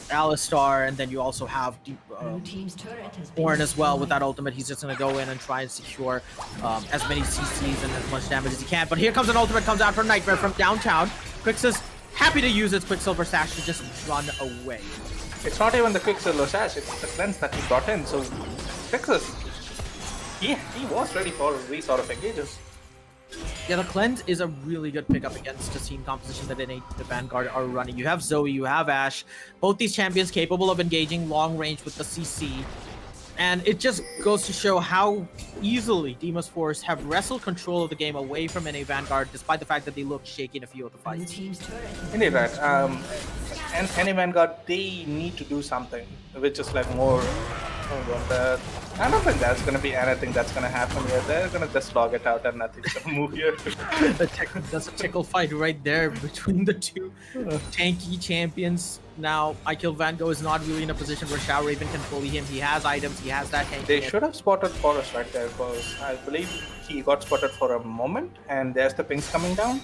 Alistar, and then you also have Blue team's turret has been Ornn as well. With that ultimate, he's just gonna go in and try and secure as many CCs and as much damage as he can. But here comes an ultimate, comes out from Nightmare from downtown. Quixis happy to use its Quicksilver Sash to just run away. It's not even the Quicksilver Sash, it's the cleanse that he brought in. So Quixis, he was ready for these sort of engages. Yeah, the cleanse is a really good pickup against a team composition that the Vanguard are running. You have Zoe, you have Ashe, both these champions capable of engaging long range with the CC. And it just goes to show how easily Deimos Force have wrestled control of the game away from NA Vanguard, despite the fact that they looked shaky in a few of the Blue fights. team's turret has been Indeed, right. And NA Vanguard, they need to do something, which is like more. I don't think there's gonna be anything that's gonna happen here. They're gonna just log it out and nothing's gonna move here. That's a tickle fight right there between the two tanky champions. Now, I Kill Van Gogh is not really in a position where Shao Raven can bully him. He has items, he has that tanky. They should have spotted Forest right there, because I believe he got spotted for a moment, and there's the pings coming down.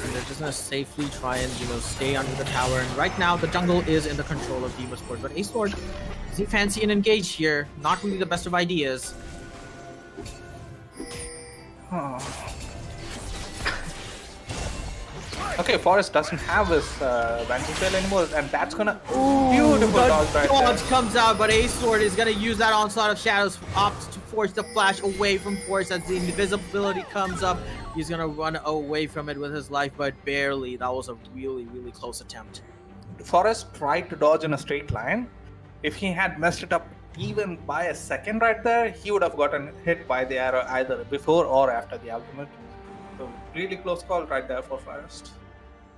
And they're just gonna safely try and, stay under the tower. And right now, the jungle is in the control of Deimos Force. But Ace Lord, does he fancy an engage here? Not really the best of ideas. Okay, Forest doesn't have his Vantage Veil anymore, and that's gonna beautiful dodge right Dodge there. comes out, but Ace Lord is gonna use that Onslaught of Shadows, opts to force the flash away from Force as the invisibility comes up. He's gonna run away from it with his life, but barely. That was a really, really close attempt. Forest tried to dodge in a straight line. If he had messed it up even by a second right there, he would have gotten hit by the arrow either before or after the ultimate. So really close call right there for Forest.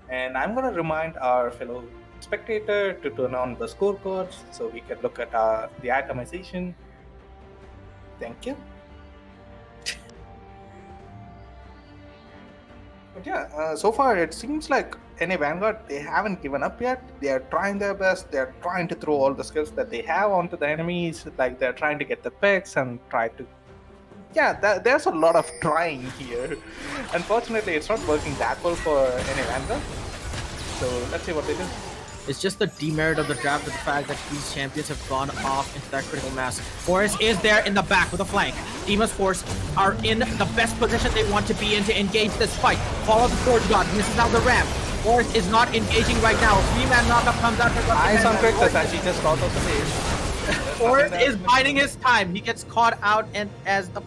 And I'm gonna remind our fellow spectator to turn on the scorecards so we can look at the itemization. Thank you. But yeah, so far it seems like NA Vanguard, they haven't given up yet. They are trying their best. They're trying to throw all the skills that they have onto the enemies. Like they're trying to get the picks and try to. Yeah, there's a lot of trying here. Unfortunately, it's not working that well for NA Vanguard. So let's see what they do. It's just the demerit of the draft, the fact that these champions have gone off into that critical mass. Forest is there in the back with a flank. Deimos Force are in the best position they want to be in to engage this fight. Follow the Forge God, misses out the ramp. Forest is not engaging right now. 3-man knockup comes out for Eyes on Quixis as he just got off the stage. Forest is biding his time. He gets caught out, and as the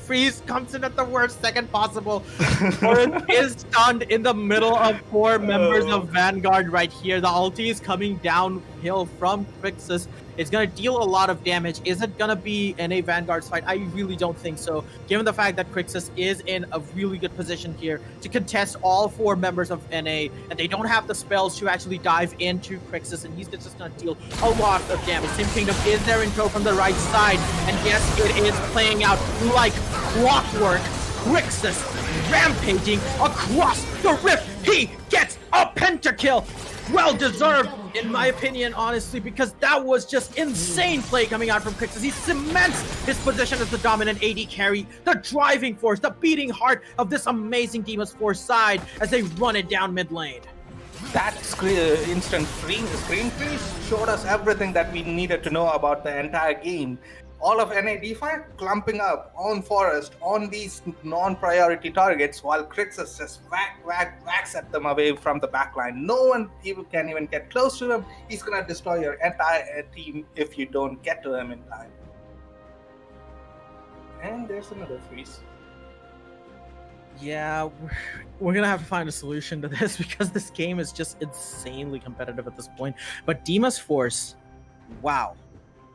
freeze comes in at the worst second possible. Forest is stunned in the middle of 4 members of Vanguard right here. The ulti is coming downhill from Crixus. It's going to deal a lot of damage. Is it going to be NA Vanguard's fight? I really don't think so, given the fact that Crixus is in a really good position here to contest all 4 members of NA, and they don't have the spells to actually dive into Crixus, and he's just going to deal a lot of damage. Sim Kingdom is there in tow from the right side, and yes, it is playing out like clockwork. Crixus rampaging across the rift. He gets a pentakill. Well deserved, in my opinion, honestly, because that was just insane play coming out from Crixus. He cements his position as the dominant AD carry, the driving force, the beating heart of this amazing Deimos Force side as they run it down mid lane. That instant screen freeze showed us everything that we needed to know about the entire game. All of NA DeFi clumping up on Forest on these non-priority targets, while Crixus just whacks at them away from the backline. No one even can even get close to him. He's gonna destroy your entire team if you don't get to him in time. And there's another freeze. Yeah, we're gonna have to find a solution to this because this game is just insanely competitive at this point. But Deimos Force, wow.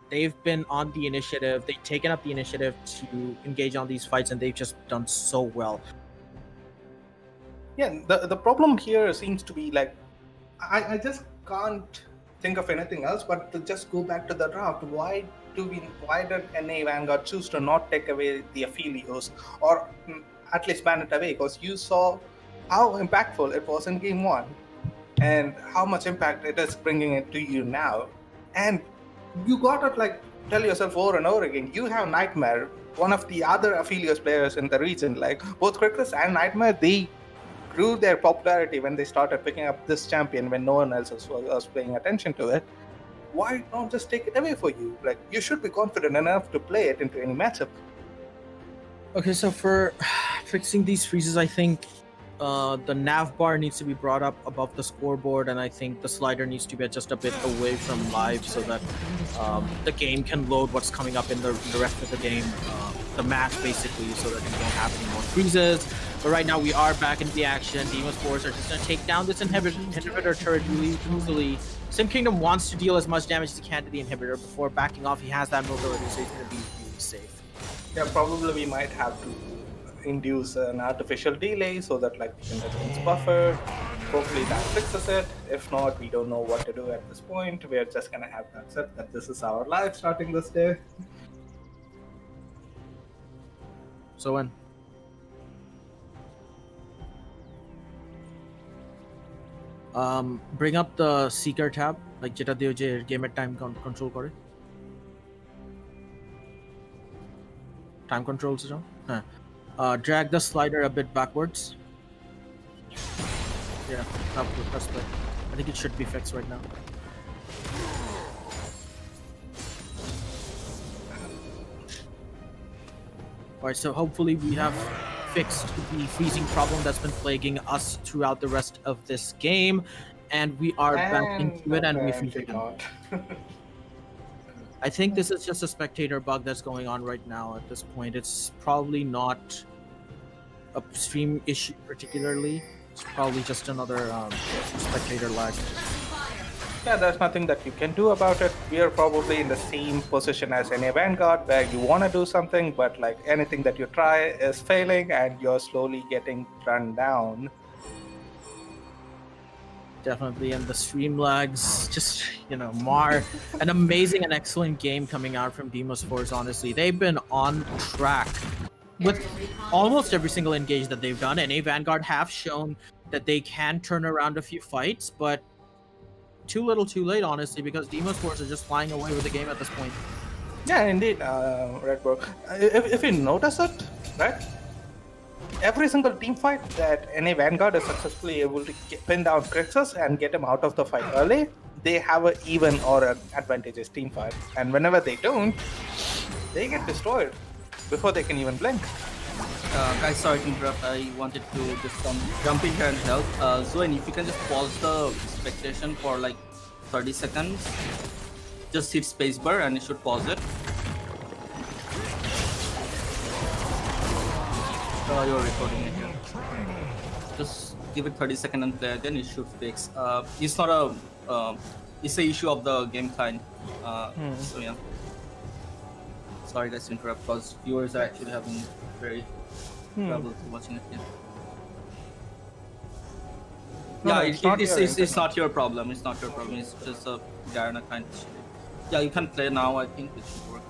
They've been on the initiative. They've taken up the initiative to engage on these fights, and they've just done so well. Yeah, the problem here seems to be like, I just can't think of anything else but to just go back to the draft. Why did NA Vanguard choose to not take away the Aphelios, or at least ban it away? Because you saw how impactful it was in game 1 and how much impact it is bringing it to you now. And you gotta like tell yourself over and over again, you have Nightmare, one of the other Aphelios players in the region. Like both Crixus and Nightmare, they grew their popularity when they started picking up this champion when no one else was paying attention to it. Why not just take it away for you? Like, you should be confident enough to play it into any matchup. Okay, so for fixing these freezes, I think the nav bar needs to be brought up above the scoreboard, and I think the slider needs to be just a bit away from live so that the game can load what's coming up in the rest of the game, the match basically, so that you don't have any more freezes. But right now we are back into the action. Deimos Force are just going to take down this inhibitor turret really easily. Sim Kingdom wants to deal as much damage as he can to the inhibitor before backing off. He has that mobility, so he's going to be really safe. Yeah, probably we might have to induce an artificial delay so that like we can get things buffered. Hopefully that fixes it. If not, we don't know what to do at this point. We're just gonna have to accept that this is our life starting this day. So when? Bring up the Seeker tab, like jeta diyo je game at time control kore. Time controls, you know? Drag the slider a bit backwards. Yeah, press play. I think it should be fixed right now. Alright, so hopefully we have fixed the freezing problem that's been plaguing us throughout the rest of this game, and we are back into it, and we freeze again. I think this is just a spectator bug that's going on right now at this point. It's probably not a stream issue particularly. It's probably just another spectator lag. Yeah, there's nothing that you can do about it. We are probably in the same position as NA Vanguard, where you want to do something, but like anything that you try is failing and you're slowly getting run down. Definitely, and the stream lags just, mar an amazing and excellent game coming out from Deimos Force, honestly. They've been on track with almost every single engage that they've done, and NA Vanguard have shown that they can turn around a few fights, but too little too late, honestly, because Deimos Force are just flying away with the game at this point. Yeah, indeed, Redbird. If you notice it, right? Every single team fight that NA Vanguard is successfully able to pin down Crixus and get him out of the fight early, they have an even or an advantageous team fight. And whenever they don't, they get destroyed before they can even blink. Guys, sorry to interrupt. I wanted to just jump in here and help. Zoen, if you can just pause the expectation for like 30 seconds. Just hit spacebar and it should pause it. You're recording it here. Just give it 30 seconds and play again. It should fix. It's not a. It's a issue of the game client. So yeah. Sorry guys to interrupt, because viewers are actually having very trouble watching it. Yeah. No, Yeah, it's not your it's not your problem. It's not your problem. It's just a Garena kind of shit. Yeah, you can play now. I think it should work.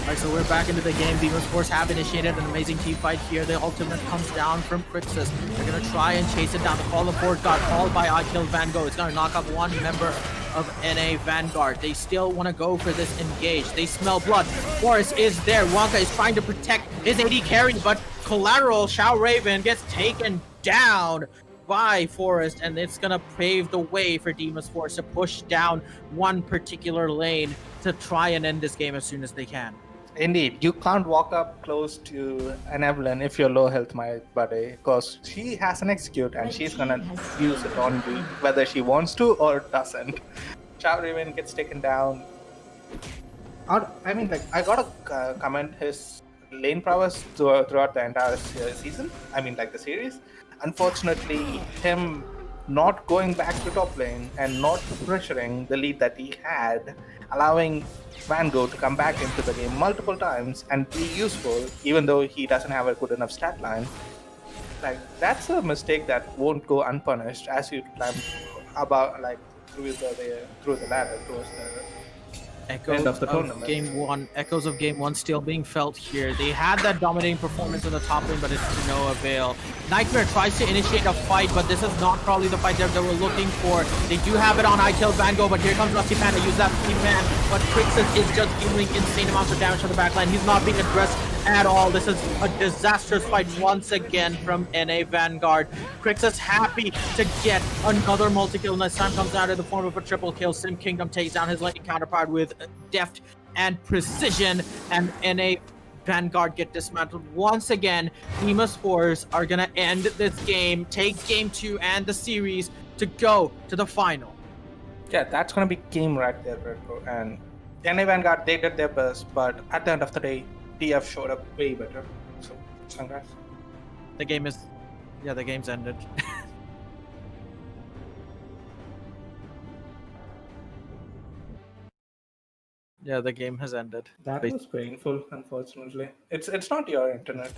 Alright, so we're back into the game. Deimos Force have initiated an amazing team fight here. The ultimate comes down from Crixus. They're gonna try and chase it down. The call of board got called by I Killed Vanguard. It's gonna knock off one member of NA Vanguard. They still want to go for this engage. They smell blood. Forest is there. Wonka is trying to protect his AD carry, but collateral Shao Raven gets taken down by Forest, and it's gonna pave the way for Deimos Force to push down one particular lane to try and end this game as soon as they can. Indeed, you can't walk up close to an Evelyn if you're low health, my buddy, because she has an execute and she's gonna use it on you, whether she wants to or doesn't. Shao Raven gets taken down. I mean, like, I gotta comment his lane prowess throughout the entire season. I mean, like the series. Unfortunately, him not going back to top lane and not pressuring the lead that he had, allowing Vanguard to come back into the game multiple times and be useful, even though he doesn't have a good enough stat line. Like, that's a mistake that won't go unpunished as you climb about, like, through the ladder towards the Echoes end of the tournament. Echoes of game one still being felt here. They had that dominating performance in the top lane, but it's to no avail. Nightmare tries to initiate a fight, but this is not probably the fight that they were looking for. They do have it on I Kill Vango, but here comes Rusty Panda, use that speed man. But Crixus is just dealing insane amounts of damage on the backline. He's not being addressed at all. This is a disastrous fight once again from NA Vanguard. Crixus happy to get another multi-kill, and this time comes out in the form of a triple kill. Sim Kingdom takes down his lane counterpart with deft and precision, and NA Vanguard get dismantled once again. Deimos Force are gonna end this game, take game 2 and the series to go to the final. Yeah, that's gonna be game right there, Redco. And NA Vanguard, they did their best, but at the end of the day, TF showed up way better. So, congrats. The game's ended. Yeah, the game has ended. That was painful, unfortunately. It's not your internet.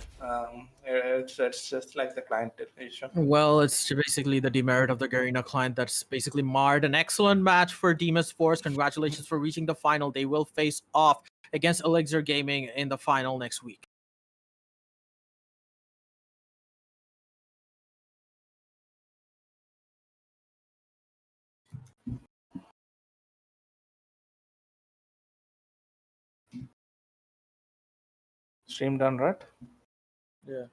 It's just like the client issue. Well, it's basically the demerit of the Garena client that's basically marred an excellent match for Deimos Force. Congratulations for reaching the final. They will face off against Elixir Gaming in the final next week. Stream done, right? Yeah.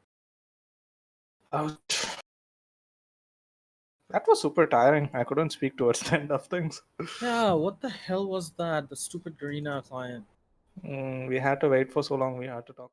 That was super tiring. I couldn't speak towards the end of things. Yeah, what the hell was that? The stupid Garena client. We had to wait for so long. We had to talk.